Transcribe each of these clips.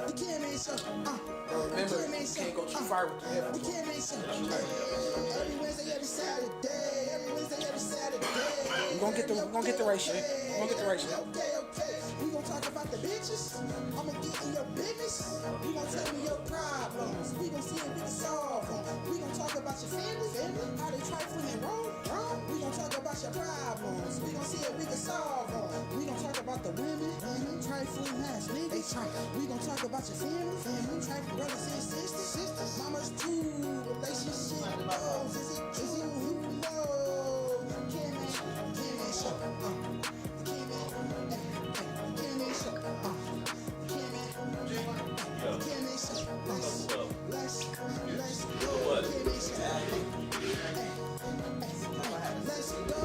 The CANMAN show. Remember, you can't go too far with the hip. The CANMAN show. Every Wednesday, every Saturday. Every Wednesday, every Saturday. We're gonna get the right shit. We're gonna get the right shit. Okay. We gonna talk about the bitches. I'ma get in your business. You gonna tell me your problems. We gonna see if we can solve them. We gonna talk about your family. How they trifling and wrong. We gonna talk about your problems. We gonna see if we can solve them. We gonna talk about the women. Trifling ass niggas. We gonna talk about your family. Trifling brothers and sisters. Mamas too. Relationship goals. Is it true? You know. CANMAN show. The CANMAN show. CANMAN show. Let's go. CANMAN show. Let's go.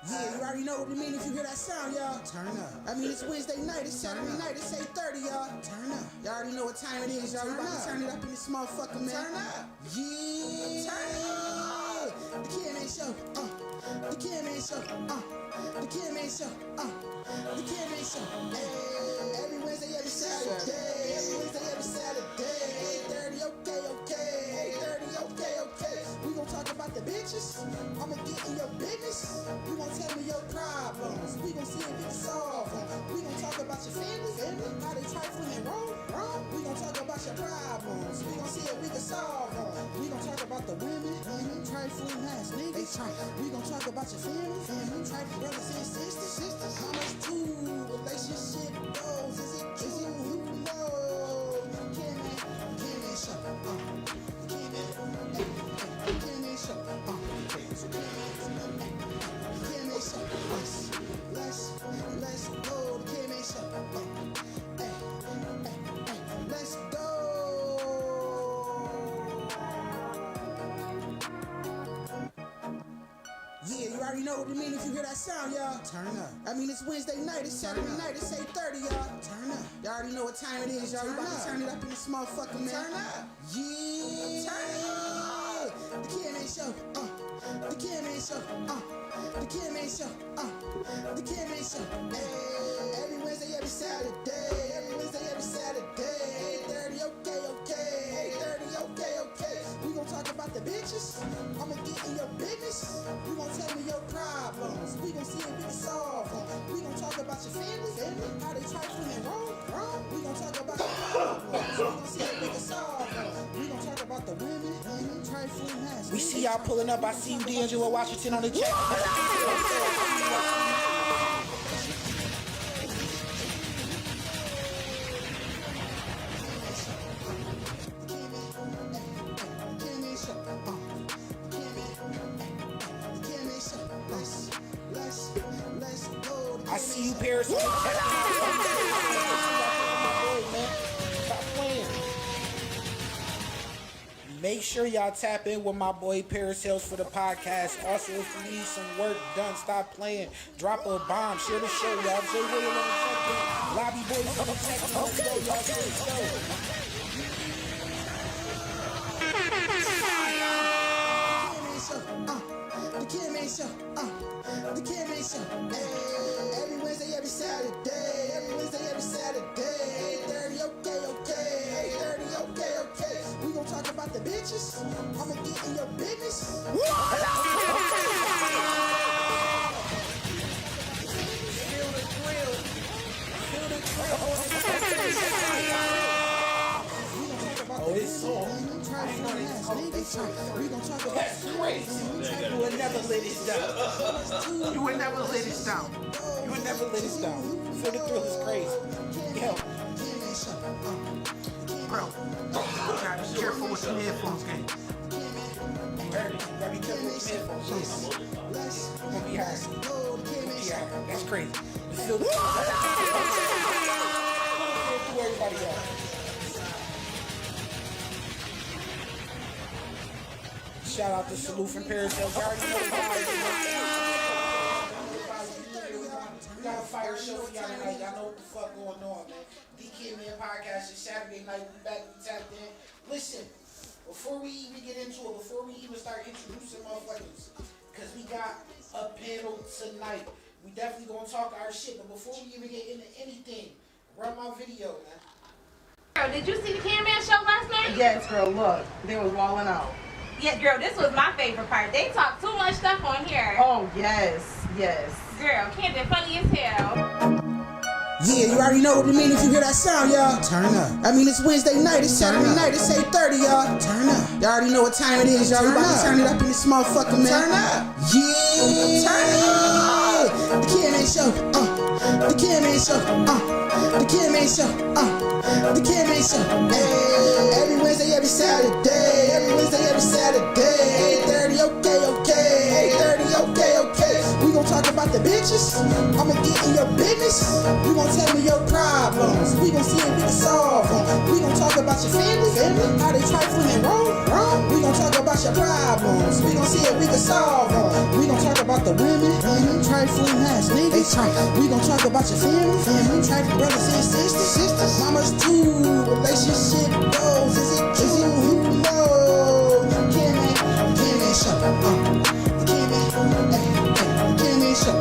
Yeah, you already know what we mean if you hear that sound, y'all. Turn up. I mean, it's Wednesday night, it's Saturday night, it's 8:30, y'all. Turn up. Y'all already know what time it is, y'all. We about to turn it up in this motherfucker, man. Turn up. Yeah. Turn up. The CANMAN show. The CANMAN show. The CANMAN show. The CANMAN show. Every Wednesday, every Saturday. Every Wednesday, every Saturday. 8:30, okay. 8:30, okay. We gon' talk about the bitches. I'ma get in your business. You gon' tell me your problems. We gon' see if we can solve them. We gon' talk about your family. How they trifling and wrong. We gon' talk about your problems. We gon' see if we can solve them. We gon' talk about the women. Trifling ass niggas. We gon' talk about your family. Trifling brothers and sisters. Mamas too. Relationship goals. Is it true? You know. CANMAN show. CANMAN show. CANMAN show. Let's go. The CANMAN show. Let's go. Yeah, you already know what we mean if you hear that sound, y'all. Turn up. I mean, it's Wednesday night, it's Saturday night, it's 8:30, y'all. Turn up. Y'all already know what time it is, y'all. We about to turn it up in this motherfucker, man. Turn up. Yeah. Turn up. The CANMAN show. The CANMAN show. The CANMAN show. The CANMAN show. Every Wednesday, every Saturday. Every Wednesday, every Saturday. 8:30, okay. 8:30, okay. We gon' talk about the bitches. I'ma get in your business. You gon' tell me your problems. We gon' see if we can solve them. We gon' talk about your family. How they trifling and wrong. We gon' talk about your problems. We gon' see if we can solve them. We gon' talk about the women. Trifling ass. We see y'all pulling up. I see you, D'Angelo Washington, on the chat. I see you, Paris. Stop playing. Make sure y'all tap in with my boy Paris Hills for the podcast. Also, if you need some work done, stop playing. Drop a bomb. Share the show, y'all. Lobby boys on the check. Okay. The CANMAN show. The CANMAN show. Every Wednesday, every Saturday. Every Wednesday, every Saturday. 8:30, okay. 8:30, okay. We gon' talk about the bitches. I'ma get in your business. Feel the thrill. Oh, it's so. We gon' talk about that's crazy. You would never let it down. You would never let it down. You would never let it down. Feel the thrill is crazy. Yo. Bro, you gotta be careful with some headphones, gang. You gotta be careful with some headphones. Yes. You're gonna be high. That's crazy. You feel the thrill. Everybody else. Shout out to Salute from Paris Hills. You already know the vibes. We got a fire show for y'all tonight. Y'all know what the fuck going on, man. The CANMAN podcast is Saturday night. We back, we tapped in. Listen, before we even get into it, before we even start introducing motherfuckers, because we got a panel tonight. We definitely gonna talk our shit, but before we even get into anything, run my video, man. Girl, did you see the CANMAN show last night? Yes, girl, look. They was walling out. Yeah, girl, this was my favorite part. They talk too much stuff on here. Oh, yes, yes. Girl, Camden funny as hell. Yeah, you already know what it mean if you hear that sound, y'all. Turn up. I mean, it's Wednesday night, it's Saturday night, it's 8:30, y'all. Turn up. Y'all already know what time it is, y'all. We about to turn it up in this motherfucker, man. Turn up. Yeah. Turn up. The CANMAN show, The CANMAN show, The CANMAN show, The CANMAN show. Hey, every Wednesday, every Saturday. Every Wednesday, every Saturday. 8:30, okay. 8:30, okay. We gon' talk about the bitches. I'ma get in your business. You gon' tell me your problems. We gon' see if we can solve them. We gon' talk about your family. How they trifling and wrong. We gon' talk about your problems. We gon' see if we can solve them. We gon' talk about the women. Trifling ass niggas. We gon' talk about your family. Trifling brothers and sisters. Mamas too. Relationship goals. Is it true? Who knows? CANMAN show. The CANMAN show. The CANMAN show.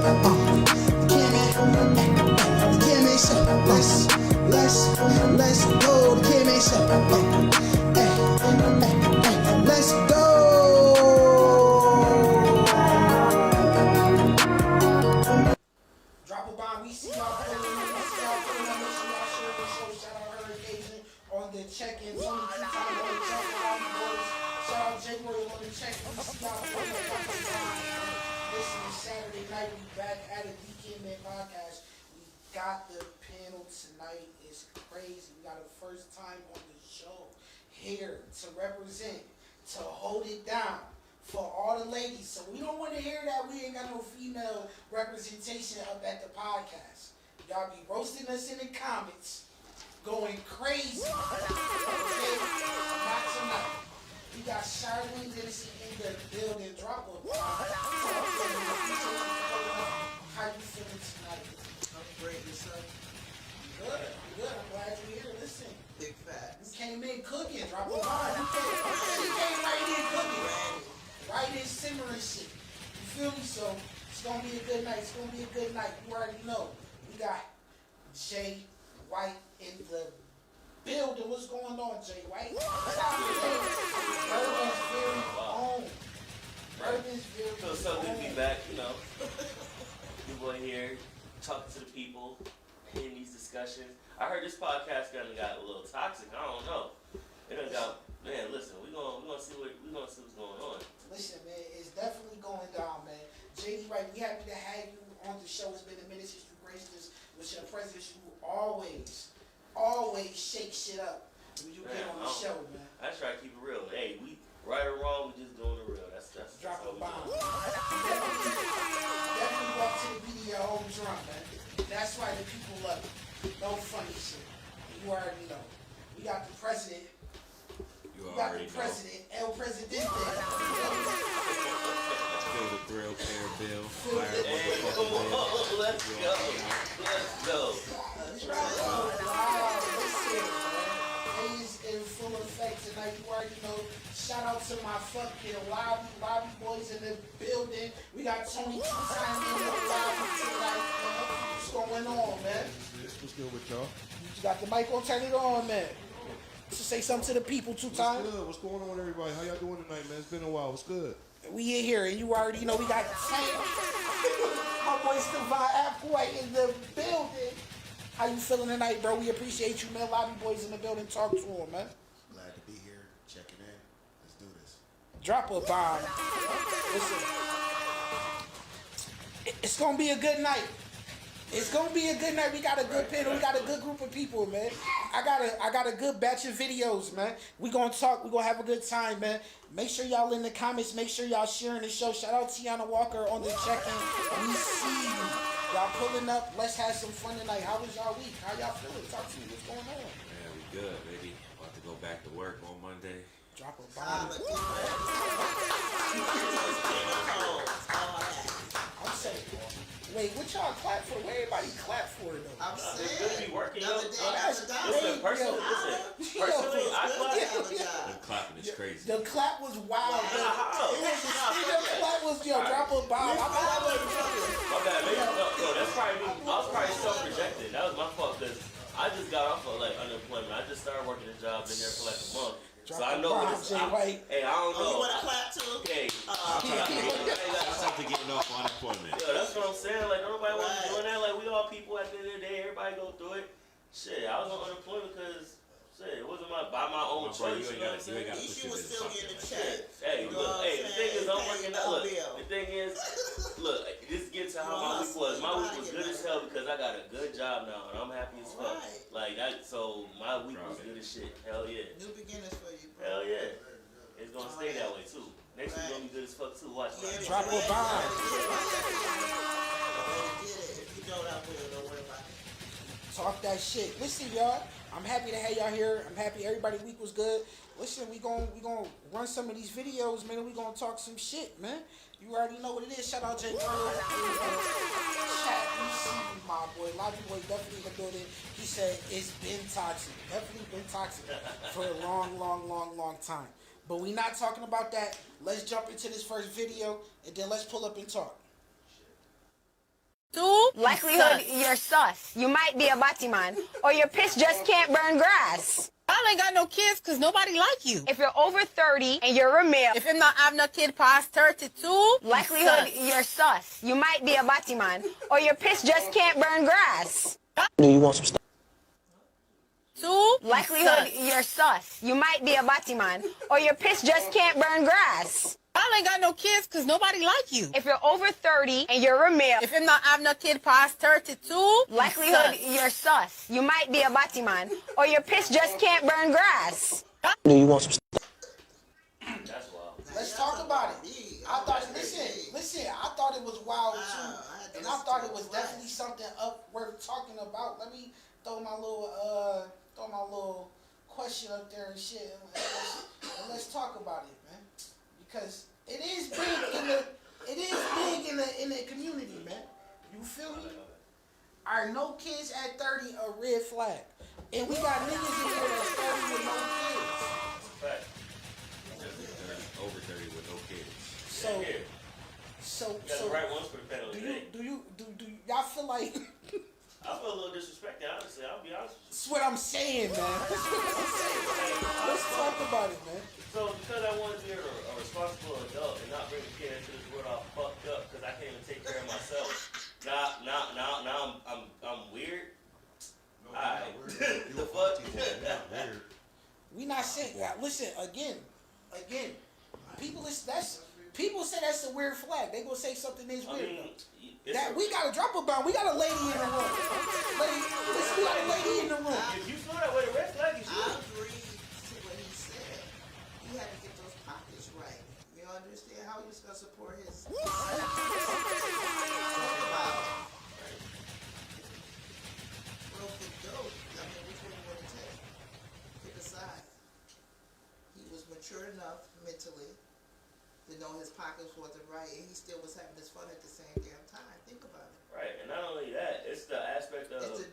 Let's go. The CANMAN show. Let's go. Drop a bomb. We see y'all pulling in. Make sure y'all share the show. Shout out her occasion on the check-in. 22 times on the check-in. Boys. Shout out J Royal on the check-in. We see y'all pulling in. Listen, it's Saturday night. We back at a CANMAN podcast. We got the panel tonight. It's crazy. We got a first time on the show here to represent, to hold it down for all the ladies. So we don't want to hear that we ain't got no female representation up at the podcast. Y'all be roasting us in the comments, going crazy. Okay? Not tonight. We got Charlene in the building. Drop a bomb. How you feeling tonight? I'm great, yourself. Good. I'm glad you're here. Listen. Big facts. You came in cooking. Drop a bomb. She came right in cooking. Right in simmering shit. You feel me? So it's gonna be a good night. It's gonna be a good night. You already know. We got Jay White in the building. What's going on, Jay White? Bourbon's very own. Bourbon's very Feels so good to be back, you know. Your boy here, talking to the people, in these discussions. I heard this podcast kind of got a little toxic. I don't know. It done got, man. Listen, we gonna see what's going on. Listen, man, it's definitely going down, man. JD White, we happy to have you on the show. It's been a minute since you graced us with your presence. You always shake shit up when you get on the show, man. I try to keep it real. Hey, we right or wrong, we just doing it real. That's Drop how a we bomb. do it. Definitely walk to the beat of your own drum, man. That's why the people love it. No funny shit. You already know. We got the president. El Presidente. Feel the thrill, fair bill. Hey, come on, let's go. That's right. Wow, listen, man. It is in full effect tonight. You already know. Shout out to my fucking lobby boys in the building. We got Tony 2 times in the lobby tonight, man. What's going on, man? What's good with y'all? You got the mic on, turn it on, man. To say something to the people 2 times. What's good? What's going on with everybody? How y'all doing tonight, man? It's been a while. What's good? We in here, and you already know we got Tank. My boy Stevan Applewhite in the building. How you feeling tonight, bro? We appreciate you, man. Lobby boys in the building. Talk to him, man. Glad to be here, checking in. Let's do this. Drop a bomb. Listen, it's gonna be a good night. It's gonna be a good night. We got a good panel. We got a good group of people, man. I got a good batch of videos, man. We gonna talk. We gonna have a good time, man. Make sure y'all in the comments. Make sure y'all sharing the show. Shout out Tiana Walker on the check-in. We see you. Y'all pulling up. Let's have some fun tonight. How was y'all week? How y'all feeling? Talk to me. What's going on? Man, we good, baby. About to go back to work on Monday. Drop a bomb. I'm saying, Wait, what y'all clap for? What everybody clap for though? I'm It's saying. good to be working, yo. Another day, That's another Listen, dollar. personally, I clap. The clapping is crazy. The clap was wild. How? The clap was drop a bomb. My bad, maybe no, that's probably me. I was probably self-projecting. That was my fault because I just got off of like unemployment. I just started working a job, been there for like a month. So I know what it's. Hey, I don't know. You want to clap too? Hey, That's after getting off unemployment. yo, that's what I'm saying. Like nobody wants to doing that. Like we all people at the end of the day. Everybody go through it. Shit, I was on unemployment because shit, it wasn't by my own choice. You know what I'm saying? You ain't got to She put was your still business getting a check. Hey, You know look, what I'm hey, the thing saying? is, I'm working out. Look, Bill. the thing is, look, this gets to how my week was. My week was good as hell because I got a good job now, and I'm happy as fuck. Right. Like that, so my week was good as shit. Hell yeah. New beginnings for you, bro. Hell yeah. It's gonna stay that way too. Next week gonna be good as fuck too. Watch that. Drop a bomb. If you don't, I will. Don't worry about it. Talk that shit. Listen, y'all. I'm happy to have y'all here. I'm happy everybody week was good. Listen, we gonna run some of these videos, man. And we gonna talk some shit, man. You already know what it is. Shout out Jay Carlo. Chat, you see me, my boy. Lobby Boy definitely in the building. He said it's been toxic. Definitely been toxic for a long time. But we not talking about that. Let's jump into this first video and then let's pull up and talk. Two, likelihood you're sus. You might be a Batiman. Or your piss just can't burn grass. I ain't got no kids because nobody like you. If you're over 30 and you're a male, If you not have no kid past 32, likelihood you're sus. You might be a Batiman. Or your piss just can't burn grass. two, Likelihood you're sus. You might be a Batiman. Or your piss just can't burn grass. I ain't got no kids because nobody like you. If you're over 30 and you're a male, If you not have no kid past 32, likelihood you're sus. You might be a Batiman. Or your piss just can't burn grass. That's wild. Let's talk about it. I thought, listen, I thought it was wild too. And I thought it was definitely something up worth talking about. Let me throw my little question up there and shit. And let's talk about it, man. Because it is big in the community, man. You feel me? Are no kids at 30 a red flag? And we got niggas in here that's 30 with no kids. Fact. Over 30 with no kids. So You got the right ones for the panel today. do y'all feel like I feel a little disrespected, honestly. I'll be honest with you. that's what I'm saying, man. Let's talk about it, man. So because I want to be a responsible adult and not bring a kid into this world all fucked up because I can't even take care of myself. Now I'm weird. Alright. The fuck? We not saying. Listen, again. People say that's a weird flag. They gonna say something that's I weird. mean, That we gotta drop a bomb. We got a lady in the room. We got a lady in the room. if you feel that way, the red flag is I you. agree to what he said. He had to get those pockets right. You understand how he was gonna support his. Think about it. Broken dope. I mean, which one you want to take? Pick a side. He was mature enough mentally to know his pockets wasn't right, and he still was having his fun at the same damn time. Think about it. Right, and not only that, it's the aspect of It's a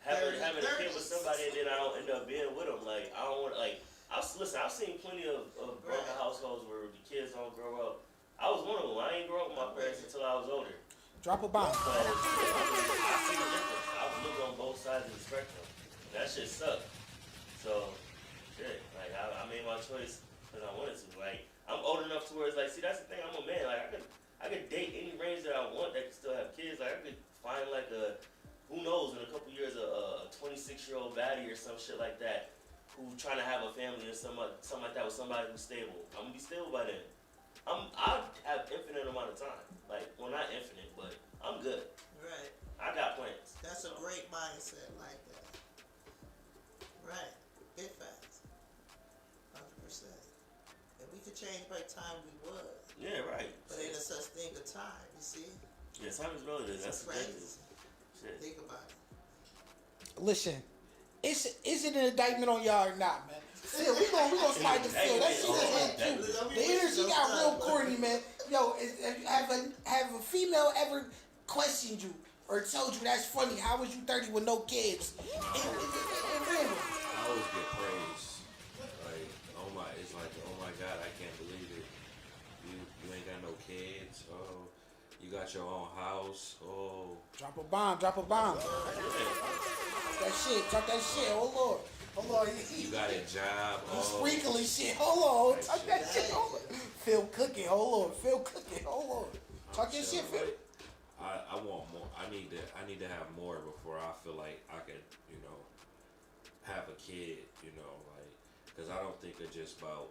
having a kid 30s. with somebody and then I don't end up being with them. Like, I don't want I've seen plenty of broken households where the kids don't grow up. I was one of them. I ain't grow up with my parents until I was older. Drop a bomb. But I see the difference. I've looked on both sides of the spectrum. That shit sucked. So, shit, like, I made my choice because I wanted to. Like, I'm old enough to where it's like, see, that's the thing. I'm a man. Like, I could date any range that I want that can still have kids. Like, I could find like who knows, in a couple years, a 26-year-old baddie or some shit like that who's trying to have a family or something like that with somebody who's stable. I'm gonna be stable by then. I have infinite amount of time. Like, well, not infinite, but I'm good. Right. I got plans. That's a great mindset like that. Right. Big facts. 100%. If we could change by time, we would. Yeah, right. But ain't a such thing of time, you see? Yeah, time is relative. That's subjective. Crazy. Shit. Think about it. Listen, is it an indictment on y'all or not, man? Phil, we gonna slide to Phil. That shit is him too. The energy got real corny, man. Yo, have a female ever questioned you or told you that's funny, how was you 30 with no kids? I always get praised. Like, it's like, oh my God, I can't believe it. You ain't got no kids. Oh, you got your own house. Oh. Drop a bomb. Talk that shit. Hold on. You got a job. You Oh. sprinkling shit. Hold on. Talk that shit. Phil cooking. Hold on. Talk your shit, Phil. I want more. I need to have more before I feel like I can, have a kid, like, because I don't think it's just about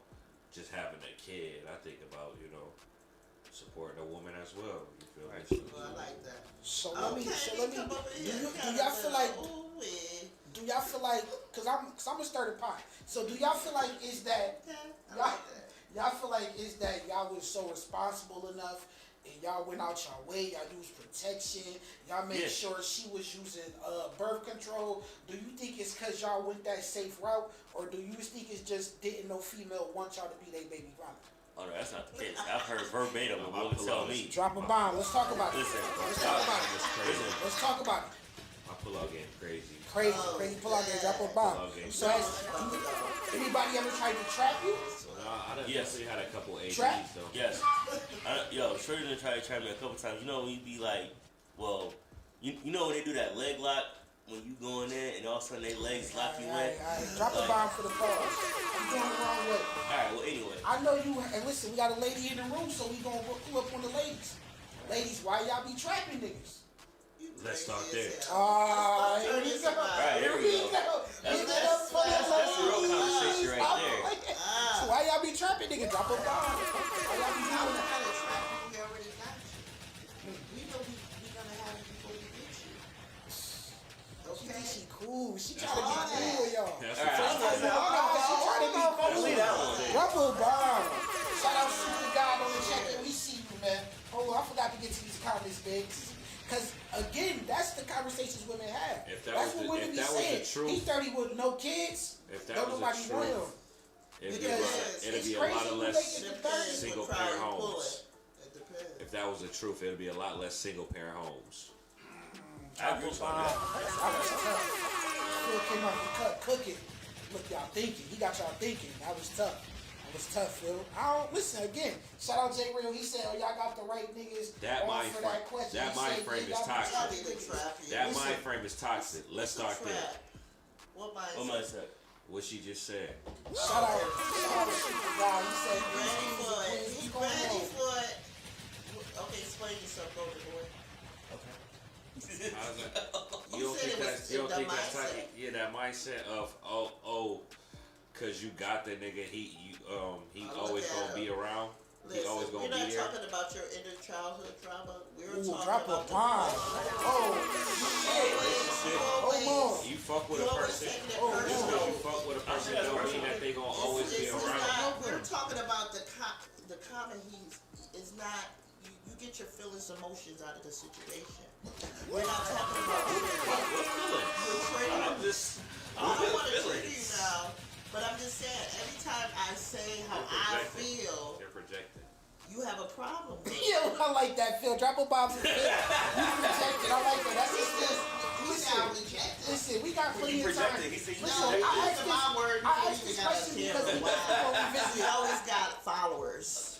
just having a kid. I think about, supporting a woman as well. You feel me? I like that. So let me. Do y'all feel like? Cause I'm gonna start a pot. So do y'all feel like is that y'all feel like is that y'all was so responsible enough and y'all went out y'all way, y'all used protection, y'all made sure she was using birth control? Do you think it's cause y'all went that safe route, or do you think it's just didn't no female want y'all to be their baby father? Oh no, that's not the case. I've heard verbatim what women tell me. Drop a bomb. Let's talk about it. Listen, Let's talk about it. My pull-out game crazy. Crazy pull-out game. Drop a bomb. So has anybody ever tried to trap you? I done Yes. had a couple ADs Trap? though. Yes. Shorty done tried to trap me a couple times. You know when you be like, well, you know when they do that leg lock when you go in there and all of a sudden they legs lock you in. Alright. Drop a bomb for the pause. I'm going the wrong way. Alright, well anyway. I know you, and listen, we got a lady in the room, so we gonna pull up on the ladies. Ladies, why y'all be trapping niggas? Let's start there. Here we go. Alright, here we go. That's a real conversation right there. So why y'all be trapping niggas? Drop a bomb. Why y'all be doing that? We already got you. We know we gonna have you before we get you. She think she cool. She trying to be cool with y'all. That's She trying to be cool. Drop a bomb. Shout out Super God on the check-in. We see you, man. Oh, I forgot to get to these comments, bigs. Because, again, that's the conversations women have. That's what women be saying. He 30 with no kids. If that don't was nobody the want him. truth, it'd be a lot of less single parent homes. If that was the truth, it'd be a lot less single parent homes. I agree with that. That was tough. Phil came off the cut cooking. Look, y'all thinking. He got y'all thinking. That was tough. Phil. I don't listen again. Shout out J Real. He said, "Oh, y'all got the right niggas." That mind for frame. that question. That mind frame is toxic. That Listen, mind frame is toxic. Let's start there. What What mindset? mindset? What she just said. Shout out Super God. He said, Ready for it. "What's He's going ready on?" for it. Okay, explain yourself, Golden Boy. How's that? You said it was you don't the think that's mindset. toxic? Yeah, that mindset of cause you got the nigga, he always gonna be around. He Listen, always gonna we're be not there. talking about your inner childhood trauma. We're Ooh, talking drop a about bomb. Oh, Always, on. You fuck with you a always person. taking it Oh, Just personal. because you fuck with a person don't mean that they gonna always be This is around. not- we're talking about the common is not you get your feelings, emotions out of the situation. We're not talking about I'm just I don't want to trigger you now, but I'm just saying every time I say how I feel, They're projecting. you have a problem with it. Yeah, I like that, Phil. Drop a bomb for Phil. You rejected. I like that. That's just He's now rejected. Listen, we got plenty of time. projected. He said you Listen, projected. I These are my words. I asked You this gotta question tell because me we definitely gonna why. revisit. We always got followers.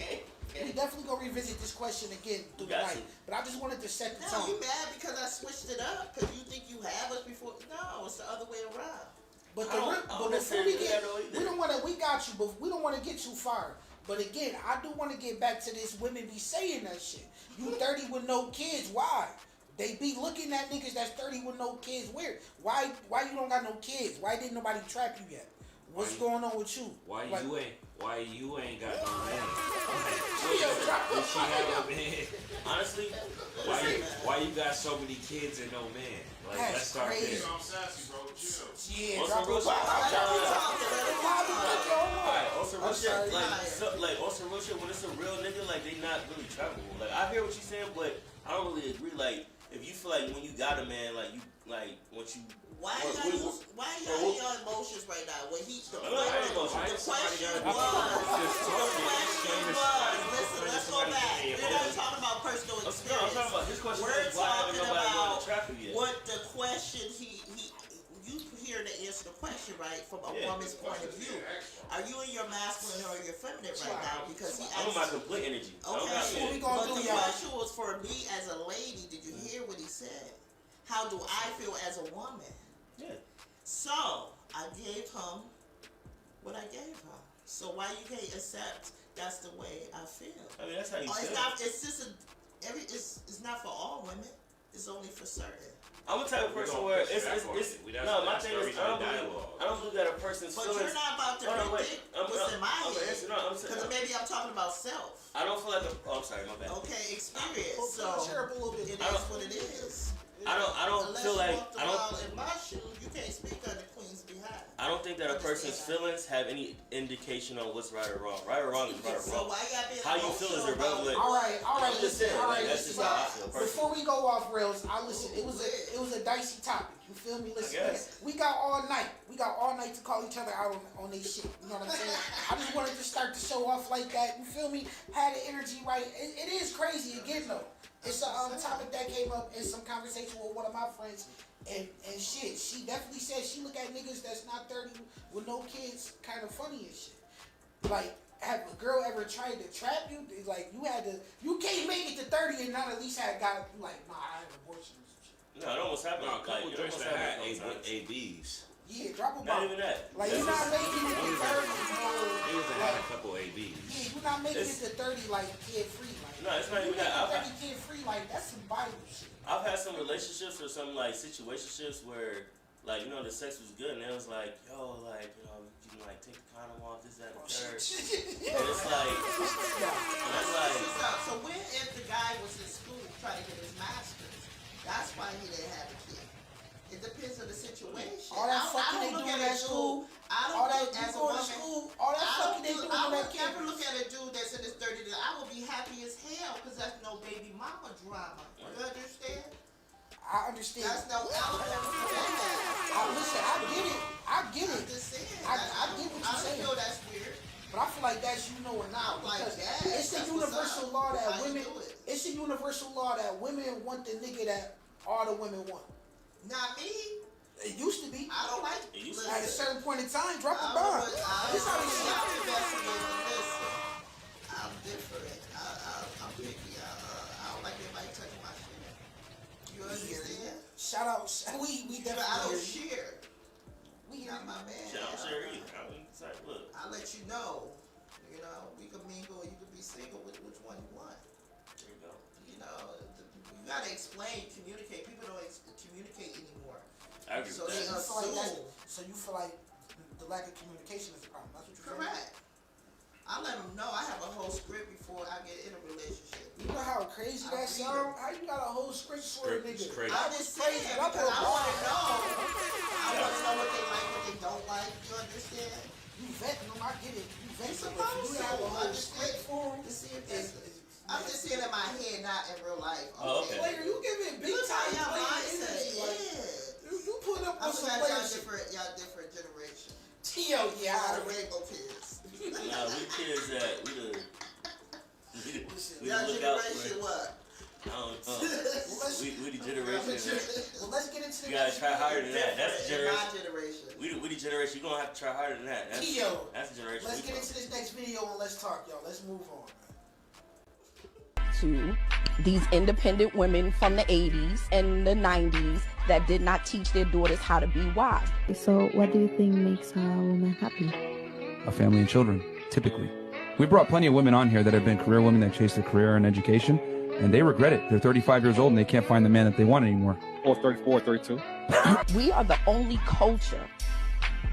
We definitely gonna revisit this question again through the Got night. you. But I just wanted to set the No, tone. you mad because I switched it up? Because you think you have us before? No, it's the other way around. But I don't before we necessarily get, do that though either. we don't want to. We got you, but we don't want to get too far. But again, I do want to get back to this. Women be saying that shit. You 30 with no kids? Why? They be looking at niggas that's 30 with no kids. Weird. Why you don't got no kids? Why didn't nobody trap you yet? What's going on with you? Why Like, you ain't got no man? Yo, drop the Does she have a man? honestly, Why you got so many kids and no man? Like, That's let's start crazy. there. I'm sassy, bro. Chill. Yeah, Also, drop a real shit. Alright, also real shit, like also real shit, when it's a real nigga, like they not really trappable. Like I hear what you're saying, but I don't really agree. Like if you feel like when you got a man, like you like once you. Why y'all your emotions right now? When the question was, listen, let's go back. We're not talking about personal experience. I'm talking about his question. We're talking about yet? what the question you hear the answer to the question, right, from a woman's point of view. Are you in your masculine or your feminine right now? Because he I'm in my complete energy. Okay, but the question was for me as a lady. Did you hear what he said? How do I feel as a woman? Yeah. So I gave him what I gave him. So why you can't accept that's the way I feel? I mean, that's how you feel. It's just it's not for all women. It's only for certain. I'm the type of person where it's no, my thing is I don't believe that a person's but feelings. But you're not about to predict what's in my head. Because maybe I'm talking about self. I don't feel like I'm sorry, my bad. Okay, experience. So it is what it is. I don't feel like in my shoes, you can't speak on the queen's behalf. I don't think that a person's feelings have any indication on what's right or wrong. Right or wrong is right or wrong. So why how you feel is irrelevant. All right, listen. That's just how I feel. Before we go off rails, it was a dicey topic. You feel me? Listen, we got all night. We got all night to call each other out on these shit. You know what I'm saying? I just wanted to start the show off like that. You feel me? Had the energy right. It is crazy again though. It's a topic that came up in some conversation with one of my friends, and shit, she definitely said she look at niggas that's not 30 with no kids kind of funny and shit. Like, have a girl ever tried to trap you? Like, you can't make it to 30 and not at least got like, nah, I have abortion or some shit. No, it almost happened. No, a couple drinks that had ABs. Yeah, drop a Not bomb. even that. Like, you're not making it to 30, They was had a couple ABs. Yeah, you're not making it to 30 like kid free. No, it's not even that. 30 kid free, like that's some Bible shit. I've had some relationships or some like situationships where like the sex was good and it was like yo like you can like take the condom off this that and the third. And it's like so when if the guy was in school trying to get his master's, that's why he didn't have a kid. It depends on the situation. All that fucking they doing at school. I don't look at a woman. All that fucking they doing I at would never look at a dude that's in his 30s. I would be happy as hell because that's no baby mama drama. You understand? I understand. That's no alcohol. Listen, I get it. I get it. I'm just saying. I get what you're saying. I feel that's weird. But I feel like that's or not. Like that. It's a universal law that women. It's a universal law that women want the nigga that all the women want. Not me. It used to be. I don't like it. Used at a certain point in time, drop a bomb. This how they shit. I'm different. I'm picky. I don't like anybody touching my shit. You understand? Shout out. We definitely. I don't share. We not my man. I don't share either. I mean, it's like, look. I'll let you know. We can mingle. You can be single with which one you want. There you go. You gotta explain, communicate. People don't communicate anymore. I agree with that. So you feel like the lack of communication is a problem. That's what you're correct. I let them know I have a whole script before I get in a relationship. You know how crazy that sounds? How you got a whole script for a nigga? I'm just saying because I want to know. I want to know what they like, what they don't like. You understand? You vetting them, I get it. You vetting them. You have a whole script for them. I'm just saying in my head, not in real life. Oh, okay. Player, you giving big time energy. You put up on some players. Y'all different generation. Yo, yeah. The rainbow kids. Nah, we kids that we the y'all look generation out for. What? I don't know. we the generation. Well, let's get into. You gotta try harder than that. That's the generation. My generation. We the generation. You gonna have to try harder than that. That's the generation. Let's get into this next video and let's talk, y'all. Let's move on. To these independent women from the 80s and the 90s that did not teach their daughters how to be wives. So what do you think makes a woman happy? A family and children, typically. We brought plenty of women on here that have been career women that chased a career in education, and they regret it. They're 35 years old and they can't find the man that they want anymore. Or 34, 32. We are the only culture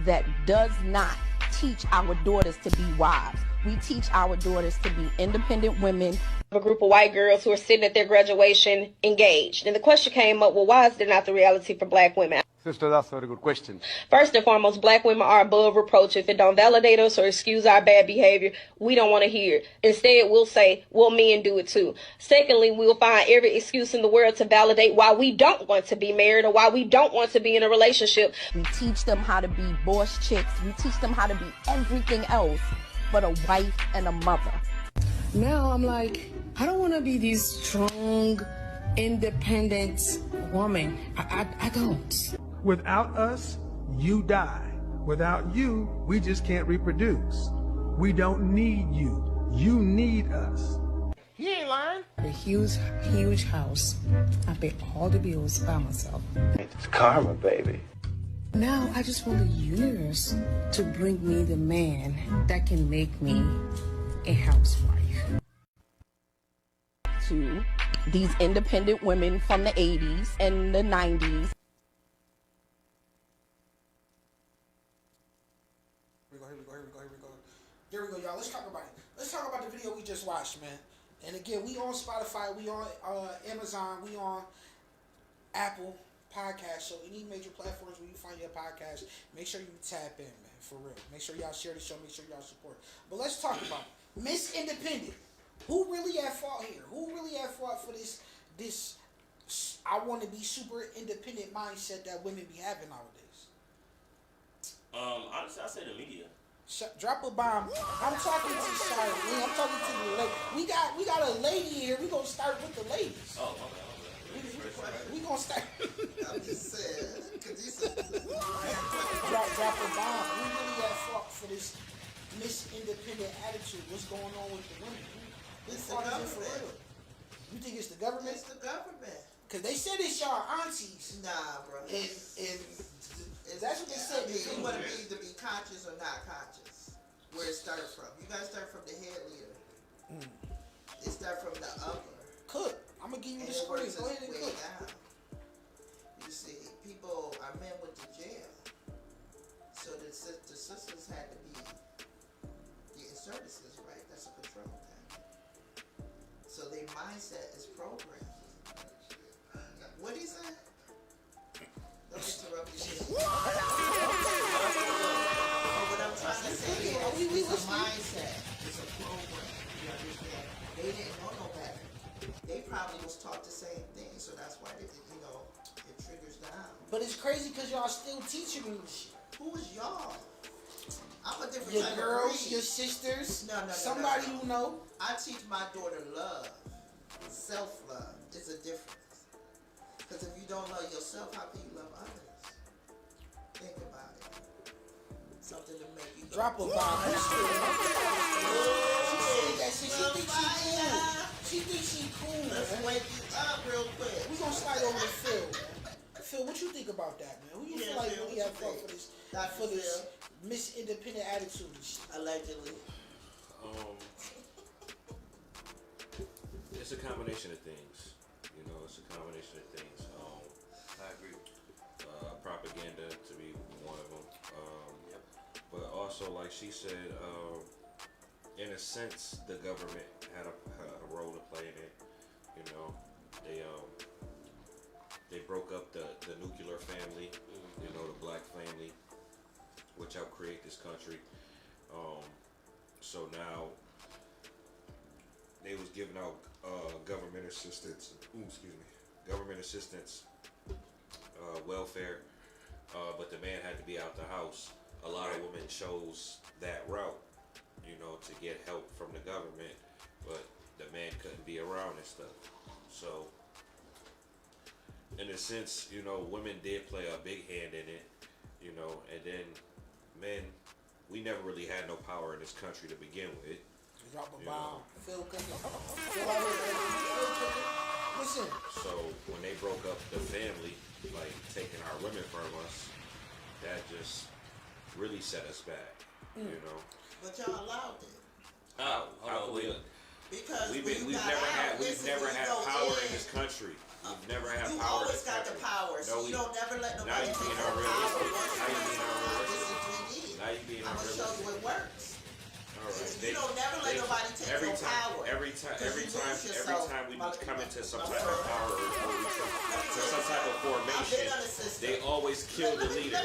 that does not teach our daughters to be wives. We teach our daughters to be independent women. A group of white girls who are sitting at their graduation engaged. And the question came up, well, why is there not the reality for black women? Sister, that's a very good question. First and foremost, black women are above reproach. If it don't validate us or excuse our bad behavior, we don't want to hear it. Instead, we'll say, well, men do it too. Secondly, we'll find every excuse in the world to validate why we don't want to be married or why we don't want to be in a relationship. We teach them how to be boss chicks. We teach them how to be everything else but a wife and a mother. Now I'm like, I don't want to be this strong, independent woman. I don't. Without us, you die. Without you, we just can't reproduce. We don't need you. You need us. He ain't lying. A huge house. I pay all the bills by myself. It's karma, baby. Now I just want the universe to bring me the man that can make me a housewife. To these independent women from the 80s and the 90s. Here we go, y'all. Let's talk about it. Let's talk about the video we just watched, man. And again, we on Spotify, we on Amazon, we on Apple Podcast. So any major platforms where you find your podcast, make sure you tap in, man, for real. Make sure y'all share the show. Make sure y'all support. But let's talk about it. Miss Independent. Who really at fault here? Who really at fault for this I want to be super independent mindset that women be having nowadays? Honestly, I say the media. Drop a bomb. I'm talking to Charlene. I'm talking to the lady. We got a lady here. We gonna start with the ladies. Oh, okay. We gonna start. I'm just saying, cause you said drop a bomb. We really at fault for this Miss Independent attitude. What's going on with the women? It's the government. For real? You think it's the government? It's the government. Cause they said it's y'all aunties. Nah, bro. And that's what they said. You want to be either be conscious or not conscious. Where it started from. You gotta start from the head leader. It started from the upper. Cook. I'm gonna give you the screen. Go ahead and cook. Down. You see, men went to jail. So the sisters had to be getting services, right? That's a control thing. So their mindset is programmed. What he said? Don't interrupt me. What I'm trying to say is, it's a mindset. It's a program. You understand? They didn't know no better. They probably was taught the same thing, so that's why they, it triggers down. But it's crazy because y'all still teaching me this shit. Who is y'all? I'm a different your type girls, of breed. your sisters, no, somebody no. you know. I teach my daughter love, self-love. It's a difference. Because if you don't love yourself, how can you love others? Think about it. Something to make you drop a bomb. She thinks she cool. Let's wake you up real quick. We gonna slide over to Phil. Phil, what you think about that, man? Who you feel like really have fun for this Miss Independent attitude and shit? Allegedly. It's a combination of things. It's a combination of things. I agree. Propaganda to be one of them. But also, like she said, in a sense, the government had a role to play in it. They broke up the nuclear family, the black family, which helped create this country. So now they was giving out government assistance. Welfare, but the man had to be out the house. A lot of women chose that route, to get help from the government, but the man couldn't be around and stuff. So, in a sense, women did play a big hand in it, and then men, we never really had no power in this country to begin with. Drop a bomb. Phil cooking. Listen. So when they broke up the family, like taking our women from us, that just really set us back. But y'all allowed it. Because we've never had power in this country. We've never had you power. You always got the power, so you don't never let nobody take your power. Now you being I'm gonna show you it works. All right. You don't never let nobody take your power. Every time we come into some type of power or some type of formation, they always kill the leader.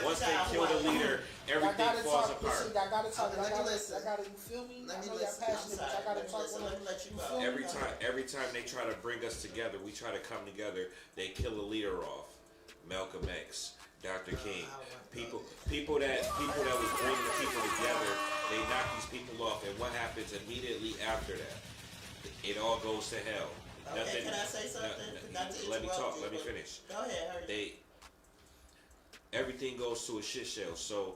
Once they kill the leader, everything falls apart. Listen, I gotta talk. I gotta. You feel me? Let me I know listen. you're passionate, but I gotta talk. Let me let you know. Every time they try to bring us together, we try to come together. They kill a leader off. Malcolm X, Dr. King, people that was bringing the people together. They knock these people off, and what happens immediately after that? It all goes to hell. Okay, can I say something? Let me talk. Let me finish. Go ahead, hurry. Everything goes to a shit show. So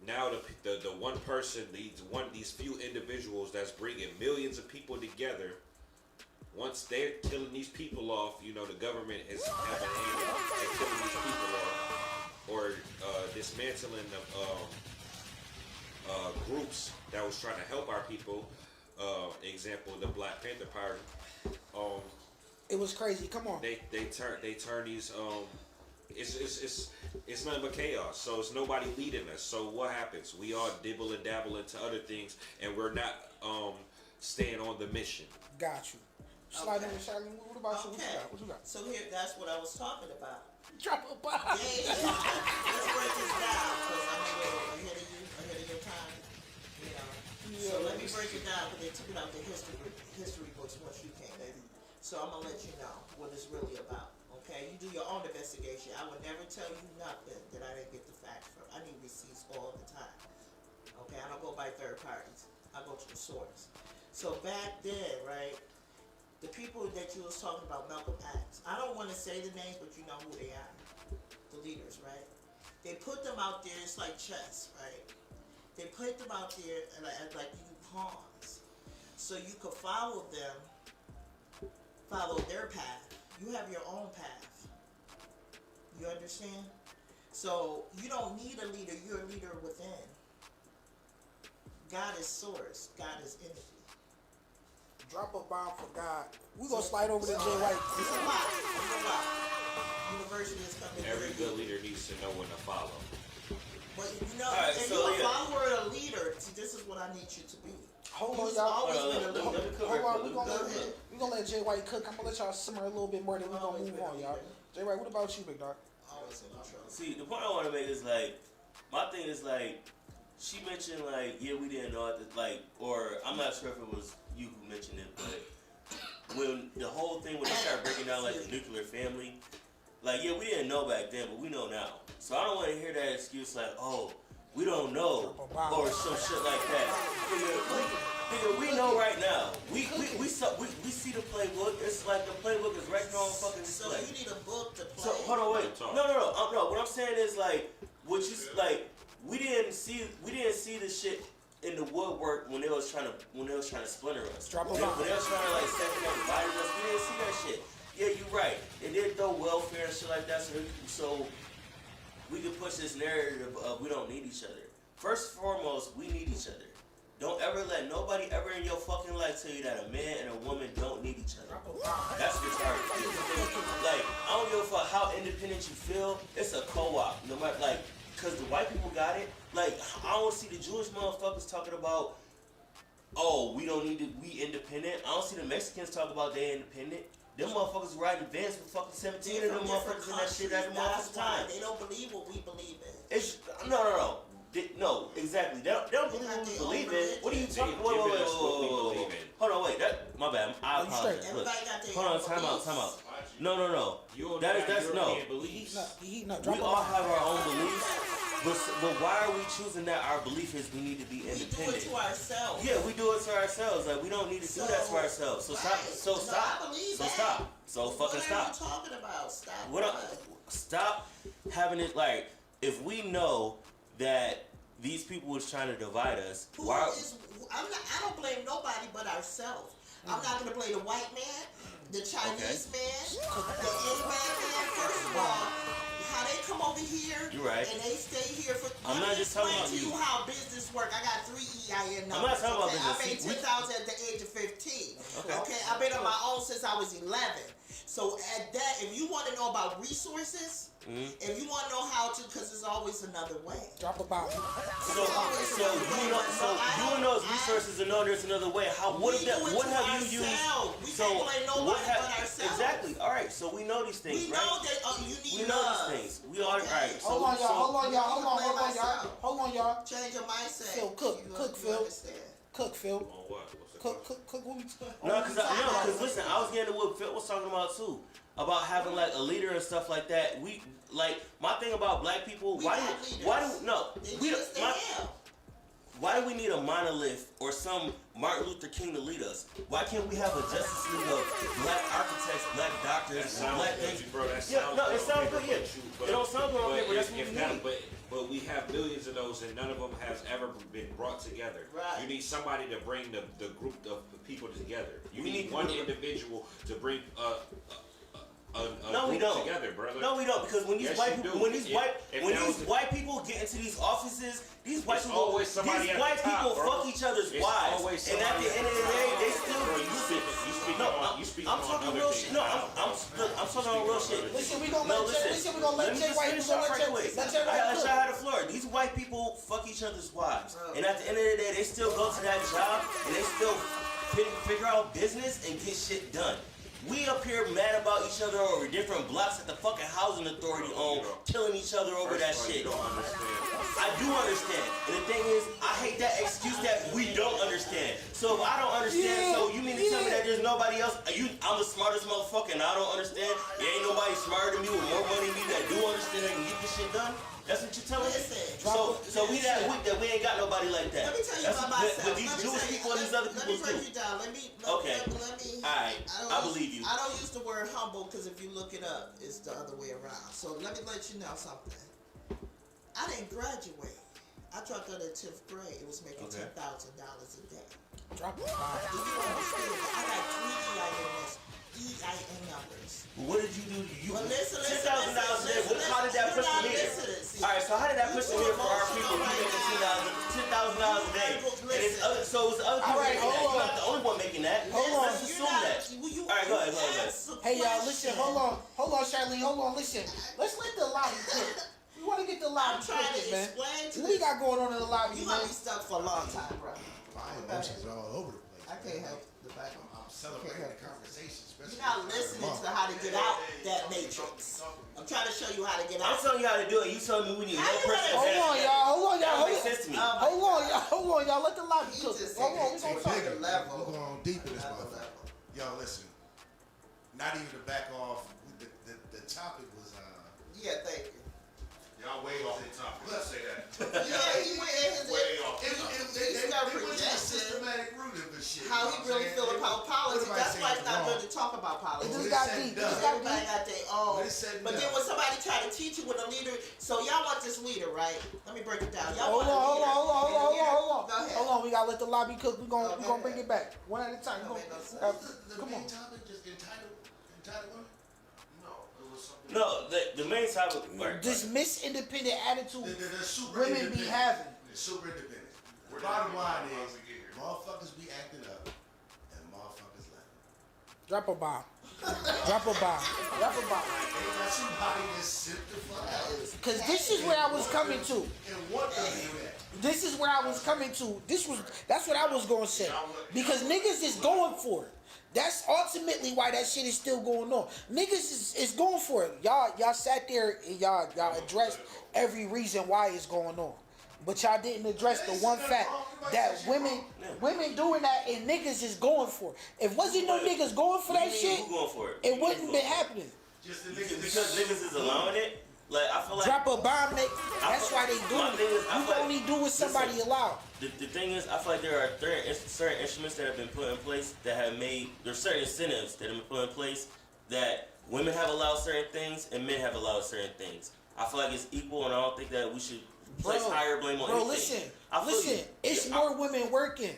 now the one person, these few individuals that's bringing millions of people together. Once they're killing these people off, you know, the government is having a hand in killing these people off, or dismantling the groups that was trying to help our people. Example, the Black Panther Party. It was crazy. Come on. They turn these. It's nothing but chaos. So it's nobody leading us. So what happens? We all dibble and dabble into other things, and we're not staying on the mission. Got you. Slide in, Charlene. What about you? What you got? So here, that's what I was talking about. Drop a bomb. Yeah. Let's break this down because I'm a little ahead of your time. You know. Yeah, so let me break it down because they took it out the history books once you came in. So I'm gonna let you know what it's really about. Okay, you do your own investigation. I would never tell you nothing that I didn't get the facts from. I need receipts all the time. Okay, I don't go by third parties. I go to the source. So back then, right? The people that you was talking about, Malcolm X, I don't want to say the names, but you know who they are. The leaders, right? They put them out there, it's like chess, right? They put them out there like you pawns. So you could follow them, follow their path. You have your own path. You understand? So you don't need a leader, you're a leader within. God is source, God is energy. Drop a bomb for God. We gonna slide over to Jay White. It's a lot. University is coming. Every good leader needs to know when to follow. But you know, if you're a follower or a leader, see, this is what I need you to be. Hold on, y'all. Hold on, we gonna let Jay White cook. I'm gonna let y'all simmer a little bit more, then we gonna move on, y'all. Jay White, what about you, big dog? Always in trouble. See, the point I want to make is like, my thing is like, she mentioned like, yeah, we didn't know it, like, or I'm not sure if it was you who mentioned it, but when the whole thing, when they started breaking down like the nuclear family, like, yeah, we didn't know back then, but we know now. So I don't want to hear that excuse like, oh, we don't know, or some shit like that. Nigga, we know right now. We see the playbook. It's like the playbook is right there on fucking display. So you need a book to play. So hold on, wait. No. What I'm saying is like, what you like. We didn't see the shit in the woodwork when they was trying to splinter us. When they was trying to like separate us, divide us. We didn't see that shit. Yeah, you're right. They did throw welfare and shit like that, so we could push this narrative of we don't need each other. First and foremost, we need each other. Don't ever let nobody ever in your fucking life tell you that a man and a woman don't need each other. That's retarded. Like, I don't give a fuck how independent you feel. It's a co-op. No matter, like, because the white people got it. Like, I don't see the Jewish motherfuckers talking about, oh, we don't need to, we independent. I don't see the Mexicans talk about they independent. Them motherfuckers riding vans with fucking 17 of them motherfuckers in that shit at the motherfucking time. They don't believe what we believe in. It's, no, exactly. They don't believe what we believe in. What are you talking about? Wait. Hold on, wait. My bad. I apologize. Look. Hold on, time out. No. That's no. We all have our own beliefs. But why are we choosing that our belief is we need to be independent? We do it to ourselves. Yeah, we do it to ourselves. Like, we don't need to do that to ourselves. So stop. So fucking stop. What are you talking about? Stop having it like, if we know that these people was trying to divide us, I don't blame nobody but ourselves. I'm not going to blame the white man, the Chinese man, the Asian man. First of all, how they come over here here. You're right. And they stay here for. I'm not just talking about to you you. how business work. I got 3 EIN numbers. I'm not talking about okay? business. I made 10,000 at the age of 15. Okay. I've been on my own since I was 11. So at that, if you want to know about resources, if you want to know how to, because there's always another way. Drop a bomb. So you know resources and know there's another way. How? What have you used? We So can't blame nobody what have but ourselves. exactly? All right. So we know these things, We right? know that you need We know love. these things. We all right. So, Hold on, y'all. so, Hold on, y'all. Change your mindset. Phil, cook, Phil. Cook, Phil. On what? Cook. What we No, because listen, I was getting to what Phil was talking about too, about having like a leader and stuff like that. We like my thing about black people. Why do we need a monolith or some Martin Luther King to lead us? Why can't we have a Justice League of black architects, black doctors, black things? It sounds good. Yeah, it don't sound good on paper. That's what we need. But we have millions of those, and none of them has ever been brought together. Right. You need somebody to bring the group of people together. You need one individual to bring No, we don't. together, brother. No, we don't, because when these Yes, white you people, do. when these white people get into these offices, these white It's people, always somebody these at white the top, people bro. fuck each other's It's wives, always and at the somebody end of the at the day, top. they still Bro, be I'm talking other real things. shit. No, I'm talking on real shit. Listen, we gonna let Jay White. Let Jay White have the floor. These white people fuck each other's wives, and at the end of the day, they still go to that job and they still figure out business and get shit done. We up here mad about each other over different blocks that the fucking housing authority own, killing each other over that shit. I do understand. And the thing is, I hate that excuse that we don't understand. So if I don't understand, so you mean to tell me that there's nobody else? I'm the smartest motherfucker and I don't understand? There ain't nobody smarter than me with more money than me that do understand that can get this shit done? That's what you're telling me? So we that weak that we ain't got nobody like that. Let me tell you about myself. But these Jewish people and these other people Let me break you down. Let me. Alright. I believe you. I don't use the word humble because if you look it up, it's the other way around. So let me let you know something. I didn't graduate. I dropped out of 10th grade. It was making $10,000 a day. Drop it. Do you understand? I got 3 EIN numbers. What did you do? Listen. $10,000 a day. How did that push the meter? Alright, so how did that push the meter for our people? We making $10,000 a day. And it's other, so it's other people making that. You're not the only one making that. Let's assume that. Alright, go ahead. Hey y'all, listen. Hold on, Charlene. Hold on, listen. Let's let the lobby cook. We want to get the lobby cooking, man. What we got going on in the lobby, man? You might be stuck for a long time, bro. My emotions are all over the place. I can't help the back. I'm celebrating the conversation. You're not listening to how to get out that matrix. I'm trying to show you how to get out. I'm telling you how to do it. You telling me we need one person. Hold on, y'all. That makes sense to me. Hold on, y'all. Let the lobby cook. Hold on, we gonna talk. We're going deep in this motherfucker. Y'all listen. Not even to back off. The topic was. Yeah, thank you. Y'all way off the topic. Let's say that. Yeah, he went way off. They went to the systematic root of this shit. How he really feel about politics. That's why it's not good to talk about politics. It just got deep. Everybody got their own. But then when somebody try to teach you with a leader, so y'all want this leader, right? Let me break it down. Y'all Hold on. Go ahead. Hold on. We gotta let the lobby cook. We gonna bring it back one at a time. Come The main on. topic just entitled women? No, the main topic. This misindependent attitude super women be having. They're super independent. The bottom line is, motherfuckers be acting up, and motherfuckers laughing. Drop a bomb. Because this is where I was coming to. This is where I was coming to. That's what I was gonna say. Because niggas is going for it. That's ultimately why that shit is still going on. Niggas is going for it. Y'all sat there and y'all addressed every reason why it's going on. But y'all didn't address the one fact that women doing that and niggas is going for it. If wasn't no niggas going for that shit, it wouldn't been happening. Because niggas is allowing it. Like I feel like drop a bomb, nigga. That's why they doing it. You only do what somebody allowed. The thing is, I feel like there are certain instruments that have been put in place that have made, there's certain incentives that have been put in place that women have allowed certain things and men have allowed certain things. I feel like it's equal, and I don't think that we should place higher blame on anything. Listen, it's more women working.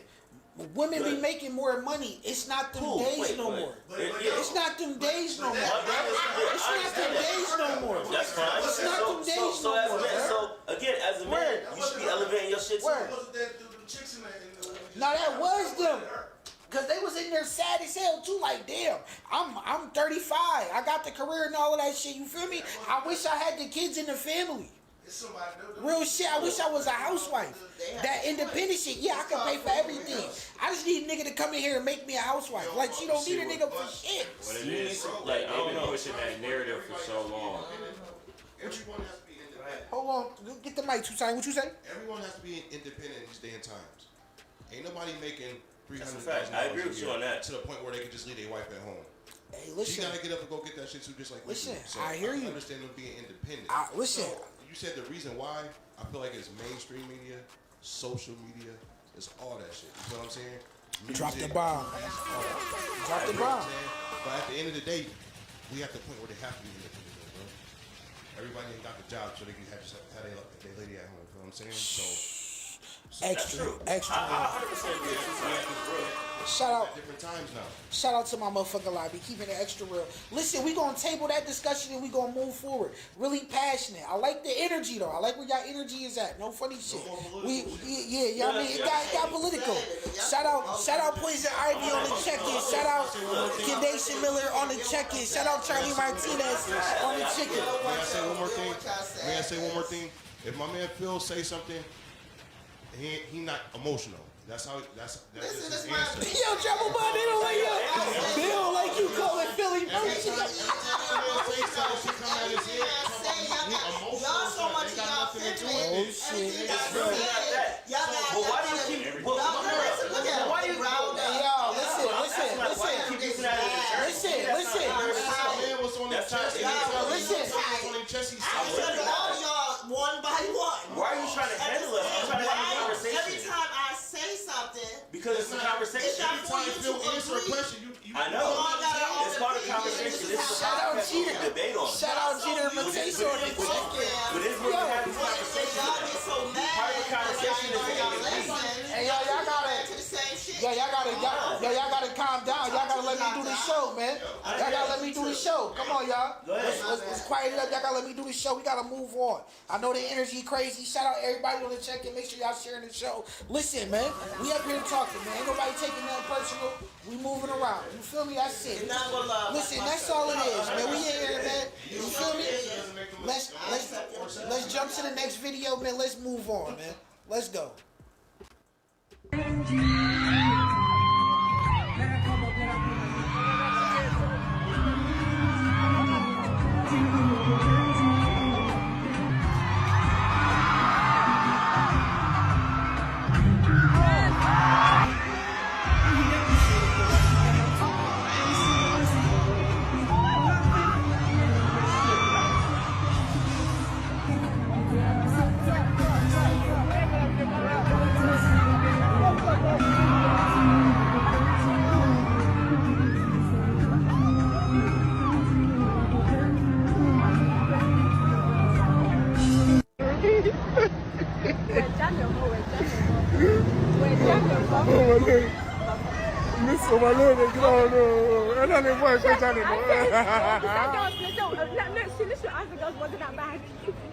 Women be making more money. It's not them days no more. It's not them days no more. It's not them days no more. That's fine. It's not them days no more. So again, as a man, you should be elevating your shit too. Now that was them. Cause they was in there sad as hell too, like damn, I'm 35, I got the career and all of that shit, you feel me? I wish I had the kids in the family. Real shit, I wish I was a housewife. That independent shit, yeah, I can pay for everything. I just need a nigga to come in here and make me a housewife. Like she don't need a nigga for shit. What it is, like they've been pushing that narrative for so long. Everyone has to be independent. Hold on, get the mic, Tusain. What you say? Everyone has to be independent in these day and times. Ain't nobody making $300,000 I agree with you on that. to the point where they can just leave their wife at home. Hey, listen. She gotta get up and go get that shit too, just like listen. So I hear you. Understand them being independent. Listen. So you said the reason why I feel like it's mainstream media, social media, it's all that shit. You know what I'm saying? Music, Drop the bomb. Drop the bomb. But at the end of the day, we at the point where they have to be independent, bro. Everybody ain't got the job, so they can have their lady at home. You know what I'm saying? So extra. I 100% agree. Shout out. Different times now. Shout out to my motherfucking live. Be keeping it extra real. Listen, we gonna table that discussion and we gonna move forward. Really passionate. I like the energy though. I like where y'all energy is at. No funny shit. Yeah, y'all mean it got political. Shout out Poison Ivy on the check-in. Shout out Kendation Miller on the check-in. Shout out Charlie Martinez on the chicken. May I say one more thing? If my man Phil say something, he not emotional. That's just his answer. Yo, Trouble Bud, they don't like you. They don't like you calling Philly emotional. Y'all so much y'all feminine. Oh shit. Well, why do you keep? Why do you? Yo, listen. One by one. Why are you trying to handle us? I'm trying to have a conversation. Every time I say something, because it's a conversation. Every time Phil answer a question, you I know. It's part of the conversation. This is a podcast we can debate on. Shout out Jeter Mateo on the check-in. But this is where we have these conversations. Part of the conversation is the Hey, y'all gotta calm down. Y'all gotta let me do the show, man. Y'all gotta let me do the show. Come on, y'all. Let's quiet it up. Y'all gotta let me do the show. We gotta move on. I know the energy crazy. Shout out everybody on the check-in. Make sure y'all sharing the show. Listen, man. We up here talking, man. Ain't nobody taking nothing personal. We moving around. You feel me? That's it. Listen, that's all it is, man. We in here, man. You feel me? Let's jump to the next video, man. Let's move on, man. Let's go.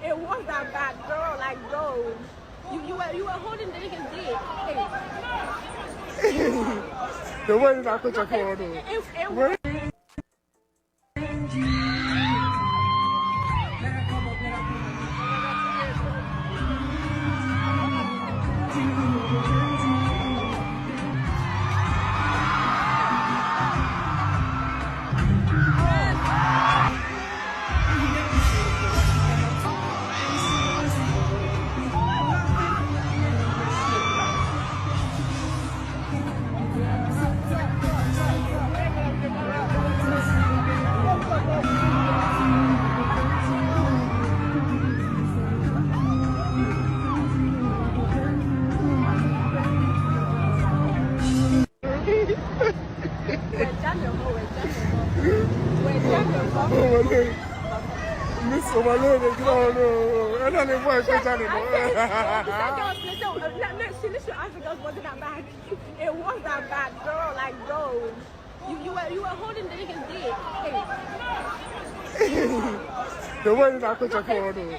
It was that bad, girl. Like, bro, you were holding the nigga's dick. The way that I put your phone on. I no, see, listen, I think it wasn't that bad. It was that bad, girl, like, bro. You were holding the nigga's dick. Hey. The way that I put your cord on.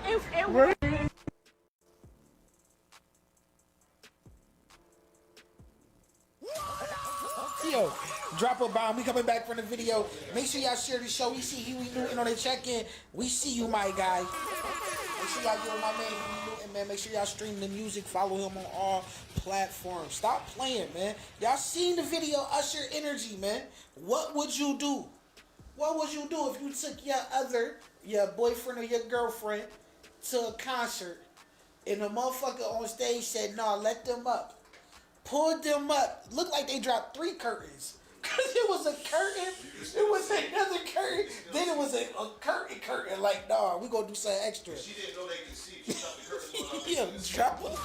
Yo, drop a bomb. We coming back from the video. Make sure y'all share the show. We see Huey Newton on the check-in. We see you, my guy. Make sure y'all give my man Huey Newton, man. Make sure y'all stream the music. Follow him on all platforms. Stop playing, man. Y'all seen the video, Usher Energy, man. What would you do? What would you do if you took your boyfriend or your girlfriend to a concert and the motherfucker on stage said, "No, let them up." Pulled them up. Looked like they dropped 3 curtains. Because it was a curtain. It was another curtain. Then it was a curtain. Like, nah, we going to do something extra. She didn't know they could see. She thought the curtain was yeah, drop it.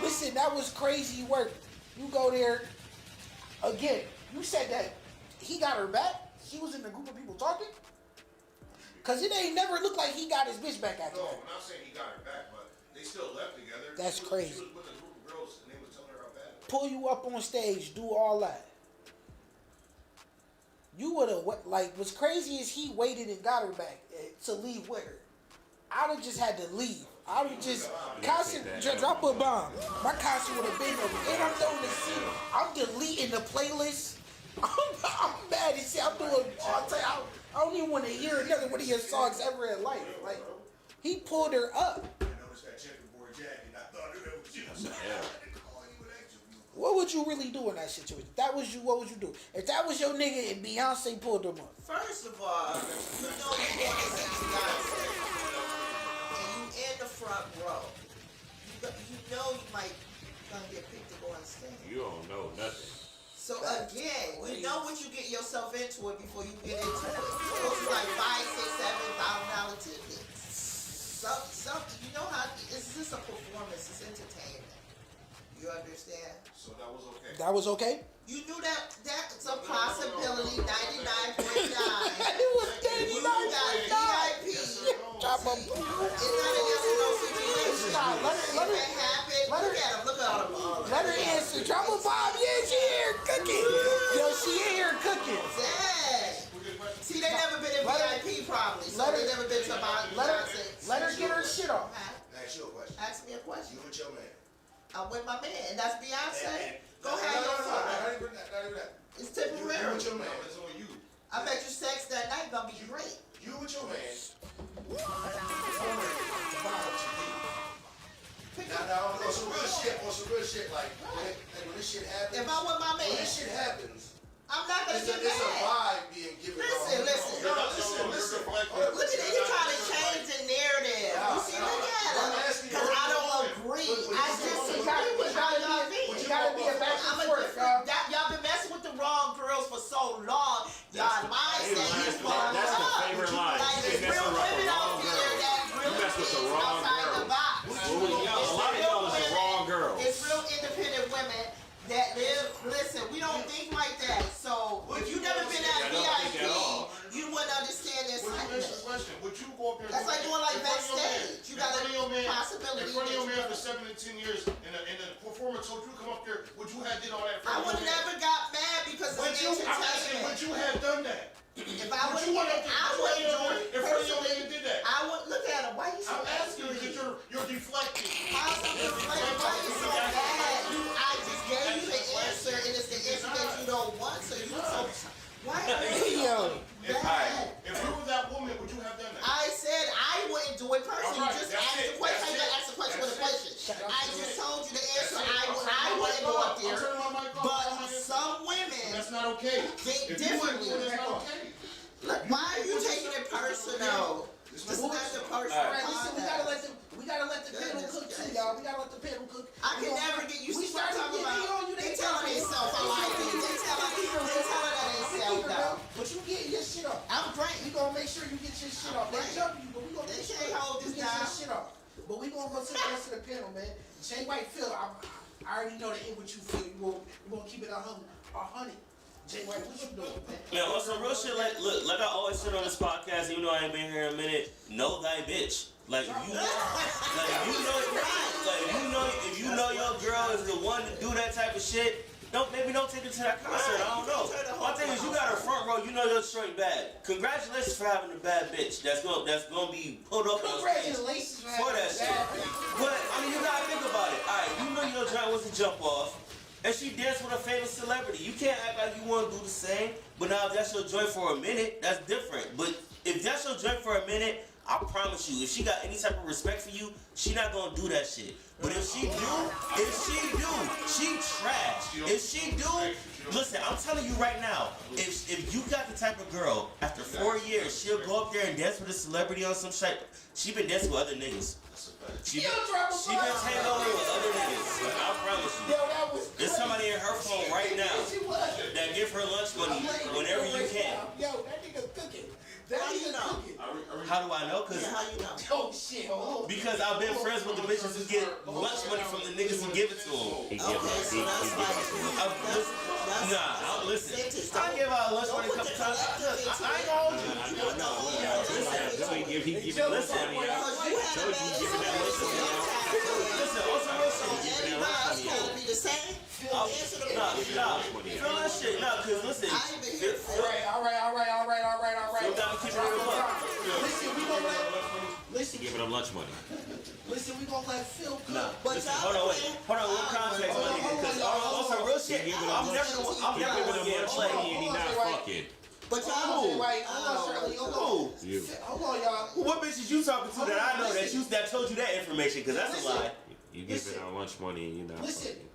Listen, that was crazy work. You go there. Again, you said that he got her back. She was in the group of people talking. Because it ain't never looked like he got his bitch back after that. No, I'm not saying he got her back, but they still left together. That's crazy. She was with a group of girls and they was telling her how bad it was. Pull you up on stage, do all that. You would have, like, what's crazy is he waited and got her back to leave with her. I'd have just had to leave. I would just drop a bomb. My concert would have been over. And I'm throwing the scene. I'm deleting the playlist. I'm mad as shit. I'm doing. I don't even want to hear another one of your songs ever in life. Like, he pulled her up. I noticed that checkerboard jacket. I thought it was you. What would you really do in that situation? If that was you, what would you do? If that was your nigga and Beyonce pulled him up. First of all, you know you want to see Beyonce, and you in the front row. You know you might gonna get picked to go on stage. You don't know nothing. So again, you know what you get yourself into it before you get into it. Those are like $5,000, $6,000, $7,000 tickets. Something, you know how it's just a performance. It's entertainment. You understand? So that was okay. That was okay? You knew that's a possibility. 99.9. It was 99.9. You got VIP. Drop a It's not a yes or no situation. Let it happen. Look at him. Look at him. Let her answer. Drop a bomb. Yeah, she here cooking. Yo, she in here cooking. Dang. See, they never been in VIP probably. So they never been to Beyonce. Let her get her shit off. Ask you a question. Ask me a question. You with your man. I'm with my man, and that's Beyonce. Go ahead, Not even that. It's temporary. You with your man. It's on you. I bet you sex that night gonna be great. You with your man. Now, on some real shit, like when this shit happens. If I'm with my man, when this shit happens, I'm not gonna get mad. It's a vibe being given. Listen. Listen. Look at it. You trying to change the narrative. You see, look at him. Because I don't agree. I disagree with how y'all be. It gotta be a back and forth, y'all been messing with the wrong girls for so long. Y'all mindset is fucked up. That's the favorite line. Like, there's real women out there that really is outside the box. It's real independent women that live. Listen, we don't think like that. So if you never been at VIP, you wouldn't understand this. Would you go up there? That's like doing like backstage. You got a possibility. In front of your man for 7 to 10 years, and the performer told you to come up there. Would you have did all that? I would have never got mad because of entertainment. Would you have done that? If I would have, I would do it. In front of your man and did that. I would look at him. Why you so I'm asking you because you're deflecting. How's I'm deflecting? Why you so bad? I just gave you the answer, and it's the answer that you don't want. So you so. Why are you so bad? If you were that woman, would you have done that? I said I wouldn't do it personally. You just asked the question. You gotta ask the question with a question. I just told you the answer. I wouldn't go up there. But some women. That's not okay. Think differently. That's not okay. Look, why are you taking it personal? This is not the personal. Listen, we gotta let the pedal cook too, y'all. We gotta let the pedal cook. I can never get used to what I'm talking about. They telling themselves I like it. They telling themselves though. But you getting your shit off. I'm great. We gonna make sure you get your shit off. They jump you, but we gonna they make sure can't hold this you get down. your shit off. But we gonna go to the rest of the panel, man. Jay White, Phil, I already know that ain't what you feel. You gonna keep it 100. Jay, what you doing, man? Man, on some real shit, like, look, like I always said on this podcast, even though I ain't been here in a minute, know thy bitch. Like, if you know your girl is the one to do that type of shit, maybe don't take her to that concert. I don't know. My thing is, you got her front row. You know you're straight bad. Congratulations for having a bad bitch. That's gonna be pulled up on stage for that shit. But I mean, you gotta think about it. All right, you know your joint was a jump off, and she danced with a famous celebrity. You can't act like you want to do the same. But now if that's your joint for a minute, that's different. But if that's your joint for a minute, I promise you, if she got any type of respect for you, she not gonna do that shit. But if she do, she trash. If she do, listen, I'm telling you right now, if you got the type of girl, after 4 years, she'll go up there and dance with a celebrity on some shit. She been dancing with other niggas. She been hanging over with other niggas. Like, I promise you. There's somebody in her phone right now that give her lunch money whenever you can. Yo, that nigga cooking. How you know? How do I know? Cause how you know? Oh shit! Because I've been friends with the bitches who get lunch money from the niggas who give it to them. Listen. I give out lunch money a couple times. I ain't gonna hold you. Listen. Feel that shit. Nah, cause listen. All right. You gotta keep it real up. Listen, Giving them lunch money. Listen, we gonna let Phil cook. Nah, listen, hold on, what context, my nigga? Because on some real shit, I'm never gonna get played. And he not fucking. But y'all, wait, hold on, y'all. What bitches you talking to that I know that told you that information? Because that's a lie. You giving out lunch money and you not fucking.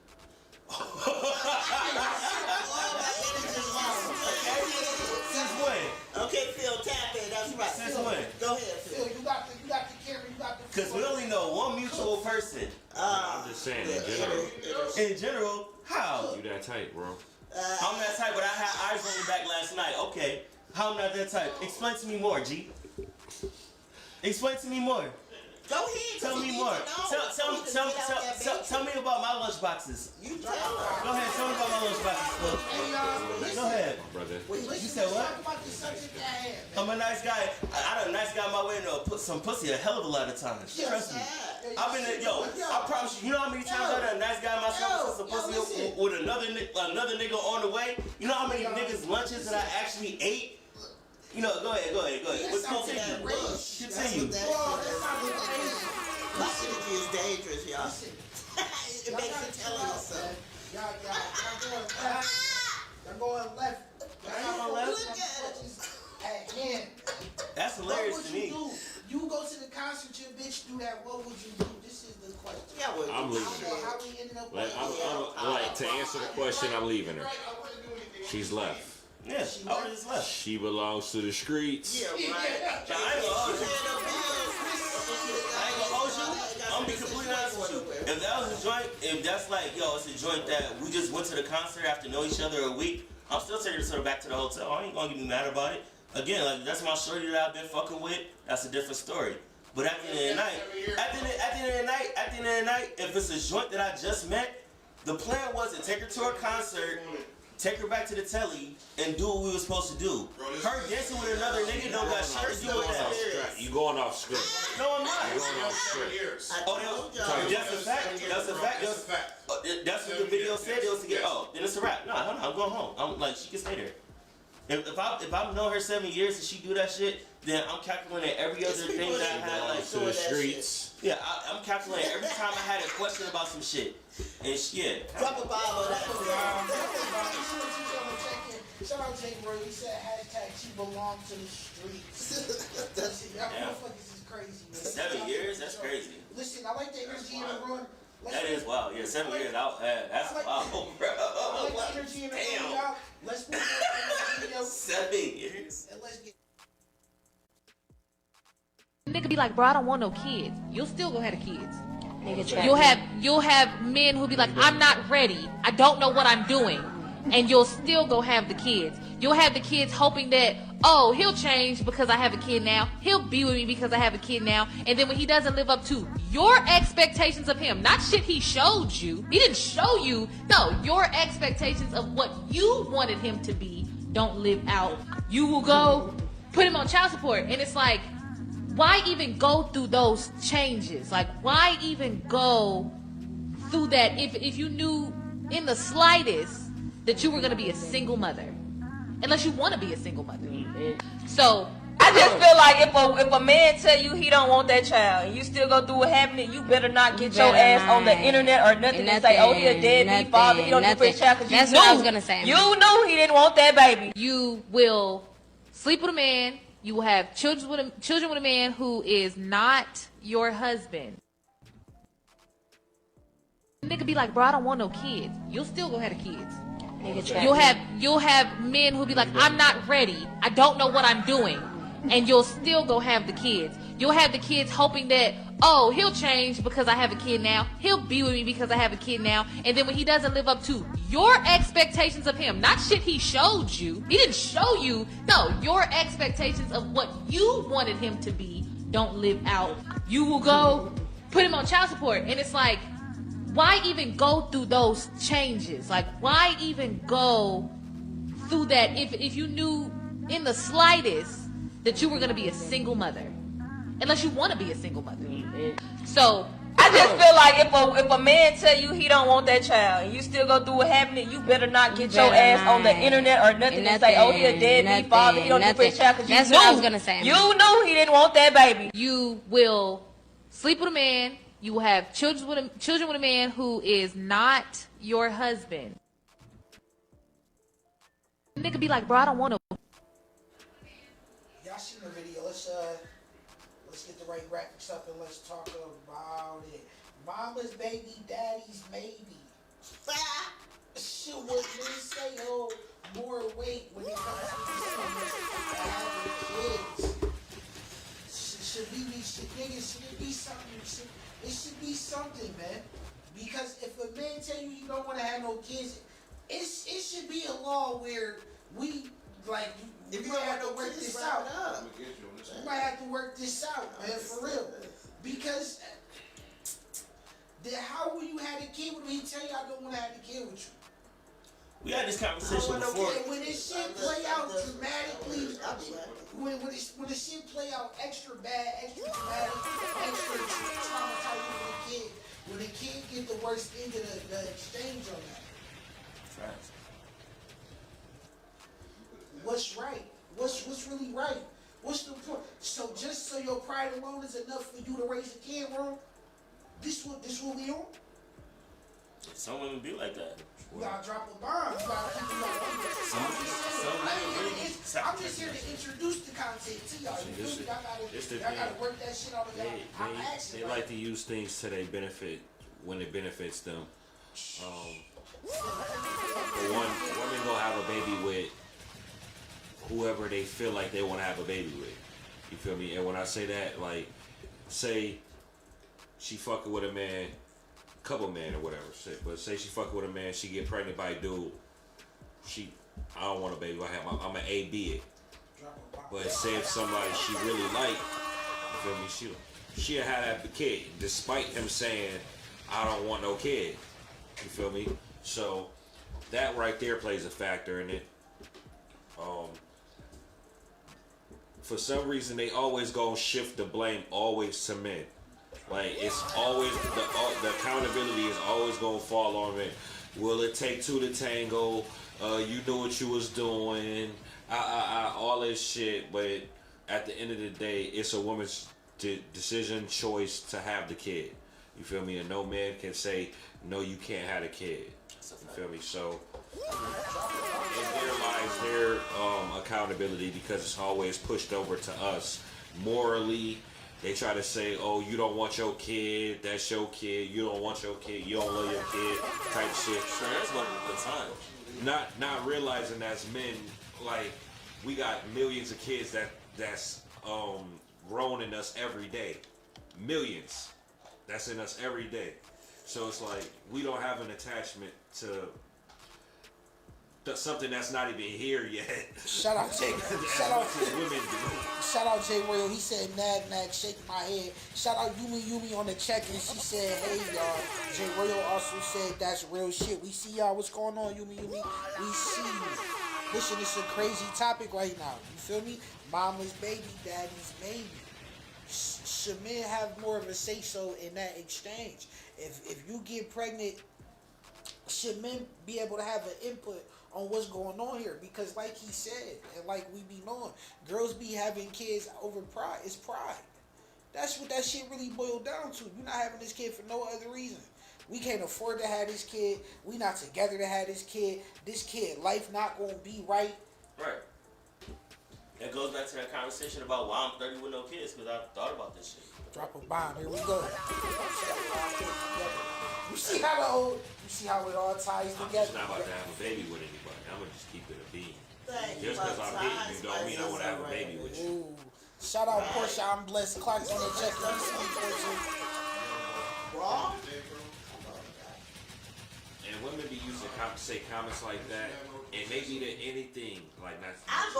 Since when? Okay, Phil, tap in. That's right. Since when? Go ahead, Phil. You got the camera. You got the. Because we only know one mutual person. I'm just saying in general. In general, how? You that tight, bro. I'm that type, but I had eyes on the back last night. Okay, how I'm not that type? Explain to me more, G. Explain to me more. Go ahead. Tell me more. Tell me about my lunch boxes. You tell her. Go ahead. Tell me about my lunch boxes, Phil. Go ahead. Brother. You said what? I'm a nice guy. I done nice guy my way to put some pussy a hell of a lot of times. Trust me. I've been I promise you. You know how many times I done nice guy myself with some pussy with another nigga on the way? You know how many niggas' lunches that I actually ate? You know, go ahead. Continue. Lucidity is dangerous, y'all. It makes you tell yourself. Y'all going left. That's hilarious to me. You go to the concert, your bitch do that. What would you do? This is the question. I'm leaving her. How we ended up To answer the question, I'm leaving her. She's left. Yeah, I would just left. She belongs to the streets. Yeah, right. I ain't gonna hold you. I'm gonna be completely honest with you. If that was a joint, if that's like, it's a joint that we just went to the concert after knowing each other a week, I'm still taking her back to the hotel. I ain't gonna get mad about it. Again, like that's my shorty that I've been fucking with. That's a different story. But at the end of the night, if it's a joint that I just met, the plan was to take her to a concert, take her back to the telly, and do what we were supposed to do. Her dancing with another nigga don't got shit to do with that. You going off script. No, I'm not. You going off script. That's a fact. That's what the video said. It was to get. Then it's a wrap. No, I'm going home. I'm like, she can stay there. If I've known her 7 years and she do that shit, then I'm calculating every other thing that I had like to the streets. Yeah, I'm calculating every time I had a question about some shit. And Drop a Bible that. Shout out Jake Roy. He said #she belong to the streets. Y'all motherfuckers is crazy, man. 7 years? That's crazy. Listen, I like the energy in the room. That is wild. Yeah, 7 years out. That's wild, bro. I like the energy in the room, y'all. Let's move on to the video. 7 years. And let's get. Nigga be like, bro, I don't want no kids. You'll still go have the kids. Nigga, You'll have men who be like, I'm not ready. I don't know what I'm doing. And you'll still go have the kids. You'll have the kids hoping that, oh, he'll change because I have a kid now. He'll be with me because I have a kid now. And then when he doesn't live up to your expectations of him, not shit he showed you. He didn't show you. No, your expectations of what you wanted him to be don't live out. You will go put him on child support. And it's like, why even go through those changes? Like, why even go through that if you knew in the slightest that you were going to be a single mother? Unless you want to be a single mother. So I just feel like if a man tell you he don't want that child and you still go through what happened, you better not get your ass on the internet or nothing and say, oh, he a deadbeat father, he don't do for his child, because That's what I was gonna say. You knew he didn't want that baby. You will sleep with a man. You will have children with a man who is not your husband. Nigga be like, bro, I don't want no kids. You'll still go have the kids. You'll have men who be like, I'm not ready. I don't know what I'm doing. And you'll still go have the kids. You'll have the kids hoping that, oh, he'll change because I have a kid now. He'll be with me because I have a kid now. And then when he doesn't live up to your expectations of him, not shit he showed you. He didn't show you. No, your expectations of what you wanted him to be don't live out. You will go put him on child support. And it's like, why even go through those changes? Like, why even go through that if you knew in the slightest that you were going to be a single mother? Unless you want to be a single mother. So I just feel like if a man tell you he don't want that child and you still go through what happened, you better not get your ass on the internet or nothing and say, oh, he a deadbeat father, he don't do for his child, because That's what I was gonna say. You knew he didn't want that baby. You will sleep with a man. You will have children with a man who is not your husband. Nigga be like, bro, I don't want no. Y'all seen the video? Let's get the right graphics up and let's talk about it. Mama's baby, daddy's maybe. Shit, what they say, oh, more weight when it comes to having kids. Should it be something? It should be something, man. Because if a man tell you he don't want to have no kids, it should be a law where we, like, you might have to work this out. You might have to work this out, man, for real. Because how will you have a kid when he tell you I don't want to have a kid with you? We had this conversation before. When this shit play out dramatically, when the shit play out extra bad, extra dramatic, extra traumatizing for the kid, when the kid get the worst end of the exchange on that. Right. What's right? What's really right? What's the point? So just so your pride alone is enough for you to raise a kid, bro? This what we on? Some women be like that. You gotta drop a bomb. You gotta keep I'm just here to introduce the content to y'all. You feel me? Y'all gotta work that shit out of y'all. They like to use things to their benefit when it benefits them. For one, women gonna have a baby with whoever they feel like they want to have a baby with. You feel me? And when I say that, like, say she fucking with a man, couple man or whatever, but say she fucking with a man, she get pregnant by a dude. I don't want a baby. I'm an A-B it. But say if somebody she really like, you feel me? She'll have that kid, despite him saying, I don't want no kid. You feel me? So that right there plays a factor in it. For some reason, they always go shift the blame always to men. Like, it's always, the accountability is always going to fall on men. Will it take two to tango? You knew what you was doing. All this shit. But at the end of the day, it's a woman's decision, choice to have the kid. You feel me? And no man can say, no, you can't have a kid. You feel me? So, and there lies their accountability, because it's always pushed over to us. Morally, they try to say, oh, you don't want your kid, that's your kid, you don't want your kid, you don't love your kid, type shit. Sure, that's one of the time. Not realizing as men, like, we got millions of kids that's grown in us every day. Millions. That's in us every day. So it's like, we don't have an attachment to something that's not even here yet. Shout out Jay. Women do. Shout out Jay Royal. He said nag, shake my head. Shout out Yumi on the check-in. She said, hey y'all. Jay Royal also said that's real shit. We see y'all. What's going on, Yumi? We see you. Listen, it's a crazy topic right now. You feel me? Mama's baby, daddy's baby. Should men have more of a say-so in that exchange? If you get pregnant, should men be able to have an input on what's going on here? Because like he said, and like we be knowing, girls be having kids over pride. It's pride. That's what that shit really boiled down to. You're not having this kid for no other reason. We can't afford to have this kid. We not together to have this kid. This kid life not gonna be right. Right. It goes back to that conversation about why I'm 30 with no kids, because I thought about this shit. Drop a bomb. Here we go. You see how it all ties I'm together. just not about to have a baby with anybody. I'm gonna just keep it a bean. Thank Just because I'm dating you don't mean I want to have a baby with you. Ooh. Shout out Portia. I'm blessed. Clocks on the check. Wrong? And women be using say comments like that. It may be to anything like that. I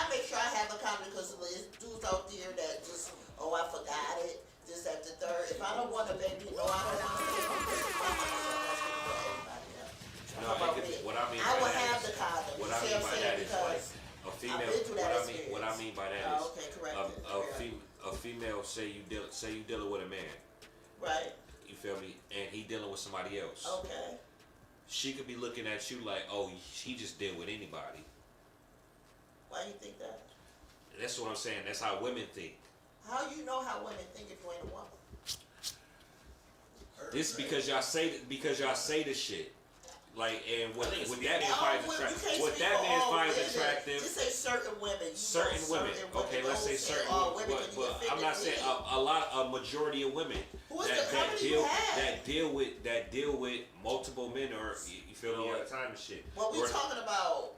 make sure I have a comment because there's dudes out there that just, oh, I forgot it. This, that, the third. If I don't want a baby, no, I don't want a baby. What I mean I by will that have is, the condom. what I mean by that is like a female. What I mean by that is okay, correct. a female say you dealing with a man. Right. You feel me? And he dealing with somebody else. Okay. She could be looking at you like, oh, he just deal with anybody. Why do you think that? That's what I'm saying. That's how women think. How you know how women think if you ain't a woman? This because y'all say the shit. Like, and what that man finds attractive. What that man finds attractive. Just say certain women. Certain women. Okay, let's say certain women. But I'm not saying a majority of women that deal with multiple men or you feel me at a time and shit. Well, he's talking about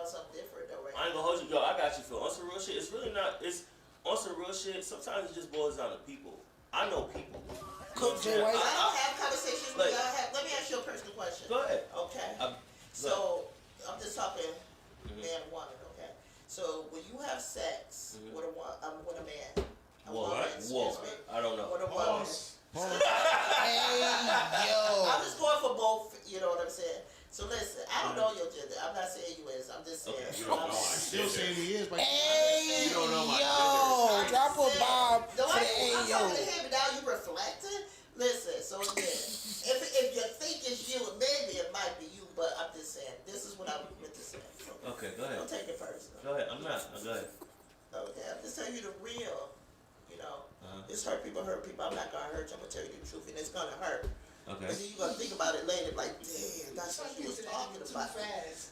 something different though, right? I ain't gonna hold you, yo. I got you, Phil. On some real shit, it's really not. It's on some real shit. Sometimes it just boils down to people. I know people. Cook J. White. I don't have conversations with y'all. Let me ask you a personal question. Go ahead. Okay. So I'm just talking man and woman. Okay. So when you have sex with a man, Whoa. I don't know. With a woman. Hey yo. I'm just going for both. You know what I'm saying? So listen, I don't know your gender. I'm not saying you is. I'm just saying. You don't know my still saying he is, but hey you don't know my yo. Drop a bomb No, for the I'm yo. talking to him, but now you reflecting. Listen, so again, if you think it's you, maybe it might be you, but I'm just saying, this is what I meant to say. Okay, go ahead. Don't take it personal. Go ahead. I'm not. Go ahead. Okay, I'm just telling you the real. You know, it's hurt people. I'm not gonna hurt you. I'm gonna tell you the truth, and it's gonna hurt. Okay. And then you're gonna think about it later, like, damn, that's what she was talking about.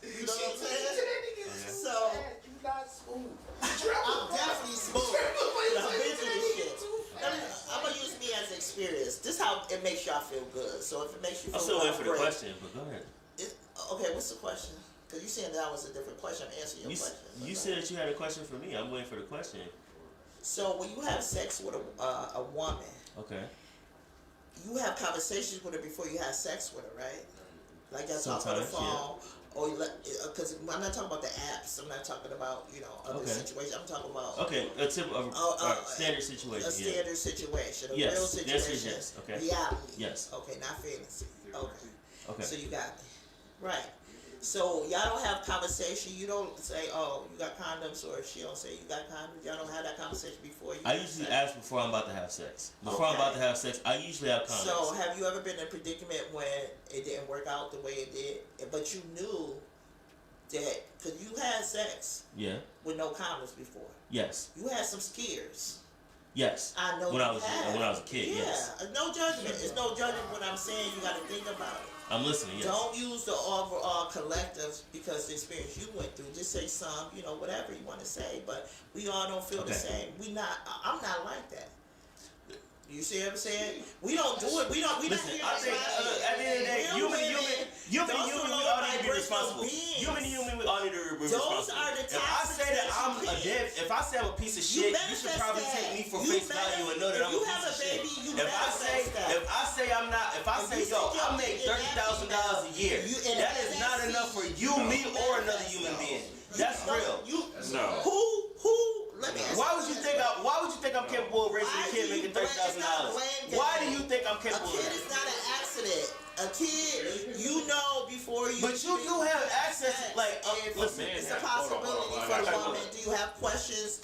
You know what I'm saying? So, You not smooth. I'm definitely smooth. I've been through this shit. I'm gonna use me as experience. This is how it makes y'all feel good. So if it makes you feel I'm still good, waiting for the question, but go ahead. Okay, what's the question? Because you saying that was a different question. I'm answering your question. You said that you had a question for me. I'm waiting for the question. So when you have sex with a woman, okay, you have conversations with her before you have sex with her, right? Like y'all talk on the phone, or because I'm not talking about the apps. I'm not talking about other situations. I'm talking about a standard situation. A standard situation, a real situation. Yes. Okay. Reality. Yes. Okay, not fantasy. Okay. Okay. So you got right. So y'all don't have conversation. You don't say, "Oh, you got condoms," or she don't say, "You got condoms." Y'all don't have that conversation before you. I usually ask before I'm about to have sex. Before I'm about to have sex, I usually have condoms. So have you ever been in a predicament when it didn't work out the way it did, but you knew that because you had sex with no condoms before? Yes. You had some scares. Yes. I know when I was a kid. Yeah. Yes. No judgment. It's no judgment when I'm saying you got to think about it. I'm listening. Yes. Don't use the overall collective because the experience you went through. Just say some, whatever you want to say. But we all don't feel the same. I'm not like that. You see what I'm saying? We don't do it. We not Listen, here I think at the end of the day, human to human, we all need to be responsible. Human to human, we all need to be responsible. If I say that I'm a if I say I'm a piece of shit, you should probably take me for face value and know that I'm a piece of shit. If I say I'm not, if I say yo, I make $30,000 a year, that is not enough for you, me, or another human being. That's real. No. Why would you think I'm capable of raising a kid making $30,000? Why do you think I'm capable of that? A kid is not an accident. A kid, you know before you. But you do have access. Like, listen, it's a possibility for the woman. Do you have questions?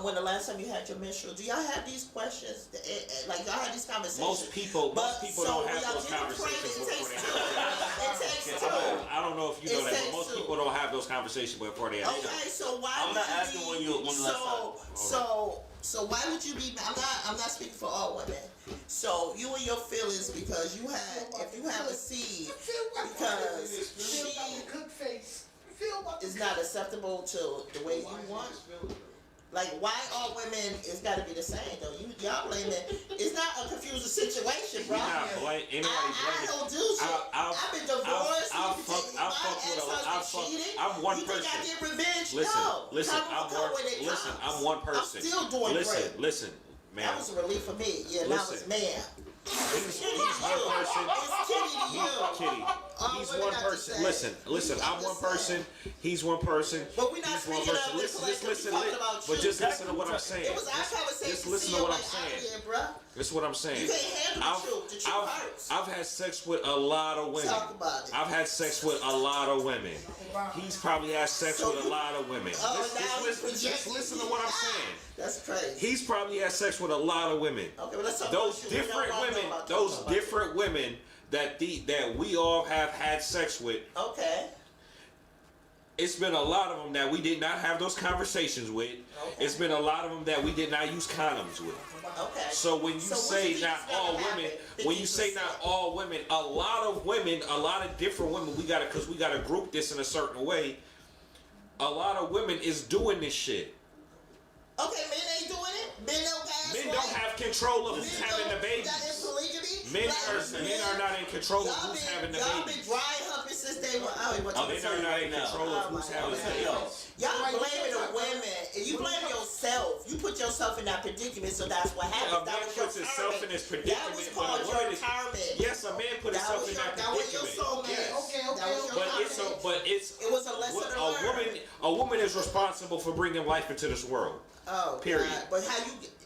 When the last time you had your menstrual, do y'all have these questions? Like y'all have these conversations? Most people don't have those conversations before they have. It takes two. I don't know if you know that, but most people don't have those conversations before they have. Okay, so why? I'm not asking when the last time. So why would you be? I'm not speaking for all women. So you and your feelings because you had, if you have a seed, because she is not acceptable to the way you want. Like, why all women, it's got to be the same, though. Y'all blaming. It's not a confusing situation, bro. I don't do shit. I've been divorced. I'm one person. You think I get revenge? Listen, I'm one person. I'm still doing great. Listen, man. That was a relief for me. Yeah, that was man. He's one person. Kitty. He's one person. Listen. I'm one person. He's one person. But we're not speaking of the listen. But just listen to what I'm saying. It was our conversation. Just listen to what I'm saying. This is what I'm saying. You can't handle the truth. I've had sex with a lot of women. Talk about it. I've had sex with a lot of women. He's probably had sex with a lot of women. Just listen to what I'm saying. That's crazy. He's probably had sex with a lot of women. Okay, well, let's talk those about different women that we all have had sex with. Okay. It's been a lot of them that we did not have those conversations with. Okay. It's been a lot of them that we did not use condoms with. Okay. So when you say not all women, a lot of different women, we gotta group this in a certain way. A lot of women is doing this shit. Okay, men ain't doing it. Men don't have control of who's having the babies. Men are not in control of who's having the babies. Y'all been dry humping since they were out. Men are not in control of who's having the babies. Y'all blaming the women. And you blame yourself. You put yourself in that predicament, so that's what happened. A man puts himself in this predicament. That was called your retirement. Yes, a man put himself in that predicament. That was your soulmate. Yes. Okay. It was a lesson learned. A woman is responsible for bringing life into this world. Oh, period. God.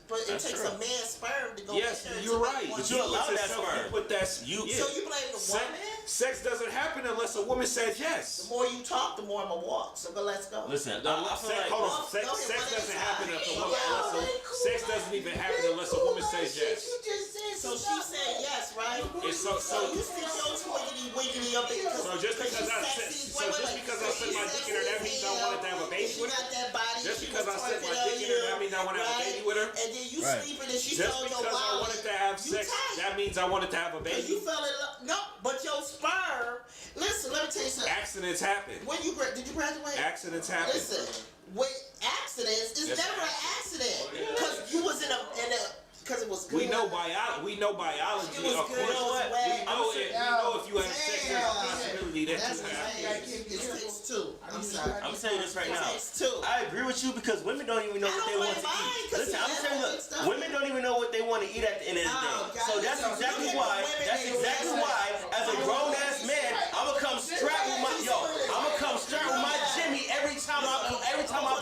But it takes a man's sperm to go. Yes, you're right. But you allow that sperm. So you blame the woman? Sex doesn't happen unless a woman says yes. The more you talk, the more I'm gonna walk. So let's go. Listen, sex doesn't happen sex doesn't even happen unless a woman says yes. So she said yes, right? So you stick your wiggity up in. So just because I said my dick in her, that means I wanted to have a baby with her. Just because I said my dick in her, that means I want to have a baby with her. And then you sleeping and she just told your because I wanted to have sex, that means I wanted to have a baby. You fell in love. No, but your sperm. Listen, let me tell you something. Accidents happen. Did you graduate? Accidents happen. Listen, with accidents, it's never an accident because you was in a. Because it was good. We know biology. Of course, we know if you have sex, there's a possibility that you have. It takes two. I'm sorry. I'm gonna tell you this right now. It takes two. I agree with you because women don't even know what they want to eat. Listen, I'm telling you, women don't even know what they want to eat at the end of the day. So that's exactly why. As a grown ass man, I'm gonna come strapped with my Jimmy every time I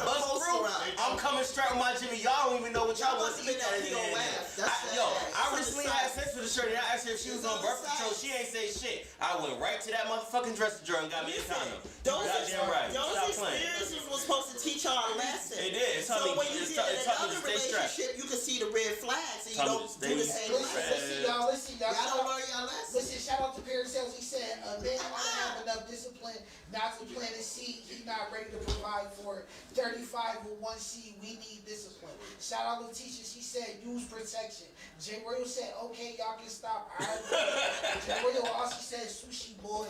bust through. I'm coming strapped with my Jimmy. Y'all don't even know what y'all want to eat at the end of the day. I recently had sex with a shorty. I asked her if she was on birth control. She ain't say shit. I went right to that motherfucking dresser drawer and got me a condom. Those experiences were supposed to teach y'all a lesson. It did. So when you get in another relationship, you can see the red flags and you don't do the same lesson. Listen, y'all don't learn y'all lesson. Listen, shout out to Perry Sales. He said, a man don't have enough discipline not to plant a seed. He's not ready to provide for it. 35 with one seed. We need discipline. Shout out to teachers. He said, use protection. Jay Royal said, okay, y'all can stop. Jay Royal also said, sushi boy.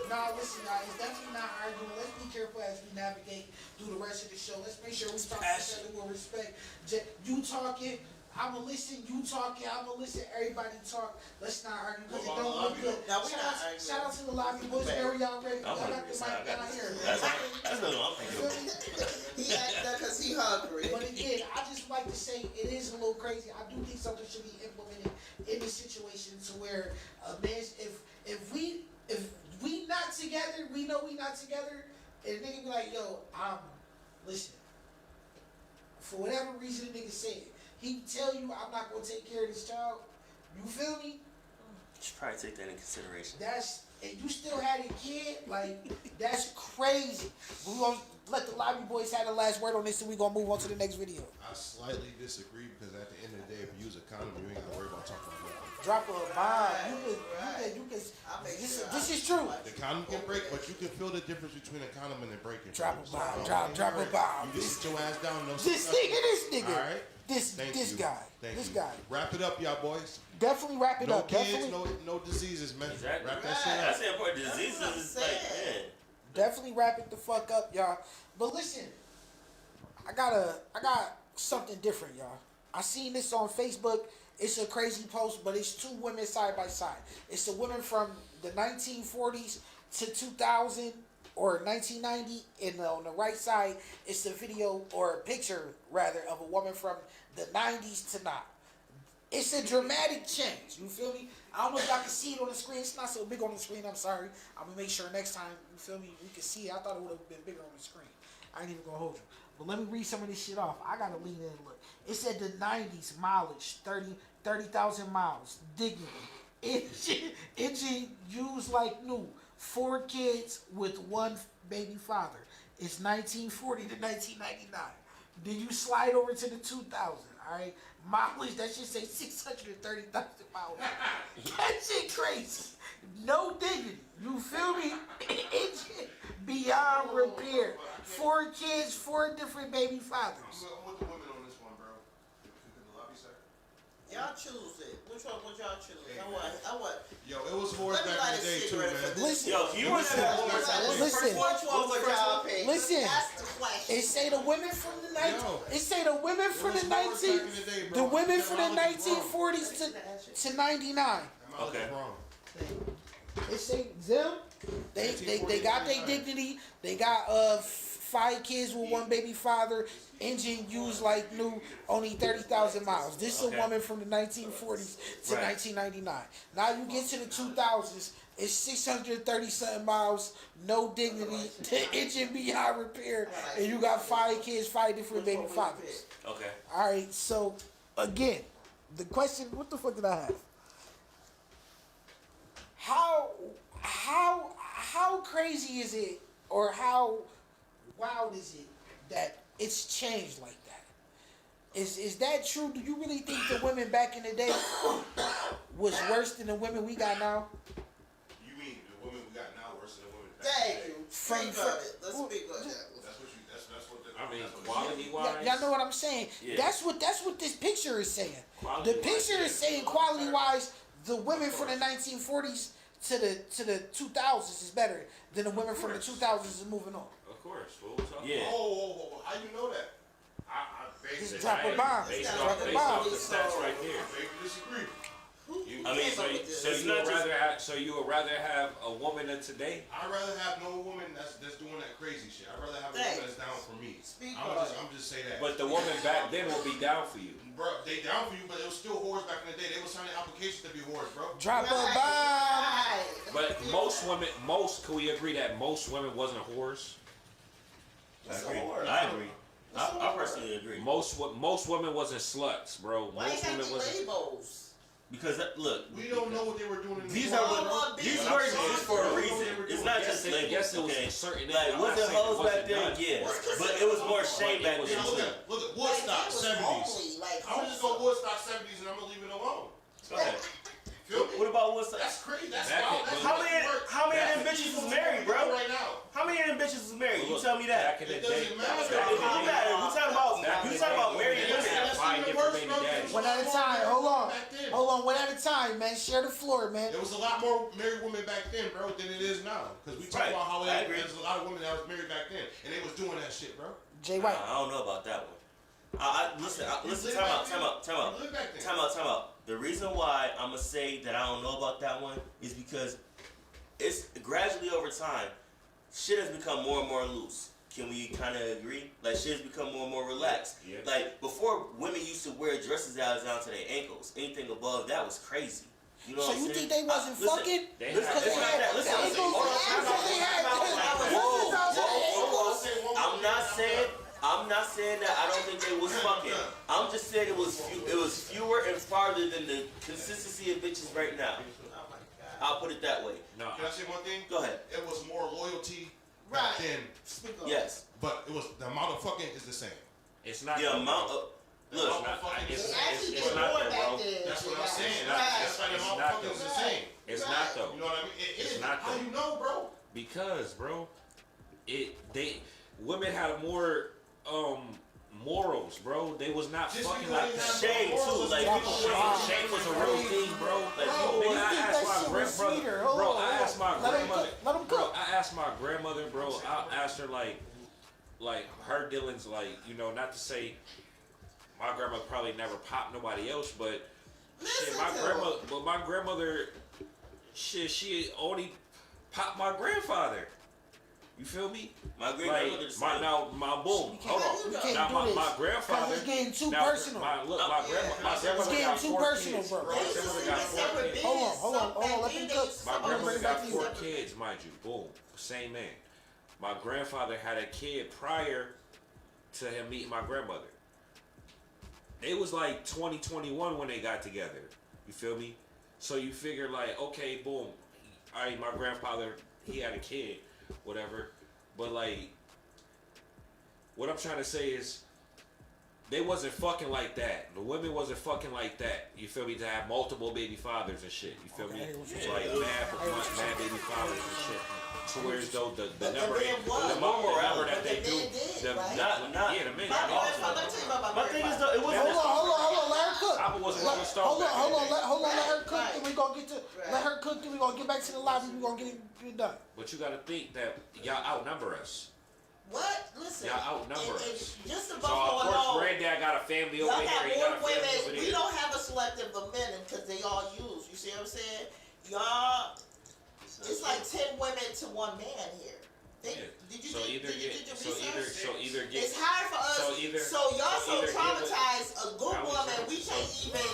Nah, listen, guys, it's definitely not arguing. Let's be careful as we navigate through the rest of the show. Let's make sure we talk to each other with respect. You talking, I'm gonna listen. You talking? I'm gonna listen. Everybody talk. Let's not argue because it don't look good. Shout out to the lobby boys. Where y'all ready? Y'all got the mic down here. That's what I'm thinking. He acted that because he hungry. But again, I just like to say it is a little crazy. I do think something should be implemented in this situation to where a man, if we not together, we know we not together, and a nigga be like, yo, listen. For whatever reason the nigga said, he can tell you I'm not gonna take care of this child. You feel me? You should probably take that in consideration. And you still had a kid, like that's crazy. We gonna let the lobby boys have the last word on this, and we gonna move on to the next video. I slightly disagree because at the end of the day, if you use a condom, you ain't gotta worry about talking about nothing. Drop a bomb. You can. This is true. The condom can break, but you can feel the difference between a condom and a breaking. Drop a bomb. Drop a bomb. You just sit your ass down. This nigga. All right. This guy. This guy. Wrap it up, y'all boys. Definitely wrap it no up. Kids, Definitely. no diseases, man. Exactly. Wrap that shit up. That's the important. Diseases is like, man. Definitely wrap it the fuck up, y'all. But listen, I got something different, y'all. I seen this on Facebook. It's a crazy post, but it's two women side by side. It's a woman from the 1940s to 2000 or 1990, and on the right side, it's a video or a picture rather of a woman from the 90s to now. It's a dramatic change. You feel me? I don't know if y'all can see it on the screen. It's not so big on the screen. I'm sorry. I'm gonna make sure next time, you feel me, you can see it. I thought it would have been bigger on the screen. I ain't even gonna hold you. But let me read some of this shit off. I gotta lean in and look. It said the 90s mileage, 30,000 miles, dignity. Engine used like new. 4 kids with 1 baby father. It's 1940 to 1999. Then you slide over to the 2000. All right, mileage, that should say 630,000 miles. That shit crazy. No dignity. You feel me? Engine beyond repair. 4 kids, 4 different baby fathers. I'm with the women on this one, bro. Can the lobby say? Y'all choose it. Which one would y'all choose? I want. Yo, it was horse back in the day too, man. Listen, yo, you want to listen. Which one would y'all pick? Listen. That's the question. It say the women from the 1940s to 99. Okay. It say them. They got their dignity. They got 5 kids with 1 baby father. Engine used like new, only 30,000 miles. This is a woman from the 1940s to 1999. Now you get to the 2000s, it's 630 something miles, no dignity, the engine beyond repair, and you got 5 kids, 5 different baby fathers. Okay. All right. So again, the question: what the fuck did I have? How crazy is it, or how wild is it that it's changed like that? Is that true? Do you really think the women back in the day was worse than the women we got now? You mean the women we got now worse than the women back Thank in the day? you. Speak on it. Let's speak on that. I mean, quality wise. Y'all know what I'm saying? Yeah. That's what this picture is saying. Quality The picture is saying quality wise, the women from the 1940s to the 2000s is better than the women from the 2000s is moving on. Of course. What we talking Yeah. Oh, how you know that? I Just based drop a bomb. Based Drop a bomb. off the stats right there. I disagree. I mean, so you would rather have a woman than today? I'd rather have no woman that's doing that crazy shit. I'd rather have a woman that's down for me. I'm just say that. But the woman back then will be down for you. Bro, they down for you, but it was still whores back in the day. They was signing applications to be whores, bro. Drop a bomb. But can we agree that most women wasn't whores? I agree. I personally agree. Most women wasn't sluts, bro. Why Most you women got wasn't. labels? Because look, we don't know what they were doing. These words exist for a reason. It's not just labels. I guess it was certain. Like was it hoes back then? Yeah, but it was more shame back then too. Look at Woodstock 70s. I'm just gonna Woodstock 70s and I'm gonna leave it alone. Okay. What about Woodstock? That's crazy. That's wild. How many of them bitches was married, bro? Right now. How many of them bitches was married? You tell me that. Back in the day. It don't matter. We talking about married women. One at a time. Hold on. One at a time, man. Share the floor, man. There was a lot more married women back then, bro, than it is now. Because we talk about how there's a lot of women that was married back then, and they was doing that shit, bro. Jay White. I don't know about that one. Listen, time out. The reason why I'm gonna say that I don't know about that one is because it's gradually over time, shit has become more and more loose. Can we kind of agree? Like, shit has become more and more relaxed. Yeah. Like, before, women used to wear dresses down to their ankles. Anything above that was crazy. You know so what you I'm think saying? they wasn't fucking? I'm not saying that I don't think they was fucking. I'm just saying it was fewer and farther than the consistency of bitches right now. I'll put it that way. No. Can I say one thing? Go ahead. It was more loyalty back then. Yes. But it was the amount of fucking is the same. It's not the amount of. Look, it's not though, bro. That's what I'm saying. That's why the amount of fucking is the same. It's not though. You know what I mean? It's not though. How you know, bro? Because, bro, women had more morals, bro. They was not just fucking like that. Shame too, like shame was a real thing, bro. Like, I asked my grandmother, bro. I asked her like her dealings, like, you know, not to say my grandmother probably never popped nobody else, but shit, my grandmother, shit, she only popped my grandfather. You feel me? My grandmother. My boom. Hold on. Now my grandfather. It's getting too personal. My grandmother got too 4 personal, kids. bro. My grandmother got 4 kids. Hold on. Let me cook. My grandmother got 4 kids, mind you. Boom. Same man. My grandfather had a kid prior to him meeting my grandmother. They was like 2021 when they got together. You feel me? So you figure like, okay, boom. All right, my grandfather, he had a kid. Whatever, but like, what I'm trying to say is, they wasn't fucking like that. The women wasn't fucking like that. You feel me? To have multiple baby fathers and shit. You feel me? Like mad baby fathers and shit. So whereas though the number that they do, the men. My thing is though, it wasn't. Hold on, let her cook. I wasn't gonna start. Hold on, let her cook. Then we gonna get to let her cook. Then we gonna get back to the lobby. We gonna get it done. But you gotta think that y'all outnumber us. What? Listen. Y'all outnumber us. Just so of course, Granddad got a family over here. He got a family over there. We don't have a selective amendment because they all use. You see what I'm saying? Y'all, it's like 10 women to 1 man here. Did you do research? It's hard for us. So y'all so traumatized. A good woman, we can't even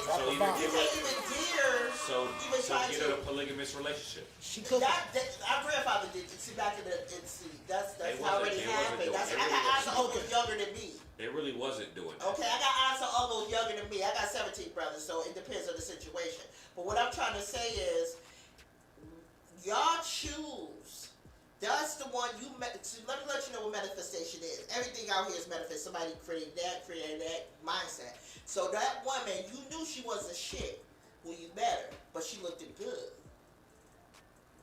dare. So get in a polygamous relationship. Our grandfather did. See, back in the that's already happened. I got aunts and uncles younger than me. It really wasn't doing that. Okay, I got aunts and uncles younger than me. I got 17 brothers, so it depends on the situation. But what I'm trying to say is, y'all choose. That's the one you met. Let me let you know what manifestation is. Everything out here is manifest. Somebody created that mindset. So that woman, you knew she wasn't shit when you met her, but she looked good.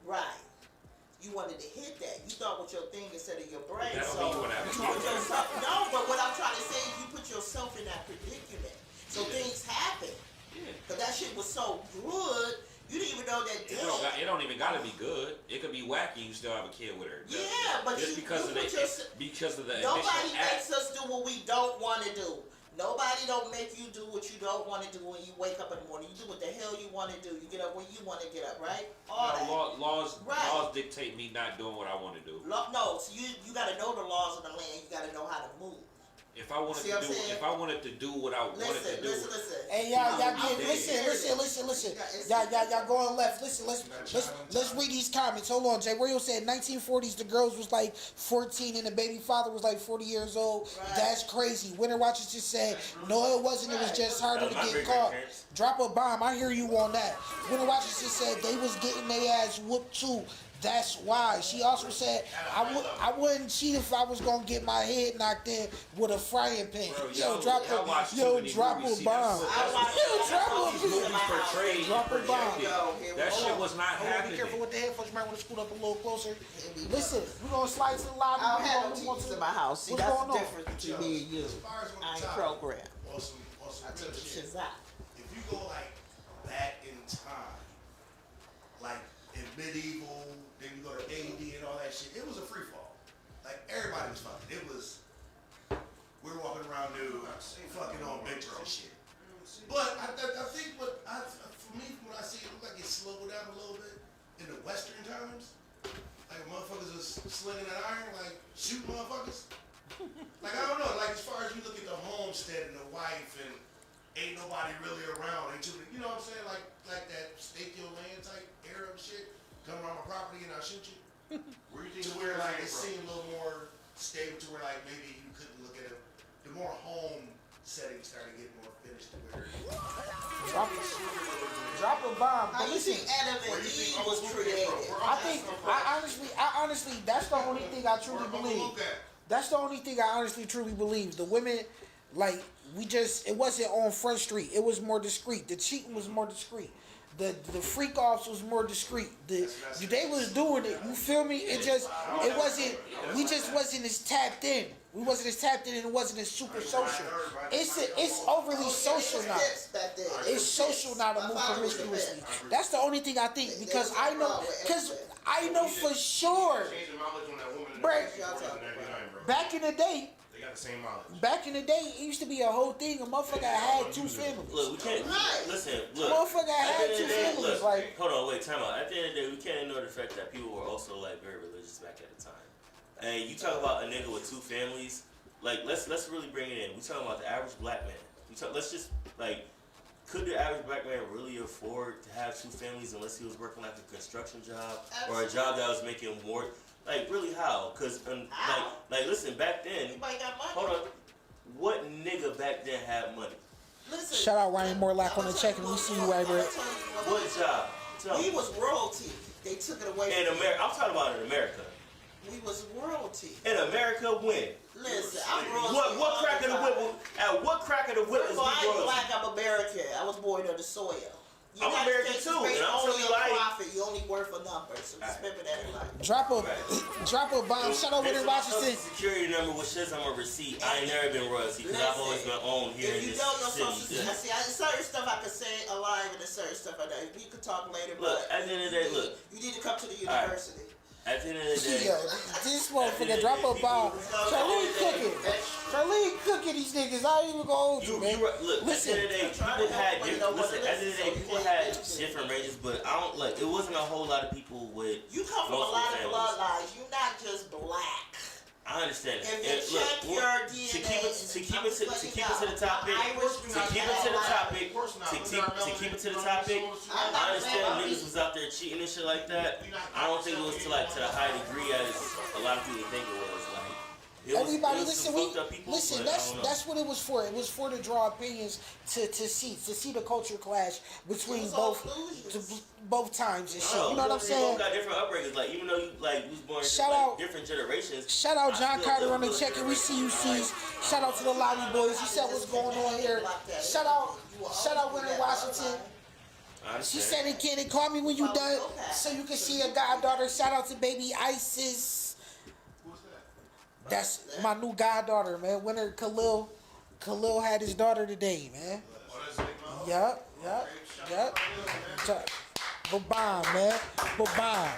Right. You wanted to hit that. You thought with your thing instead of your brain. So no, but what I'm trying to say is you put yourself in that predicament. So things happen. But that shit was so good. You didn't even know that it don't even gotta be good. It could be wacky. You still have a kid with her. Yeah, but just because of the nobody makes us do what we don't want to do. Nobody don't make you do what you don't want to do when you wake up in the morning. You do what the hell you want to do. You get up when you want to get up, right? Laws dictate me not doing what I want to do. No, so you got to know the laws of the land. You got to know how to move. If I wanted to do what I wanted to do. Listen. Hey, y'all listen. Y'all going left. Listen, let's read these comments. Hold on, Jay. Rio said 1940s the girls was like 14 and the baby father was like 40 years old. Right. That's crazy. Winter Watchers just said, no, it wasn't. It was just harder to get caught. Drop a bomb. I hear you on that. Winter Watchers just said they was getting their ass whooped too. That's why. She also said, I wouldn't cheat if I was going to get my head knocked in with a frying pan. Drop a bomb. Drop a bomb. That shit was not happening. Be careful with the headphones. You might want to scoot up a little closer. Listen, we're going to slide to the lobby. I don't have no TVs in my house. See, that's the difference between me and you. I ain't programmed. I took the shit out. If you go like back in time, like in medieval, then you go to AD and all that shit, it was a free fall. Like everybody was fucking. We we're walking around nude, fucking on benches and shit. But I think for me, from what I see, it looks like it slowed down a little bit in the Western times. Like motherfuckers was slinging that iron, like shooting motherfuckers. Like I don't know, like as far as you look at the homestead and the wife and ain't nobody really around, you know what I'm saying? Like that stake your land type Arab shit. Come around my property and I'll shoot you. Where you think to where like it seemed a little more stable, to where like maybe you couldn't look at it. The more home settings started getting more finished to where. Drop a bomb. How you think Adam and Eve was created? I honestly, that's the only thing I truly believe. That's the only thing I honestly truly believe. The women, like, it wasn't on Front Street. It was more discreet. The cheating was more discreet. The freak offs was more discreet. They was doing it. You feel me? We just wasn't as tapped in. We wasn't as tapped in, and it wasn't as super social. It's overly social now. It's social now to move promiscuously. That's the only thing I think, because I know for sure. Back in the day. They got the same mileage. Back in the day, it used to be a whole thing. A motherfucker had 2 families. Look, we can't listen. Look, motherfucker had 2 families. Look, like, hold on, wait, time out. At the end of the day, we can't ignore the fact that people were also like very religious back at the time. And you talk about a nigga with 2 families. Like, let's really bring it in. We talking about the average black man. Let's just like, could the average black man really afford to have 2 families unless he was working like a construction job or a job that was making more? Like, really, how? Because, like, listen, back then, Anybody got money? hold on, what nigga back then had money? Listen, shout out Ryan Morlock on the check, and we see you right there. What job? We was royalty. They took it away In from America, I'm talking about in America. We was royalty. In America, when? Listen, I'm royalty. What crack of the whip? At what crack of the whip was we I ain't royalty? black, I'm American. I was born under the soil. I'm American too, and I only like profit. You only worth a number, so just remember that in life. Drop a bomb. Shout out Winter Washington. Security number which says I'm a receipt. I ain't never been royalty because I've always been owned here in this city. Certain stuff I can say alive, and there's certain stuff I don't. We could talk later. Look, at the end of the day, look. You need to come to the university. At the end of the day, yo, this motherfucker drop a bomb. Charlene cooking these niggas. I ain't even gonna hold you, man. Look, listen, at the end of the day, people had different. Listen, at the end of the day, people had different ranges, but I don't like. It wasn't a whole lot of people with. You come from a lot of bloodlines. You're not just black. I understand that. If you check your DNA, to keep it to the topic, I understand niggas was out there cheating and shit like that. I don't think it was to the high degree as a lot of people think it was. Like, everybody, listen. That's what it was for. It was for to draw opinions to see the culture clash between both times and shit. You know what I'm saying? Both got different upbringings. Like, even though you was born in different generations. Shout out John Carter on the check, and we see you C's. Shout out to the Lobby Boys. You said what's going on here. Shout out Winter Washington. She said it can. Call me when you done, so you can see a goddaughter. Shout out to baby Isis. That's my new goddaughter, man. Winter Khalil had his daughter today, man. Yup. Bomb, man. Bomb.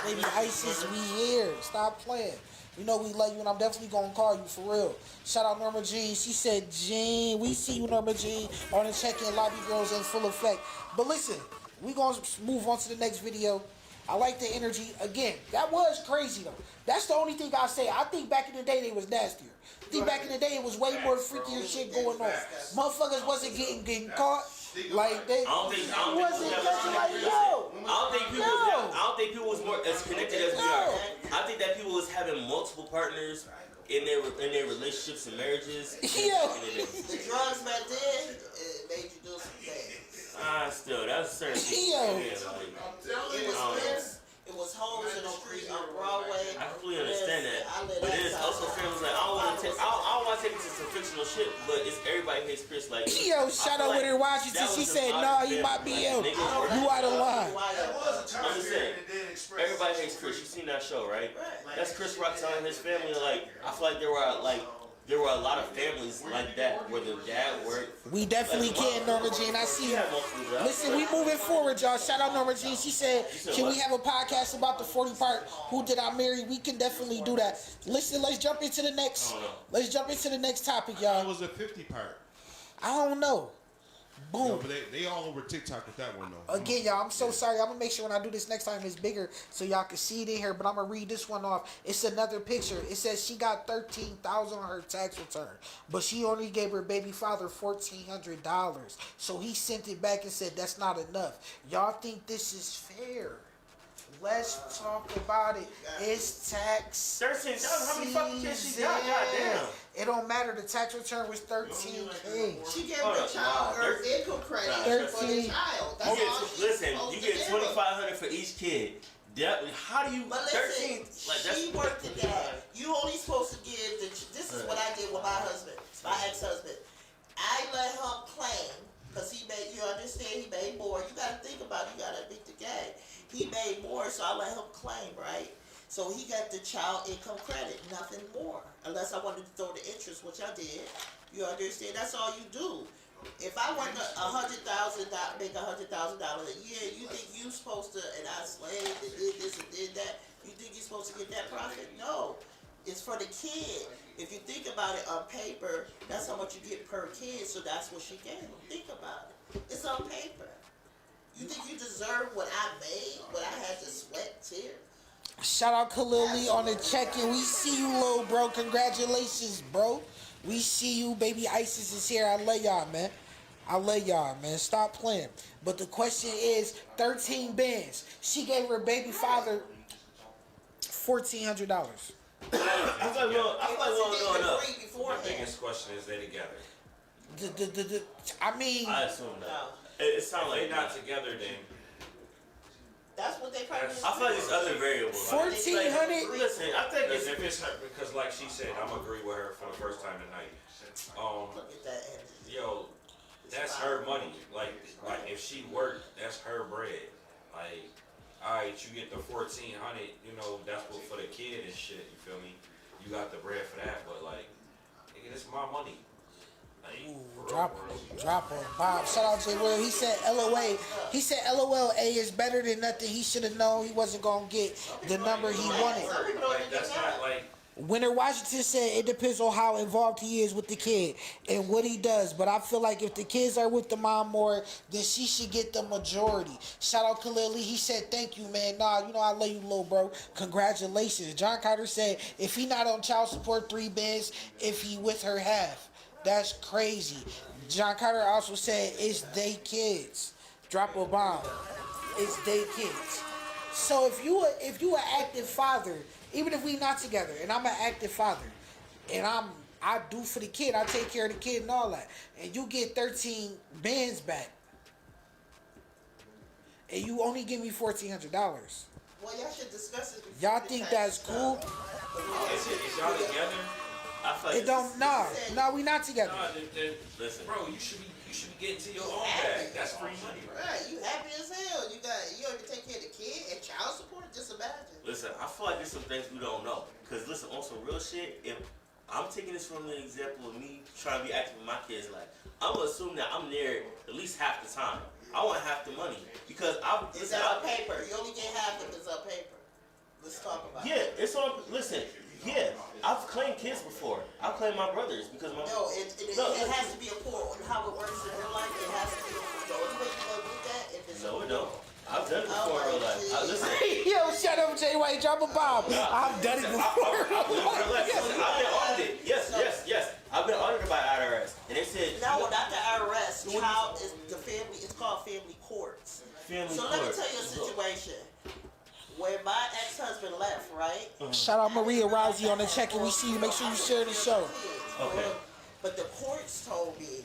Baby Isis, we here. Stop playing. You know we love you, and I'm definitely gonna call you for real. Shout out Norma Jean. She said, Jean, we see you, Norma Jean, on the check-in. Lobby girls in full effect. But listen, we gonna move on to the next video. I like the energy. Again, that was crazy though. That's the only thing I say. I think back in the day they was nastier. I think back in the day it was way more freakier shit going on. Motherfuckers wasn't getting caught. Like they wasn't catching like yo. I don't think people was more as connected as we are. I think that people was having multiple partners in their relationships and marriages. Yeah. The drugs back then it made you do some things. Still, that's certain. It was hoes in on Broadway. I completely understand that, but it is also films like I don't want to take it to some fictional shit, but it's everybody hates Chris. Like yo, shout out Winter Washington. She said, "No, he might be out. You out of line." I'm just saying, everybody hates Chris. You seen that show, right? That's Chris Rock telling his family like I feel like there were like there were a lot of families like that where the dad worked. We definitely can, Norma Jean. I see you. Listen, we moving forward, y'all. Shout out Norma Jean. She said, can we have a podcast about the 40 part Who Did I Marry? We can definitely do that. Listen, let's jump into the next topic, y'all. It was a 50 part. I don't know. Boom. No, but they all over TikTok with that one though. Again, y'all, I'm so sorry. I'm gonna make sure when I do this next time it's bigger so y'all can see it in here. But I'm gonna read this one off. It's another picture. It says she got $13,000 on her tax return, but she only gave her baby father $1,400. So he sent it back and said that's not enough. Y'all think this is fair? Let's talk about it. It's tax 13,000. How many fucking kids she got? Goddamn. It don't matter. The tax return was $13K. She gave the child her income credit for the child. That's all you get $2,500 for each kid. How do you? But listen, 13. Like she worked it down. You only supposed to give. This is what I did with my husband, my ex-husband. I let him claim because he made. You understand? He made more. You got to think about it. You got to beat the game. He made more, so I let him claim, right? So he got the child income credit, nothing more. Unless I wanted to throw the interest, which I did. You understand? That's all you do. If I work $100,000, make $100,000 a year, you think you supposed to, and I slaved and did this and did that, you think you're supposed to get that profit? No. It's for the kid. If you think about it on paper, that's how much you get per kid, so that's what she gave him. Think about it. It's on paper. You think you deserve what I made, what I had to sweat, tear? Shout out Khalili on the check-in. We see you, little bro. Congratulations, bro. We see you. Baby Isis is here. I love y'all, man. I love y'all, man. Stop playing. But the question is, 13 bands. She gave her baby father $1,400. I feel like we don't going up. The biggest question is they together. I mean, I assume that. It sounds like they're not together then. That's what they probably. I feel like there's other variables. 1,400. Listen, I think if it's her, because like she said, I'm agree with her for the first time tonight. Look at that energy. Yo, that's her money. Like if she worked, that's her bread. Like, all right, you get the 1,400. You know, that's what for the kid and shit. You feel me? You got the bread for that, but like, nigga, this is my money. Ooh, drop on Bob. Shout out Jay Will. He said LOA. He said LOL A is better than nothing. He should have known he wasn't gonna get the number he wanted. That's not like. Winter Washington said it depends on how involved he is with the kid and what he does. But I feel like if the kids are with the mom more, then she should get the majority. Shout out Khalili. He said, thank you, man. Nah, you know I love you, little bro. Congratulations. John Carter said, if he not on child support, 3 bands, if he with her half. That's crazy. John Carter also said, it's they kids. Drop a bomb. It's they kids. So if you an active father, even if we not together, and I'm an active father, and I do for the kid, I take care of the kid and all that, and you get 13 bands back, and you only give me $1,400. Well, y'all should discuss it. Y'all think that's cool? Is y'all together? It don't. No, we not together. Listen, bro, you should be getting to your own bag. That's free money, right? You happy as hell. You don't even take care of the kid and child support. Just imagine. Listen, I feel like there's some things we don't know. Cause listen, on some real shit, if I'm taking this from the example of me trying to be active with my kids' life, I'm gonna assume that I'm there at least half the time. I want half the money because It's on paper. You only get half if it's on paper. Let's talk about it. Yeah, it's on. Listen. Yeah, I've claimed kids before. I've claimed my brothers because my. No, it has to be a poor. How it works in real life, it has to be a poor. The only way you're gonna do that if it's. No, it don't. I've done it before in real life. Listen. Yo, shut up, Jay White. Drop a bomb. I've done it before. I've been audited. Yes. I've been audited by IRS, and they said. No, not the IRS. Child is the family. It's called family courts. Let me tell you a situation. When my ex-husband left, right? Shout out Maria Rousey on the check, and we see you. Make sure you share the show. Okay. But the courts told me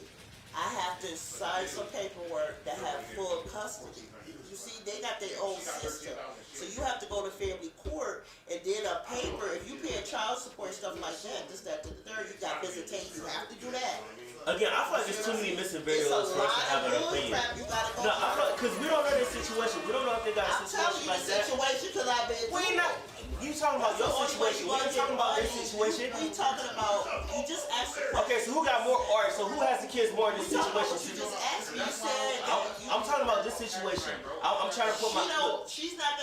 I have to sign some paperwork that have full custody. You see, they got their own system. So you have to go to family court, and then a paper, if you pay child support, stuff like that, this, that, the third, you got visitation. You have to do that. Again, I feel like there's too many missing variables for us to have an opinion. No, I feel because we don't know their situation. We don't know if they got a situation like that. I'm telling you the situation because I've been through it. You talking about your situation. We ain't talking about this situation. We talking about, you just asked the question. Okay, so who got more, alright, so who has the kids more in this situation? You just asked me, you said I'm talking about this situation. I'm trying to put my... She's not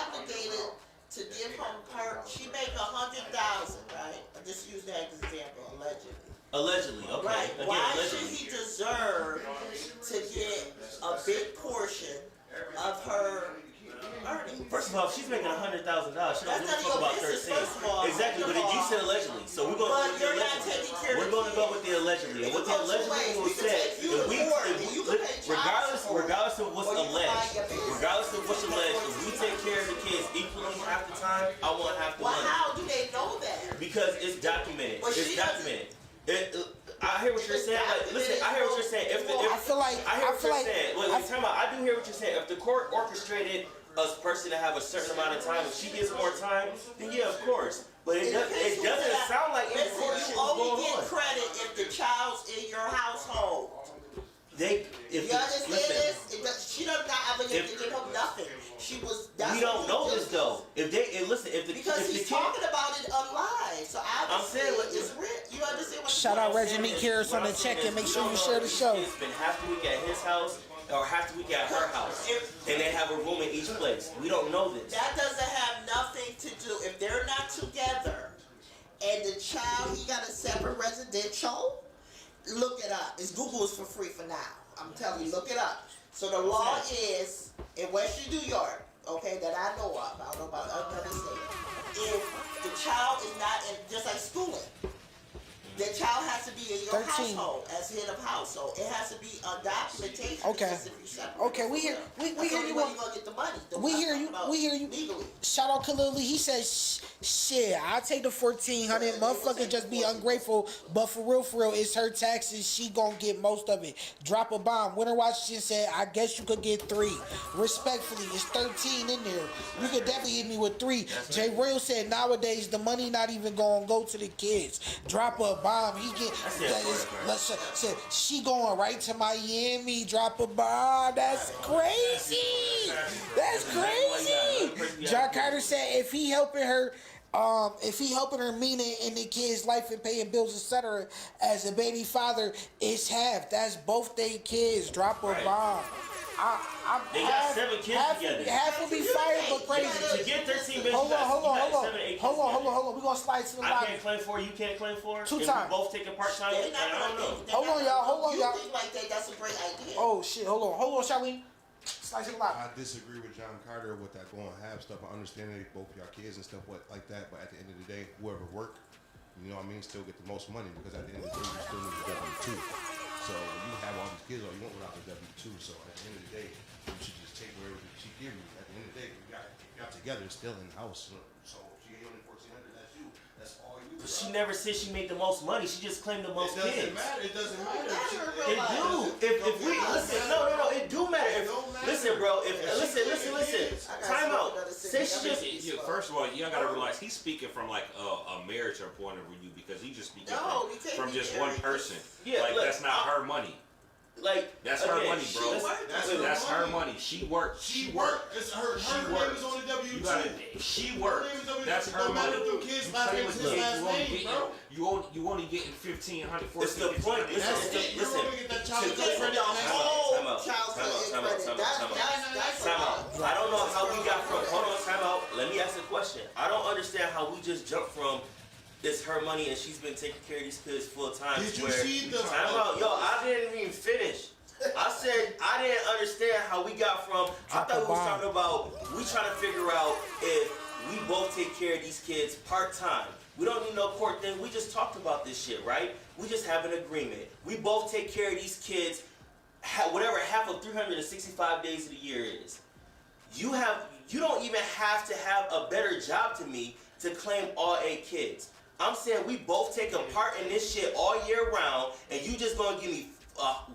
obligated to give her, she make 100,000, right? I just use that as an example, Allegedly, okay. Right. Again, Why allegedly. should he deserve to get a big portion of her earnings? First of all, if she's making $100,000, she don't give a fuck about 13. First of all, Exactly, but you said allegedly, so we're going to go with the allegedly. We're going to go with the allegedly. And what the allegedly will say, regardless of what's alleged, if we take care of the kids equally half the time, I want half the money. Well, how do they know that? Because it's documented. It's documented. I hear what you're saying. Like, listen, I hear what you're saying. I hear what you're saying. Look, I do hear what you're saying. If the court orchestrated a person to have a certain amount of time, if she gets more time, then yeah, of course. But it doesn't sound like the court shit is going on. You only get credit if the child's in your household. You understand this? She does not obligate to give him nothing. We don't know this though. Because he's talking about it online. So obviously, it's real. You understand what Shout out Reggie Meekeris on the check and make sure you share the show. It's been half the week at his house or half the week at her house, and they have a room in each place. We don't know this. That doesn't have nothing to do if they're not together, and the child he got a separate residential. Look it up. It's Google is for free for now. I'm telling you, look it up. So the law is in Western New York, okay, that I know of. I don't know about other states. If the child is not in, just like schooling, the child has to be in your household as head of household. It has to be a documentation. Okay. Okay, we hear you. You gonna get the money. We hear you. Legally. Shout out Khalil. He says, "Shit, I'll take the 1,400. Motherfucker, just be ungrateful. But for real, it's her taxes. She gonna get most of it. Drop a bomb." Winter Washington said, "I guess you could get 3. Respectfully, it's 13 in there. You could definitely hit me with 3." Jay Real said, "Nowadays the money not even gonna go to the kids. Drop a bomb. He get said she going right to Miami. Drop a bomb. That's crazy. That's crazy." John Carter said, "If he helping her, meaning in the kid's life and paying bills, etc. As a baby father, it's half. That's both they kids. Drop a bomb." They got 7 kids together. Half will be fired, but crazy. To get 13 bitches, hold on. We're gonna slide to the lobby. I can't claim 4. You can't claim 4. 2 times. times. We both taking part time. I don't know. Hold on, y'all. You think like that? That's a great idea. Oh shit! Hold on, Charlene. Slide to the lobby. I disagree with John Carter with that going half stuff. I understand that both y'all kids and stuff like that, but at the end of the day, whoever work, you know what I mean, still get the most money because at the end of the day, you still need the W-2. So you have all these kids all you want without the W-2. So at the end of the day, you should just take whatever she gives you. At the end of the day, y'all together still in the house. So she ain't only 1,400. That's you. That's all you. But she never said she made the most money. She just claimed the most kids. It doesn't matter. It do. If we listen, no, it do matter. Listen, bro. Listen. Time out. Say she just. First of all, you gotta realize he's speaking from like a marriage point of view because he's just speaking from just one person. Yeah, like that's not her money. Like that's her money, bro. That's her money. She worked. It's her. Her name is on the W-2. She worked. That's her money. You only getting 1,500. It's the point. Listen. Time out. I don't know how we got from. Hold on. Time out. Let me ask a question. I don't understand how we just jumped from. It's her money and she's been taking care of these kids full time. Did you see the time out? Yo, I didn't even finish. I said I didn't understand how we got from. I thought we was talking about we trying to figure out if we both take care of these kids part time. We don't need no court thing. We just talked about this shit, right? We just have an agreement. We both take care of these kids, whatever half of 365 days of the year is. You don't even have to have a better job to me to claim all 8 kids. I'm saying we both take a part in this shit all year round, and you just gonna give me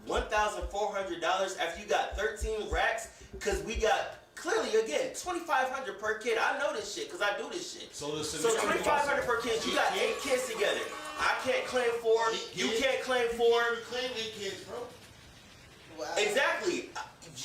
$1,400 after you got 13 racks, because we got, clearly, again, $2,500 per kid. I know this shit, because I do this shit. So $2,500 per kid, you got 8 kids together. I can't claim 4, you can't claim 4. You claim 8 kids, bro. Exactly.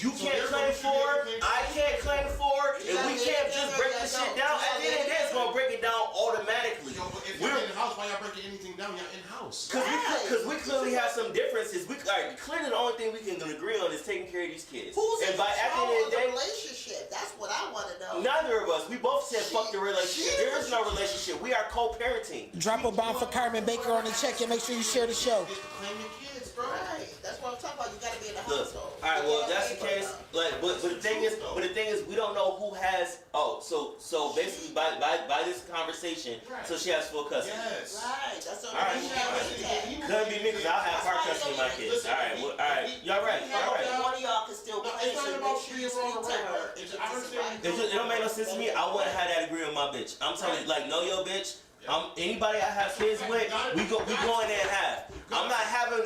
You can't claim for, I can't claim for, and we can't just break this shit down. At the end of the day, it's gonna break it down automatically. Yo, but if you're in the house, why y'all breaking anything down? Y'all in house. Because we clearly have some differences. Clearly the only thing we can agree on is taking care of these kids. Who's in at the end of the day, relationship? That's what I want to know. Neither of us. We both said fuck the relationship. There is no relationship. We are co-parenting. Drop a bomb for Carmen Baker on the check and make sure you share the show. Right. That's what I'm talking about. You gotta be in the household. All right. Well, if that's the case, but the thing is, we don't know who has. So basically, by this conversation, so she has full custody. Yes. Right. That's what All right. Couldn't be me because I'll have part custody of my kids. All right. All right. Y'all right. Y'all right. One of y'all can still play. It's not about being wrong or right. It don't make no sense to me. I wouldn't have that agreement with my bitch. I'm telling you, like, know your bitch. Anybody I have kids with, we go in there and have. I'm not having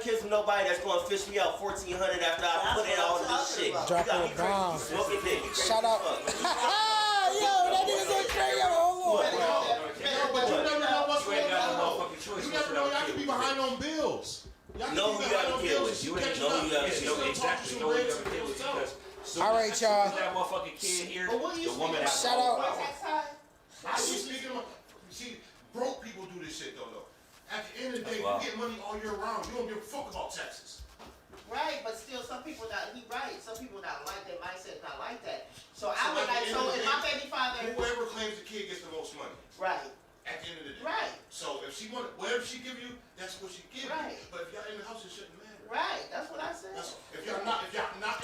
kids with nobody that's going to fish me out $1,400 after I put in all of this shit. Drop a bomb. Smoking dick. Shout out. Yo, that nigga's so crazy. Hold on. But you never know what's going on. You never know. Y'all could be behind on bills. Know who you got a kid with. You ain't know who you got a kid with. Exactly. Know who you got a kid with. Because all right, y'all. That motherfucking kid here, the woman that shout out. I was speaking of. See, broke people do this shit though. At the end of the day, you get money all year round. You don't give a fuck about taxes. Right, but still, some people not. He right. Some people not like that mindset. Not like that. So I would like. So if my baby father, whoever claims the kid gets the most money. Right. At the end of the day. Right. So if she want, whatever she give you, that's what she give you. But if y'all in the house, it shouldn't matter. Right. That's what I said. If y'all not in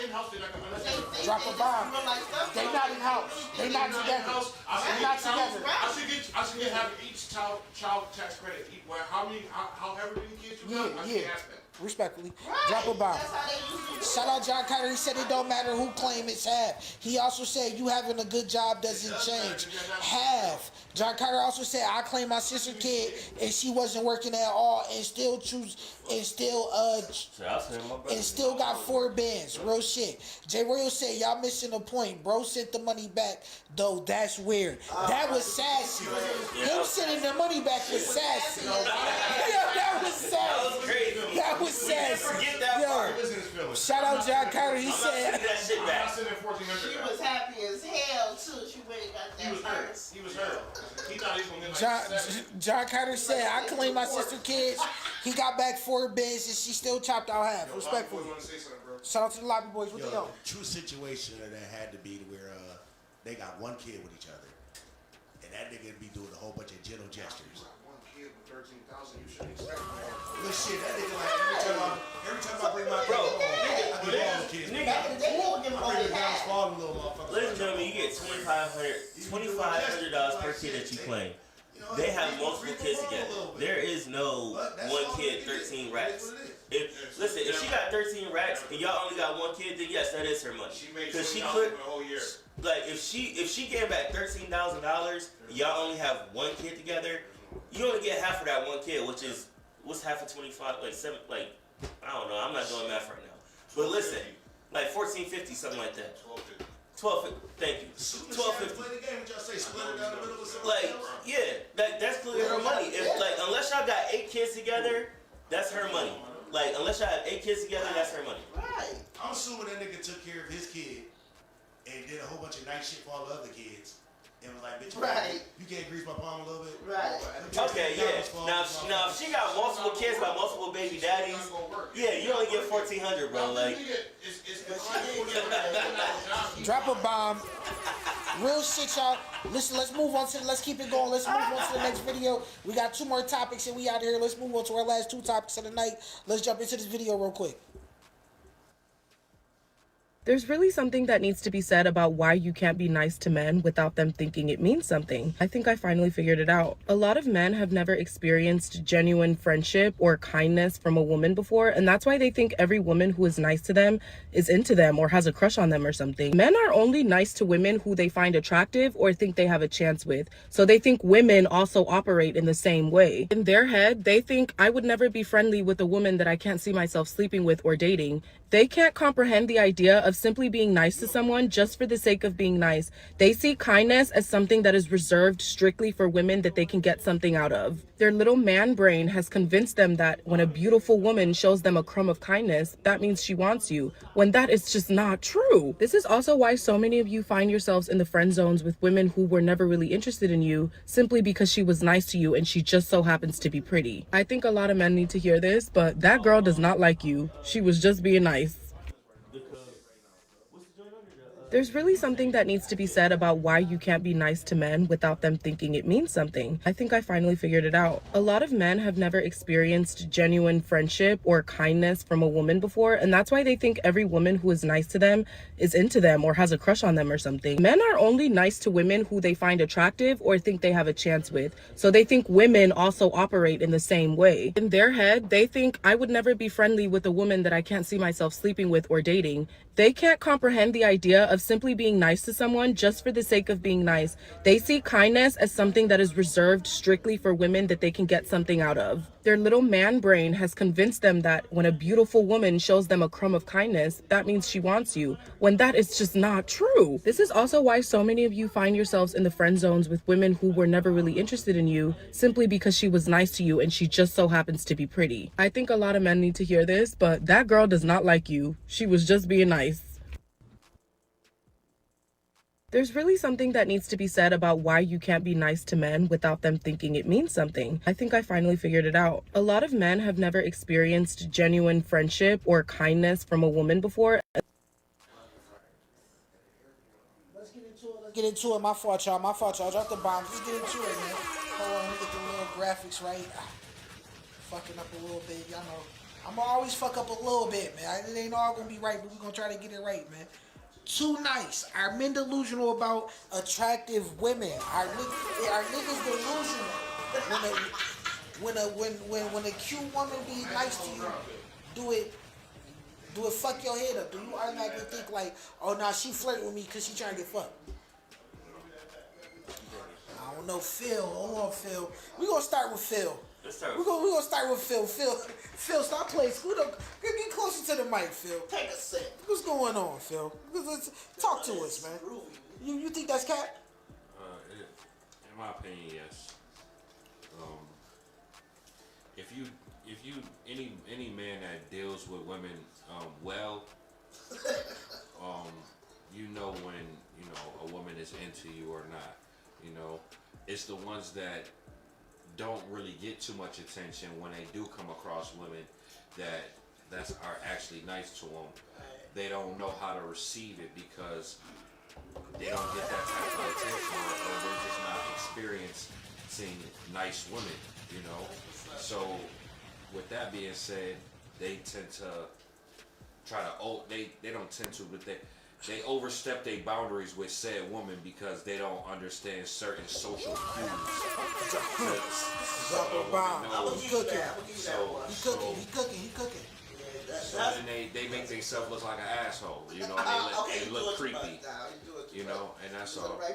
house, they're not gonna understand. Drop a bomb. They not in house. They not together. They not together. I should get having each child tax credit. However many kids you have, I should have that. Respectfully. Drop a bomb. Shout out John Carter. He said it don't matter who claim it's half. He also said you having a good job doesn't change. Half. John Carter also said I claim my sister kid and she wasn't working at all and still got 4 bands. Real shit. Jay Royal said y'all missing the point. Bro sent the money back though. That's weird. That was sassy. Him sending the money back was sassy. Yeah, that was sassy. That was sassy. Forget that part. Shout out John Carter. He said she was happy as hell too. She went and got that purse. He was hurt. He thought he was gonna get John Carter said I claim my sister kids. He got back 4 bands and she still chopped out half. Respectfully. Shout out to the lobby boys. What they on? True situation that had to be to where they got 1 kid with each other, and that nigga be doing a whole bunch of gentle gestures. 1 kid with 13,000, you should expect more. But shit, that nigga like every time I bring my kid home, I be all kids. Ladies and gentlemen, you get $2,500 per kid that you claim. They have multiple kids together. There is no 1 kid, 13 racks. If she got 13 racks and y'all only got 1 kid, then yes, that is her money. Because she could, like, if she gave back $13,000, y'all only have 1 kid together, you only get half of that 1 kid, which is what's half of 25, like 7, like I don't know. I'm not doing math right now. But listen, like 1450, something like that. 1250. Thank you. 1250. Like, yeah, that's clearly her money. If unless y'all got 8 kids together, that's her money. Like, unless y'all have 8 kids together, that's her money. Right. I'm assuming that nigga took care of his kid and did a whole bunch of nice shit for all the other kids. And was like, bitch, you can't grease my palm a little bit? Right. Okay, yeah. Now, if she got multiple kids by multiple baby daddies, yeah, you only get $1,400, bro. Like, drop a bomb. Real shit, y'all. Listen, let's keep it going. Let's move on to the next video. We got 2 more topics and we out here. Let's move on to our last 2 topics of the night. Let's jump into this video real quick. There's really something that needs to be said about why you can't be nice to men without them thinking it means something. I think I finally figured it out. A lot of men have never experienced genuine friendship or kindness from a woman before, and that's why they think every woman who is nice to them is into them or has a crush on them or something. Men are only nice to women who they find attractive or think they have a chance with, so they think women also operate in the same way. In their head, they think I would never be friendly with a woman that I can't see myself sleeping with or dating. They can't comprehend the idea of of simply being nice to someone just for the sake of being nice. They see kindness as something that is reserved strictly for women that they can get something out of. Their little man brain has convinced them that when a beautiful woman shows them a crumb of kindness, that means she wants you, when that is just not true. This is also why so many of you find yourselves in the friend zones with women who were never really interested in you simply because she was nice to you and she just so happens to be pretty. I think a lot of men need to hear this, but that girl does not like you. She was just being nice. There's really something that needs to be said about why you can't be nice to men without them thinking it means something. I think I finally figured it out. A lot of men have never experienced genuine friendship or kindness from a woman before, and that's why they think every woman who is nice to them is into them or has a crush on them or something. Men are only nice to women who they find attractive or think they have a chance with, so they think women also operate in the same way. In their head, they think I would never be friendly with a woman that I can't see myself sleeping with or dating. They can't comprehend the idea of simply being nice to someone just for the sake of being nice. They see kindness as something that is reserved strictly for women that they can get something out of. Their little man brain has convinced them that when a beautiful woman shows them a crumb of kindness, that means she wants you, when that is just not true. This is also why so many of you find yourselves in the friend zones with women who were never really interested in you simply because she was nice to you and she just so happens to be pretty. I think a lot of men need to hear this, but that girl does not like you. She was just being nice. There's really something that needs to be said about why you can't be nice to men without them thinking it means something. I think I finally figured it out. A lot of men have never experienced genuine friendship or kindness from a woman before. Let's get into it. My fault, y'all. Drop the bombs. Let's get into it, man. Hold on, let me get the little graphics right. Fucking up a little bit, y'all know. I'm gonna always fuck up a little bit, man. It ain't all gonna be right, but we're gonna try to get it right, man. Too nice. Are men delusional about attractive women? Are niggas delusional? When a cute woman be nice to you, do it fuck your head up? Do you automatically think like, oh nah, she flirting with me because she trying to get fucked? I don't know, Phil. Hold on, Phil. We gonna start with Phil. We're gonna start with Phil. Phil, stop playing. Scoot up. Get closer to the mic, Phil. Take a sip. What's going on, Phil? Talk to us, man. You think that's cat? In my opinion, yes. If you any man that deals with women well, you know when a woman is into you or not. It's the ones that don't really get too much attention when they do come across women that are actually nice to them. They don't know how to receive it because they don't get that type of attention, or they're just not experiencing nice women, So with that being said, they tend to try to they don't tend to, but they overstep their boundaries with said woman because they don't understand certain social cues. He cooking. So then they make themselves look like an asshole, and they look creepy, and that's all. I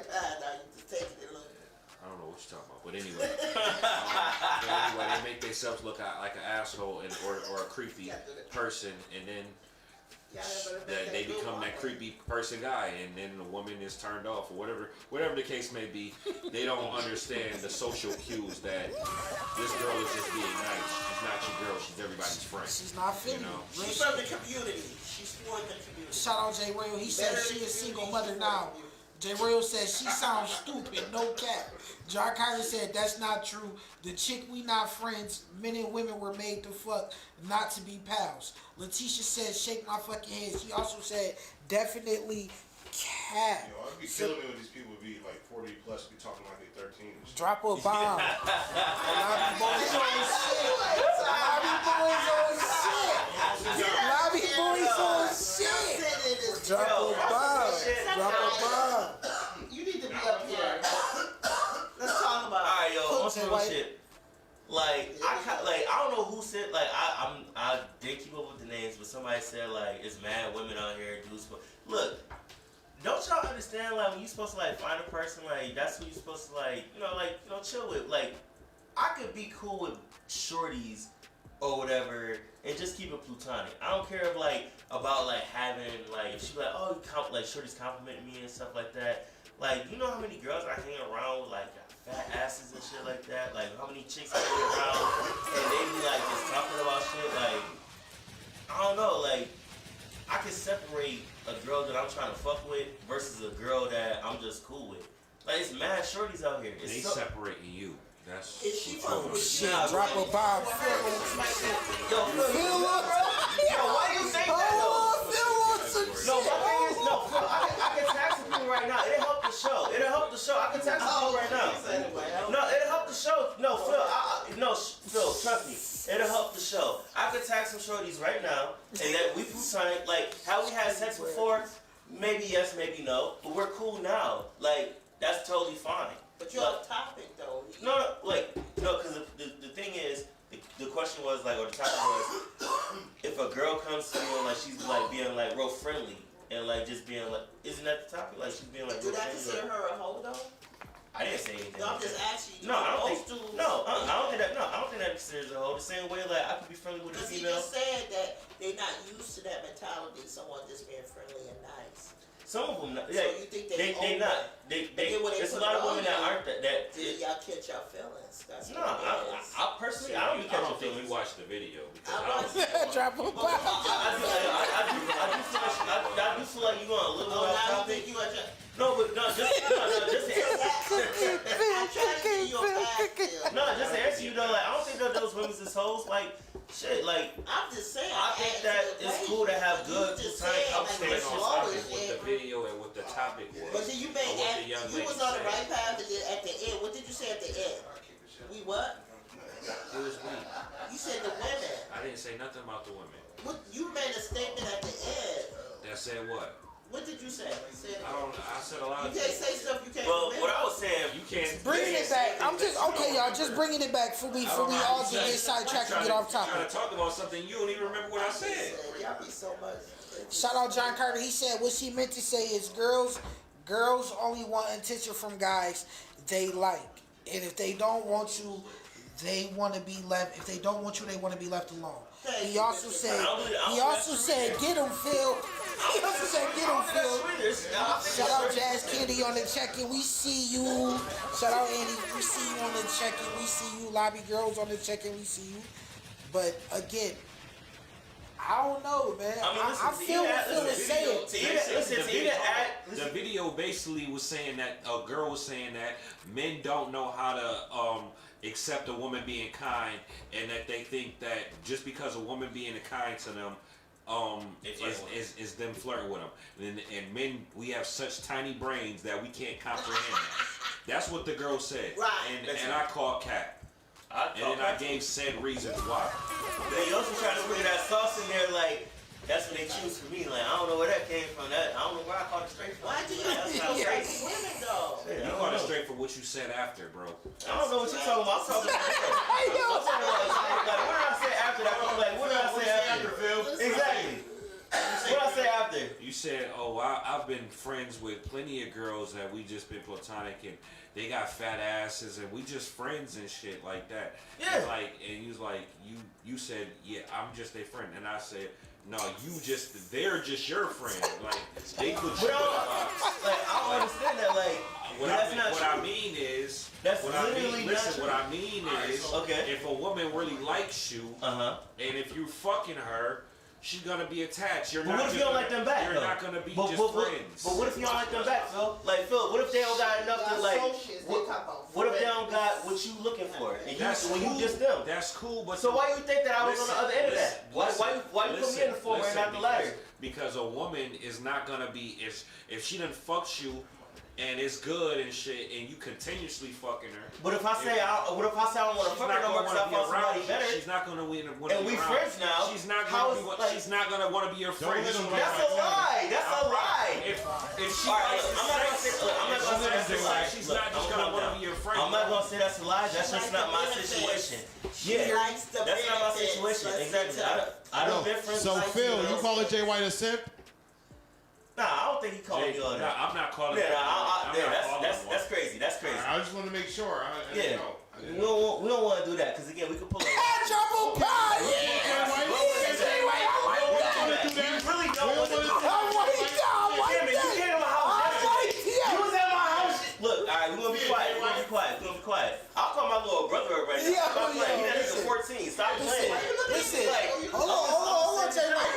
don't know what you're talking about, but anyway. They make themselves look like an asshole or a creepy person, and then they become that creepy person guy, and then the woman is turned off, or whatever the case may be. They don't understand the social cues that this girl is just being nice. She's not your girl. She's everybody's friend. She's not feeling She's from the community. She's for the community. Shout out Jay Rail. He said she is single mother now. Jay Rail says she sounds stupid, no cap. Jar Carter said that's not true. The chick, we not friends. Men and women were made to fuck, not to be pals. Letitia said shake my fucking head. She also said definitely cat. I'd be killing me when these people would be like 40 plus, be talking like they 13. Drop a bomb. Lobby boys on shit. Drop a bomb. You need to be up here. Let's talk about. Alright, yo, on some shit. I don't know who said, I didn't keep up with the names, but somebody said, it's mad women out here, dudes. Look, don't y'all understand, when you supposed to, find a person, that's who you supposed to, chill with. I could be cool with shorties or whatever, and just keep it platonic. I don't care if like about like having like if she be like, oh, like shorty's complimenting me and stuff like that. Like, you know how many girls I hang around with like fat asses and shit like that? Like how many chicks I hang around and they be like just talking about shit like, I don't know, like I can separate a girl that I'm trying to fuck with versus a girl that I'm just cool with. Like it's mad shorties out here. It's They separating you. That's Is she fucking with Shit, you? drop a bomb. Yo, Phil, why you say that though? No, my thing is, no, Phil, I can tag some people right now. It'll help the show. It'll help the show. I can tag some people right now. No, it'll help the show. No, Phil, Phil, trust me. It'll help the show. I can tag some shorties right now, and that we platonic, like how we had sex before. Maybe yes, maybe no, but we're cool now. Like that's totally fine. But you're off topic though. No, because the thing is, the question was like, or the topic was, if a girl comes to you and like she's like being like real friendly and like just being like, isn't that the topic? Like she's being like real friendly. Did I consider her a hoe though? I didn't say anything. No, I'm just asking you. No, I don't think that considers a hoe. The same way like I could be friendly with a female. Because he just said that they're not used to that mentality. Someone just being friendly and nice. Some of them, So you think they not. There's a lot of women that aren't that. Did y'all catch y'all feelings? That's No, I personally, I don't be catching feelings. You watch the video because Drop a bomb. I do feel like you going a little bit off topic. Just to answer you though, like I don't think that those women's is hoes. Like shit, like I'm just saying. I think that it's cool to have good time conversations. with the video and what the topic was. But then you you was on the right path, and then at the end, what did you say at the end? We what? It was me. You said the women. I didn't say nothing about the women. What you made a statement at the end. That said what? What did you say? I said a lot of things. You can't say stuff you can't Well, remember. what I was saying, you can't. Bringing it back. I'm just okay, y'all. Just bringing it back for we all get sidetracked and get off topic. Trying to talk about something you don't even remember what I said. Y'all be so much. Shout out John Carter. He said what she meant to say is girls only want attention from guys they like, and if they don't want you, they want to be left. If they don't want you, they want to be left alone. He also said get him, Phil. He also said get him, Phil. Shout out Jazz Candy on the check-in. We see you. Shout out Andy. We see you on the check-in. We see you. Lobby Girls on the check-in. We see you. But again, I don't know, man. I feel what Phil is saying. The video basically was saying that a girl was saying that men don't know how to accept a woman being kind, and that they think that just because a woman being kind to them is them flirting with them. And men, we have such tiny brains that we can't comprehend that. That's what the girl said. Right. And I called cat. And then I gave said reasons why. They also try to put that sauce in there like, that's what they choose for me. Like, I don't know where that came from. I don't know where I caught it straight from. Why do you have to go straight to women though? You caught it straight for what you said after, bro. I don't know what you're talking about. I'm talking about like, what did I say after that? Like, what did I say after, Phil? Exactly. What did I say after? You said, oh, I've been friends with plenty of girls that we just been platonic and they got fat asses and we just friends and shit like that. Yeah. And you was like, you said, yeah, I'm just a friend. And I said, no, they're just your friend. Like, they put you in a box. Like, I don't understand that. Like, what I mean is, okay, if a woman really likes you, and if you're fucking her, she's gonna be attached. But what if you don't like them back? You're not gonna be just friends. But what if you don't like them back, Phil? Like, Phil, what if they don't got enough to like? What if they don't got what you looking for? And you just them. That's cool, but so why you think that I was on the other end of that? Why you put me in the former and not the latter? Because a woman is not gonna be if she done fucks you. And it's good and shit, and you continuously fucking her. But if I say I don't want to fuck her no more because I found somebody better, she's not gonna want to be and we friends now. She's not gonna want to be your friend. That's a lie. That's a lie. If she I'm not gonna say she's not just gonna want to be your friend. I'm not gonna say that's a lie. That's just not my situation. Yeah, that's not my situation. Exactly. I don't been friends. So Phil, you calling Jay White a simp? Nah, I don't think he called me on that. I'm not calling. That's crazy. That's crazy. I just want to make sure. I We don't want to do that because again we could pull up. Trouble pie, yeah. You really don't want to do that. I like that. You came to my house. You was at my house. Look, all right, we're gonna be quiet. We're gonna be quiet. I'll call my little brother up right now. Stop playing. He's at 14. Stop playing. Listen. Hold on, Jay White.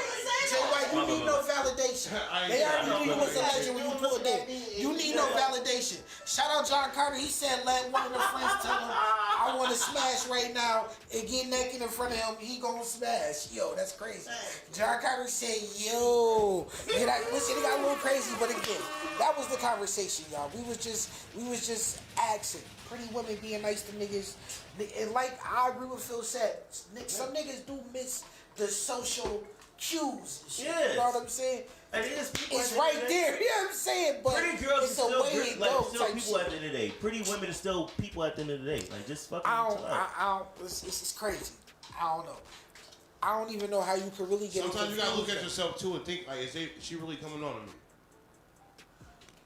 Jay White, you need no validation. They already knew you was a legend when you pulled in. You need no validation. Shout out John Carter. He said let one of the friends tell him I want to smash right now and get naked in front of him. He gonna smash. Yo, that's crazy. John Carter said, yo. Listen, it got a little crazy, but again, that was the conversation, y'all. We was just asking. Pretty women being nice to niggas. And like I agree with Phil said, some niggas do miss the social cues. Yeah. You know what I'm saying? And it's right there. You know what I'm saying? But pretty girls it's are still, a way it goes. still people at the end of the day. Pretty women are still people at the end of the day. Like just fucking. It's crazy. I don't know. I don't even know how you could really get. Sometimes you gotta look at yourself too and think like, is she really coming on to me?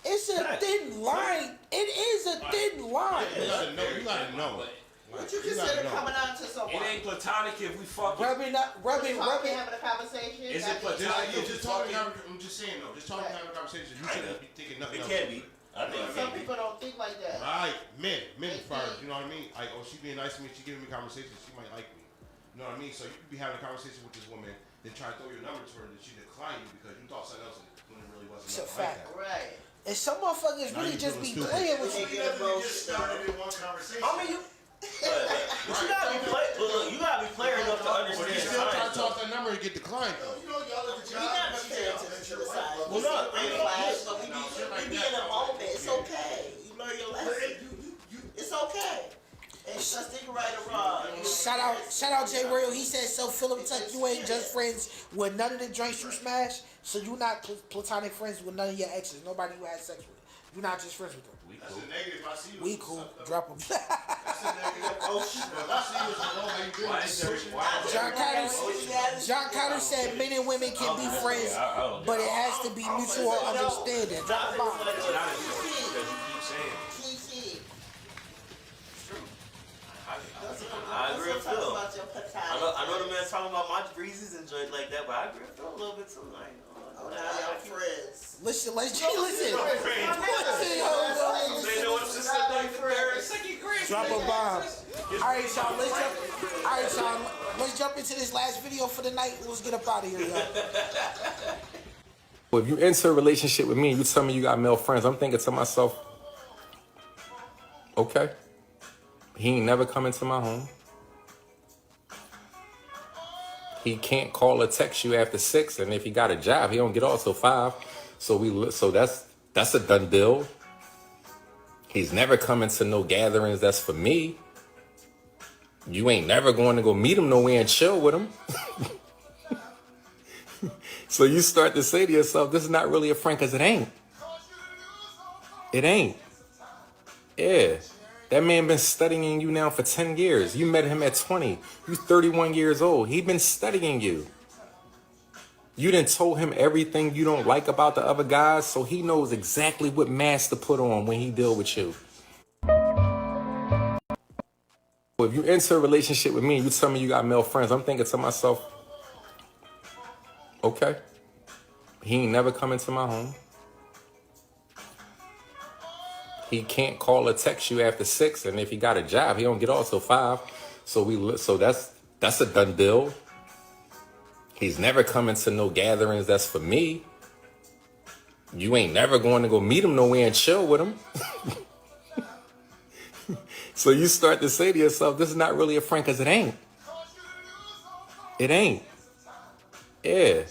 It's a thin line. It is a thin line. You gotta know. What you consider coming on to someone? It ain't platonic if we fucking rubbing, having a conversation. Is it platonic? Just talking. I'm just saying though. Just talking, having a conversation. You shouldn't be thinking nothing. It can be. I think some people don't think like that. Right, men first. You know what I mean? Like, oh, she being nice to me. She giving me conversation. She might like me. You know what I mean? So you could be having a conversation with this woman, then try to throw your number to her, and then she decline you because you thought something else when it really wasn't. It's a fact. Like right. And some motherfuckers really just be playing with you. Get started in one conversation. I mean, but you gotta be player enough to understand. But you still try to talk that number and get declined. You know, y'all at the job. We gotta pay attention to the side. Well, no, but we be in a moment. It's okay. You learn your lesson. It's okay. And just think right or wrong. Shout out Jay Royal. He said, so Philip Tuck, you ain't just friends with none of the joints you smash. So you not platonic friends with none of your exes. Nobody you had sex with. You're not just friends with them. That's a negative. I see you. We cool. Drop them. That's a negative. Oh shit. I see you. John Carter said men and women can be friends, but it has to be mutual understanding. Drop a bomb. I agree with Phil. I know the man talking about my breezes and joint like that, but I agree with Phil a little bit too. Friends. Listen. Drop a bomb. Alright, y'all, let's jump into this last video for the night. Let's get up out of here, y'all. If you enter a relationship with me and you tell me you got male friends, I'm thinking to myself, okay, he ain't never coming to my home. He can't call or text you after 6, and if he got a job, he don't get off till 5. So that's a done deal. He's never coming to no gatherings that's for me. You ain't never going to go meet him nowhere and chill with him. So you start to say to yourself, this is not really a friend, because it ain't. It ain't. Yeah. That man been studying you now for 10 years. You met him at 20. You 31 years old. He been studying you. You done told him everything you don't like about the other guys, so he knows exactly what mask to put on when he deal with you. If you enter a relationship with me and you tell me you got male friends, I'm thinking to myself, okay, he ain't never coming to my home. He can't call or text you after 6, and if he got a job, he don't get off till 5. So that's a done deal. He's never coming to no gatherings that's for me. You ain't never going to go meet him nowhere and chill with him. So you start to say to yourself, this is not really a friend, because it ain't. It ain't. Yeah.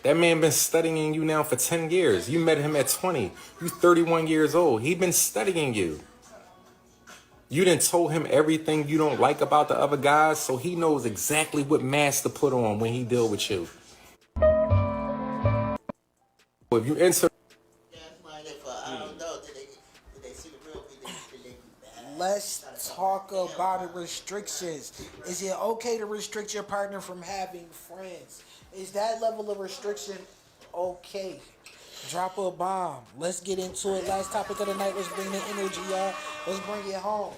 That man been studying you now for 10 years. You met him at 20. You 31 years old. He been studying you. You done told him everything you don't like about the other guys, so he knows exactly what mask to put on when he deal with you. If you enter... Let's talk about the restrictions. Is it okay to restrict your partner from having friends? Is that level of restriction okay? Drop a bomb. Let's get into it. Last topic of the night. Let's bring the energy, y'all. Let's bring it home.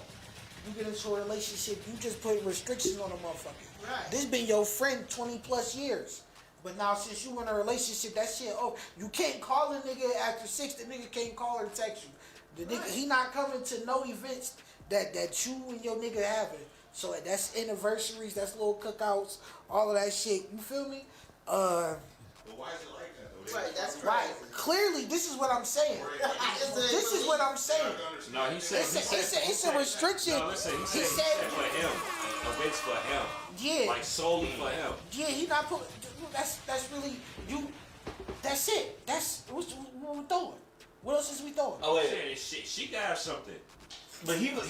you get into a relationship, you just put restrictions on a motherfucker. Right. This been your friend 20 plus years. But now since you in a relationship, that shit, you can't call a nigga after 6, the nigga can't call or text you. The nigga, he not coming to no events that you and your nigga having. So that's anniversaries, that's little cookouts, all of that shit. You feel me? Well, why is it like that though? Right, that's Right. crazy. Clearly, this is what I'm saying. This is what I'm saying. No, he said It's a restriction. No, listen, he said for him. Events for him. Yeah. Like solely for him. Yeah, he not put. That's really you. That's it. That's what we throwing. What else is we throwing? Oh wait, she got something. But He as not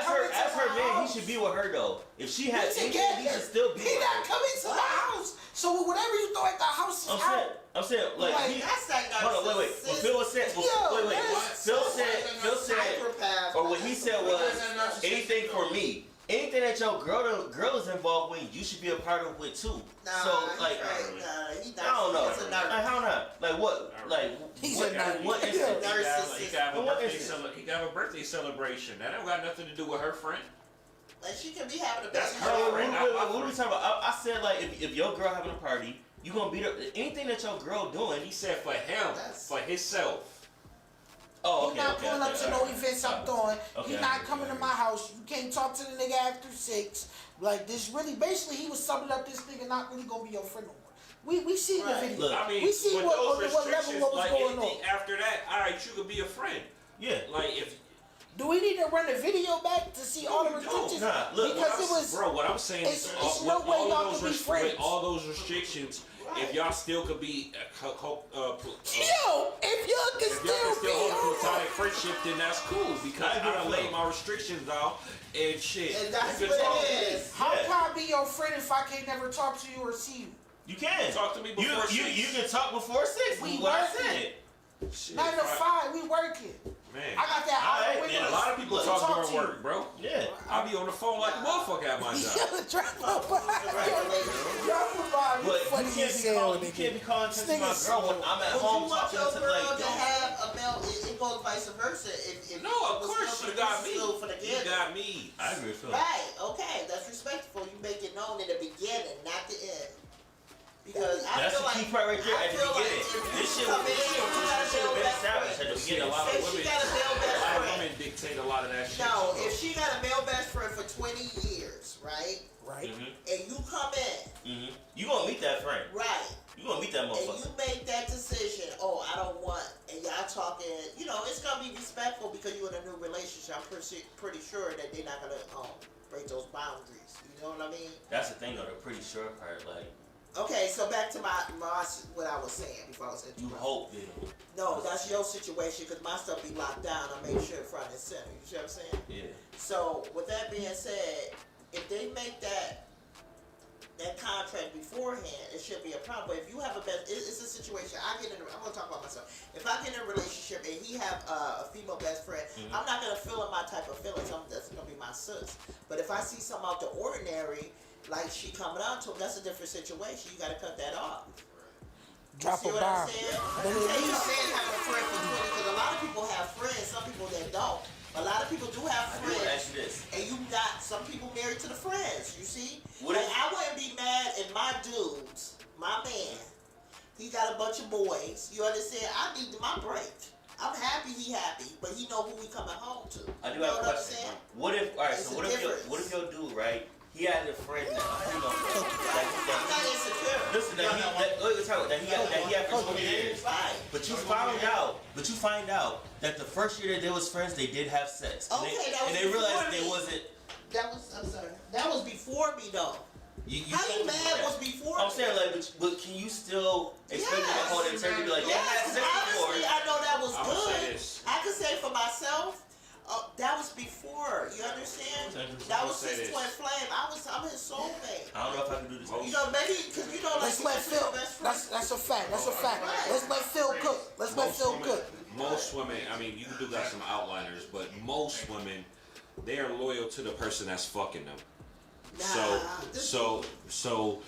coming to her my man, house. he should be with her though. If she has We anything, he should still be He with not her. coming to my house. So whatever you throw at the house is out. I'm saying, like, that's like hold on, wait. What Phil said, Phil said, or what he said was, anything for me. Anything that your girl is involved with, you should be a part of it too. So, like, I don't know. Like, how not? Like, what? Like, what is He got a birthday celebration. That don't got nothing to do with her friend. Like, she can be having a That's best her friend. friend. What are we talking about? I said, like, if your girl having a party, you gonna beat her. Anything that your girl doing, He said for him, for himself. Oh, He not pulling up to no events I'm throwing. He Okay. not coming to my house. You can't talk to the nigga after 6. Like this really, basically he was summing up this nigga not really gonna be your friend no more. We seen the video. Look, I mean, we see with what those level restrictions, what was like going on. anything after that, all right, you could be a friend. Yeah. Like if. Do we need to run the video back to see all the restrictions? Nah, look, because it was, bro. What I'm saying is, it's no way y'all can be friends. with all those restrictions, if y'all still could be, yo, if y'all can still hold a platonic friendship, then that's cool because I done laid my restrictions down and shit. And that's You what can talk. it is. How can I be your friend if I can't never talk to you or see you? You can talk to me before 6. You can talk before 6. We what I working. said. 9 to 5, we working. Man, I got that out the window. a lot of people talk during work, bro. Yeah, I be on the phone like a motherfucker at my job. But you can't be calling to my girl when I'm at home you want talking your to girl like. to have a male, it goes vice versa. If No, of course you got me. You got me. I agree with Phil. Right, okay, that's respectful. You make it known in the beginning, not the end. Because I That's feel the key like, part right there I at the feel like beginning. if This you shit come in, should you got a have male been best established at friend. the beginning. A lot of Say she got a male best A lot of friend. women dictate a lot of that shit. No, if she got a male best friend for 20 years, right? Right. And you come in, You gonna meet that friend. right? You gonna meet that And motherfucker. you make that decision, I don't want, and y'all talking, it's gonna be respectful because you're in a new relationship. I'm pretty sure that they're not gonna break those boundaries. You know what I mean? That's the thing though, the pretty sure part. Like, Okay, so back to my what I was saying before I was you interrupted. hope they don't. No, that's your situation because my stuff be locked down. I make sure front and center. You see what I'm saying? Yeah. So with that being said, if they make that contract beforehand, it should be a problem. But if you have it's a situation. I'm gonna talk about myself. If I get in a relationship and he have a female best friend, I'm not gonna feel in my type of feelings. That's gonna be my sis. But if I see something out the ordinary, like she coming out to him, that's a different situation. You gotta cut that off. Drop See a what bomb. I'm saying? You saying having a friend for 20, because a lot of people have friends, some people that don't. A lot of people do have I do ask friends, you this. and you got some people married to the friends, you see? What Like, if- I wouldn't be mad at my dudes, my man, he got a bunch of boys, you understand? I need my break. I'm happy he happy, but he know who we coming home to. I do You know have a what I'm question. saying? What if? All right. It's So a what if difference. your dude, right? He had a friend that I'm not insecure. Listen, that he had for 20 years. Right. But you find out that the first year that they was friends, they did have sex. And Okay, they, and they realized they wasn't. I'm sorry. That was before me though. How you mad was before I'm me? saying like, but can you still expect me to hold it and be like, yeah, I had sex before? Obviously, I know that was I'm gonna say good. this. I can say for myself, that was before. You understand? That was his twin flame. I'm his soulmate. I don't know if I can do this. You know, maybe because you know, like Let's let Phil. That's a fact. That's a fact. Let's let Phil cook. Let's let Phil cook. Most women, I mean, you do got some outliners, but most women, they are loyal to the person that's fucking them. So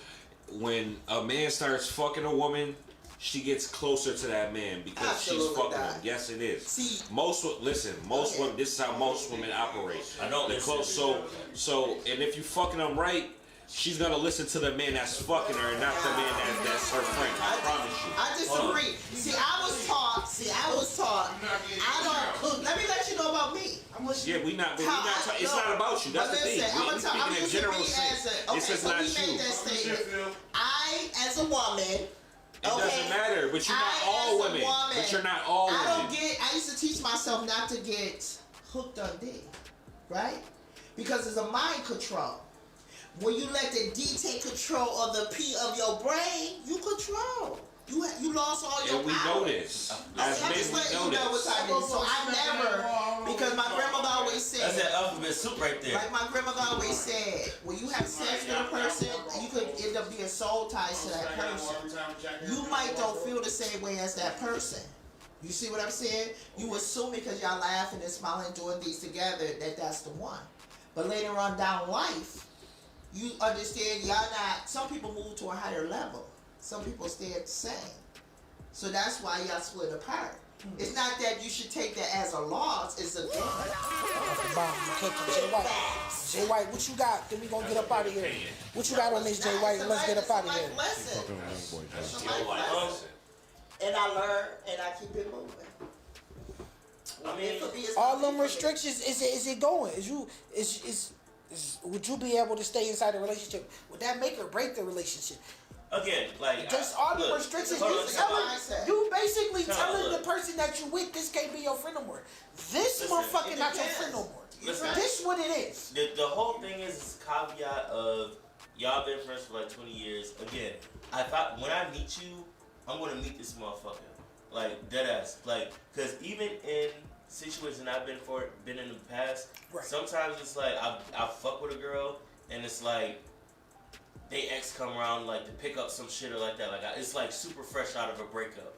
when a man starts fucking a woman, she gets closer to that man because she's fucking him. Yes, it is. See, most women. This is how most women operate. I don't listen. So, and if you fucking them right, she's gonna listen to the man that's fucking her and not the man that's her friend. I promise you. I disagree. See, I was taught. I don't. Let me let you know about me. Yeah, we not. It's not about you. That's the thing. We're speaking in general sense. This is not you. I, as a woman. It doesn't matter, but you're not all women. But you're not all women. I used to teach myself not to get hooked on D, right? Because it's a mind control. When you let the D take control of the P of your brain, you control. You lost all your power. And we know this. As men, we know this. So I never, because my grandmother always said. That's that alphabet soup right there. Like my grandmother always said, when you have sex with a person, you could end up being soul ties to that person. You might don't feel the same way as that person. You see what I'm saying? You assume because y'all laughing and smiling doing these together that that's the one. But later on down life, you understand y'all not, some people move to a higher level. Some people stay at the same. So that's why y'all split apart. It's not that you should take that as a loss, it's a thing. Jay White, what you got? Then we gonna get up out of here. What you got on this, Jay White? Let's get up out of here. And I learn and I keep it moving. I mean, all them restrictions, is it going? Would you be able to stay inside a relationship? Would that make or break the relationship? Again, like just all the restrictions. You basically telling the person that you with, this can't be your friend no more. This motherfucker not your friend no more. This what it is. The whole thing is caveat of y'all been friends for like 20 years. Again, I thought when I meet you, I'm gonna meet this motherfucker. Like dead ass. Like, cause even in situations I've been in the past, sometimes it's like I fuck with a girl and it's like they ex come around like to pick up some shit or like that. Like it's like super fresh out of a breakup.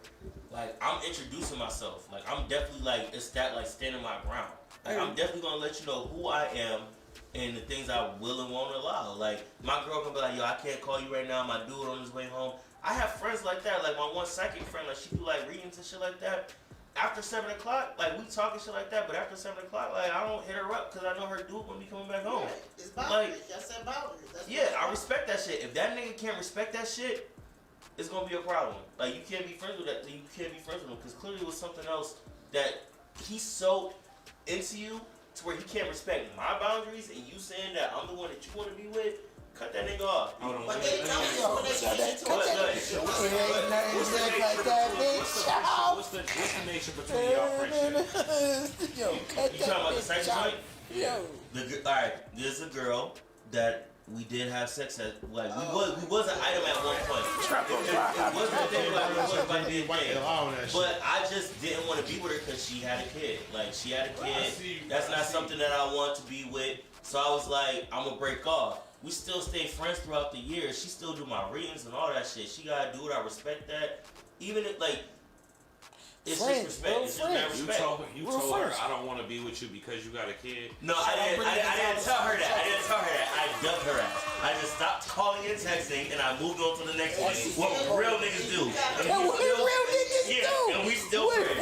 Like I'm introducing myself. Like I'm definitely like it's that like standing my ground. Like I'm definitely gonna let you know who I am and the things I will and won't allow. Like my girl can be like, yo, I can't call you right now. My dude on his way home. I have friends like that. Like my one psychic friend, like she do like readings and shit like that. After 7 o'clock, like we talking shit like that, but after 7 o'clock, like I don't hit her up because I know her dude gonna be coming back home. Right. It's boundaries. Y'all said boundaries. Yeah, I respect that shit. If that nigga can't respect that shit, it's gonna be a problem. Like you can't be friends with that. You can't be friends with him because clearly it was something else that he's so into you to where he can't respect my boundaries, and you saying that I'm the one that you want to be with. Cut that nigga off. But they know you when they get into What's the nature between y'all friendship? Yo, cut you talking about the sex joint? Yo. Alright, there's a girl that we did have sex at. Like we was an item at one point. It wasn't a thing like it was by the thing. But I just didn't want to be with her because she had a kid. Like she had a kid. That's not something that I want to be with. So I was like, I'm gonna break off. We still stay friends throughout the years. She still do my readings and all that shit. She gotta do it. I respect that. Even if like, it's just respect. It's just mad respect. You told her I don't want to be with you because you got a kid. No, I didn't tell her that. I ducked her ass. I just stopped calling and texting, and I moved on to the next one. What real niggas do. And we still friends.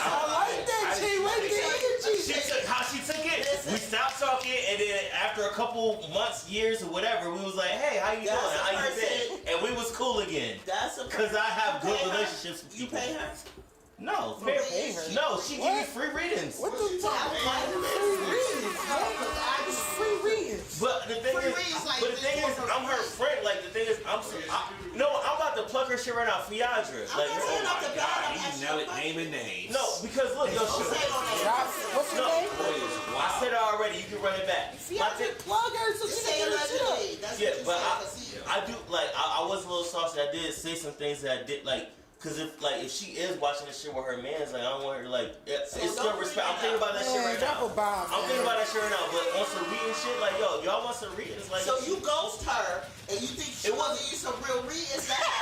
I like that G right there. How she took it. We stopped talking, and then after a couple months, years, or whatever, we was like, "Hey, how you doing? How you been?" And we was cool again. Because I have good relationships with people. You pay her? No, no, she give me free readings. What the fuck? Free readings. But the thing is, I'm her friend. Like the thing is, I'm about to plug her shit right now, Fiadra. Like, oh my God, you nail it, name and name. No, because look, yo, what's your name? I said it already. You can run it back. Fiadra, plug her so she can get her shit up. Yeah, but I do like I was a little saucy. I did say some things that I did like. Cause if she is watching this shit with her man's, like I don't want her to like. It's still respect. I'm thinking about that shit right now. I'm thinking about that shit right now. But on some reading shit, like yo, y'all want some readings? Like so you ghost her and you think she wasn't you some real readings? That's not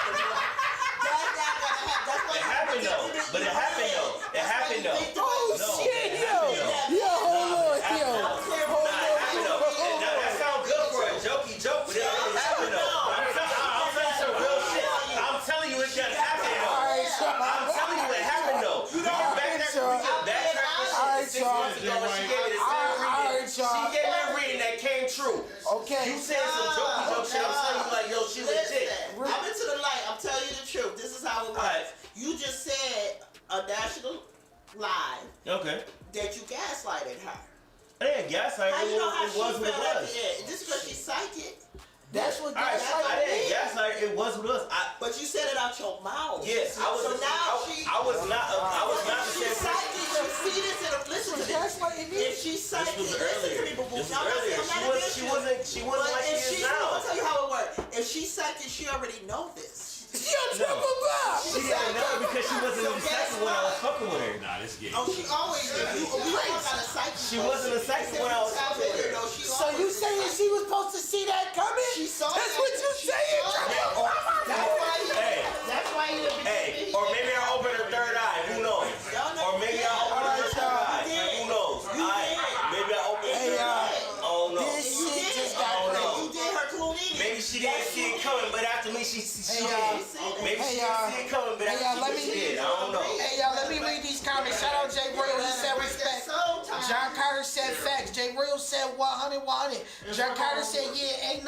gonna happen. It happened though. But it happened though. It happened though. Oh shit, yo, hold on. That sounds good for a jokey joke, but it happened though. I'm telling you some real shit. I'm telling you what happened though. We can backtrack 6 months ago when she gave me the same reading. She gave me a reading that came true. Okay. You said some joke shit. I'm telling you like, yo, she legit. I'm into the light. I'm telling you the truth. This is how it works. Right. You just said a national lie. Okay. That you gaslighted her. I didn't gaslight her. How you know how it she was what it felt at was. the end? Just because she's psychic. That's what I didn't gaslight her. It was what it was. But you said it out your mouth. Yes, I was. So now I was not the she's same psychic. You see this and listen to this. If she's psychic, listen to me, boo boo. This was earlier. She wasn't like she is now. I'll tell you how it works. If she's psychic, she already know this. She didn't know because she wasn't in the cycle when I was fucking with her. Nah, this game. Oh, she always did. We all got a psychic. She wasn't a cycle when I was fucking with her. So you saying she was supposed to see that coming? She saw That's what you saying, That's why you. Hey, or maybe I opened her third eye. Who knows? Or maybe I opened her third eye. Who knows? Maybe I opened her third eye. Oh no. You did her clooney. Maybe she didn't see it coming, but after me, she did. Maybe she didn't see it coming, but after me, she did. I don't know. Hey y'all, let me read these comments. Shout out Jay Royal. He said respect. John Carter said facts. Jay Royal said 100, 100. John Carter said yeah, ain't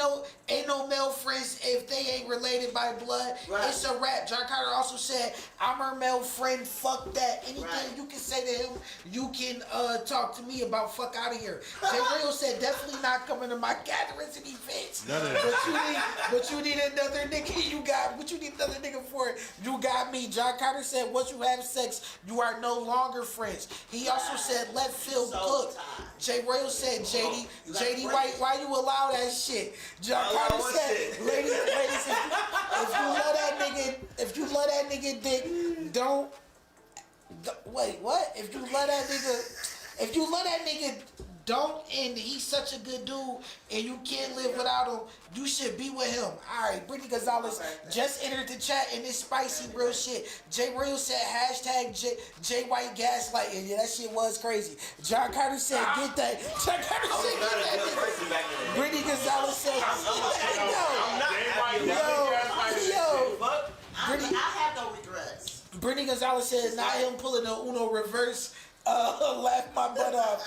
no male friends if they ain't related by blood. Right. It's a rap. John Carter also said I'm her male friend. Fuck that. Anything you can say to him, you can talk to me about. Fuck out of here. Jay Royal said definitely not coming to my gatherings and events. But you need another nigga. You got what you need another nigga for. You got me. John Carter said once you have sex, you are no longer friends. He also said let Phil cook. Jay Royal said JD why you allow that shit? John Carter said ladies if you love that nigga dick, don't wait, what? If you love that nigga don't, and he's such a good dude, and you can't live without him, you should be with him. Alright, Brittany Gonzalez just entered the chat, and it's spicy real shit. Jay Real said, hashtag J White gaslighting. Yeah, that shit was crazy. John Carter said, get that. John Carter said, get that. Brittany Gonzalez said, I have no regrets. Brittany Gonzalez says, not him pulling the Uno reverse. Laugh my butt off.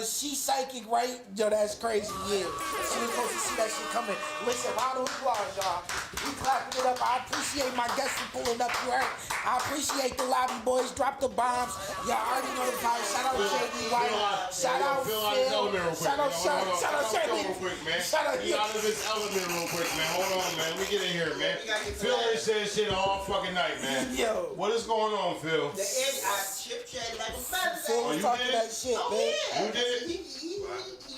She psychic, right? Yo, that's crazy. Yeah, she was supposed to see that shit coming. Listen, round of applause, y'all. We clapping it up. I appreciate my guests for pulling up. You heard? I appreciate the lobby boys. Drop the bombs. Y'all already know the vibe. Shout out JD White. Shout out Phil. Shout out Charlene. Shout out He out of his element real quick, man. Hold on, man. We get in here, man. Phil ain't saying shit all fucking night, man. Yo, what is going on, Phil? The end, I chip chat like a man. Phil was talking that shit, man. Yeah. You did? He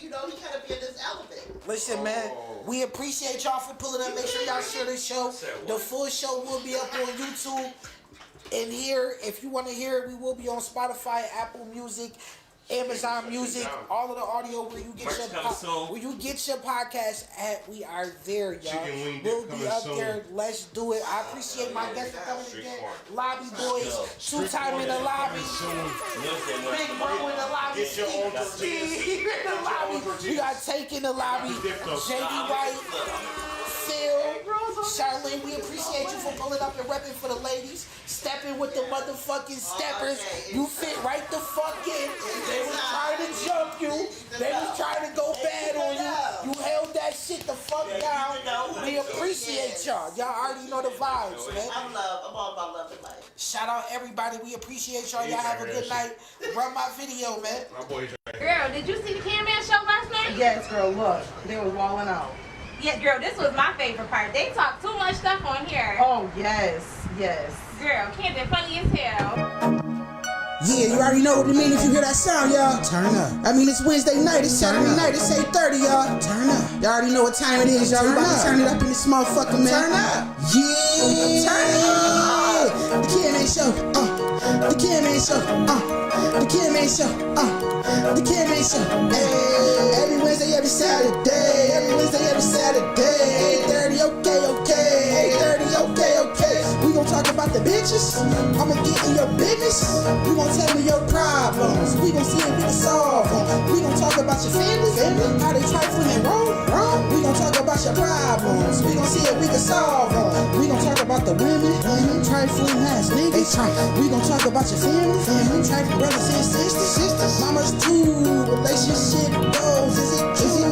kind of be in this element. Listen, man, we appreciate y'all for pulling up. Make sure y'all share this show. The full show will be up on YouTube. And here, if you want to hear it, we will be on Spotify, Apple Music, Amazon Music, all of the audio where you get your podcast at. We are there, y'all. We'll be up there. Let's do it. I appreciate my guests for coming again. Lobby boys, 2-time in the lobby. Big Bro in the lobby. Steve in the lobby. We got Take in the lobby. JD White, Phil, Charlene, we appreciate you for pulling up and repping for the ladies. Stepping with the motherfucking steppers. You fit right the fuck in. They was trying to jump you. They was trying to go bad on you. You held that shit the fuck down. We appreciate y'all. Y'all already know the vibes, man. I'm all about love and life. Shout out everybody. We appreciate y'all. Y'all have a good night. Run my video, man. Girl, did you see the CANMAN show last night? Yes, girl, look. They was walling out. Yeah, girl, this was my favorite part. They talk too much stuff on here. Oh, yes, yes. Girl, Camden funny as hell. Yeah, you already know what it means if you hear that sound, y'all. Turn up. I mean, it's Wednesday night, it's Saturday night, it's 8:30, y'all. Turn up. Y'all already know what time it is, y'all. We about to turn it up in this motherfucker, man. Turn up. Yeah. Turn up. The CANMAN show. The CANMAN show. The CANMAN show. The CANMAN show. Hey. Every Wednesday, every Saturday. Every Wednesday, every Saturday. 8:30, okay. 8:30, okay. We gon' talk about the bitches. I'ma get in your business. You gon' tell me your problems. We gon' see if we can solve them. We gon' talk about your family. How they trifling and wrong. We gon' talk about your problems. We gon' see if we can solve them. We gon' talk about the the women, trifling ass niggas. We gon' talk about your family, trifling brothers and sisters. Mamas too, relationship goals. Is it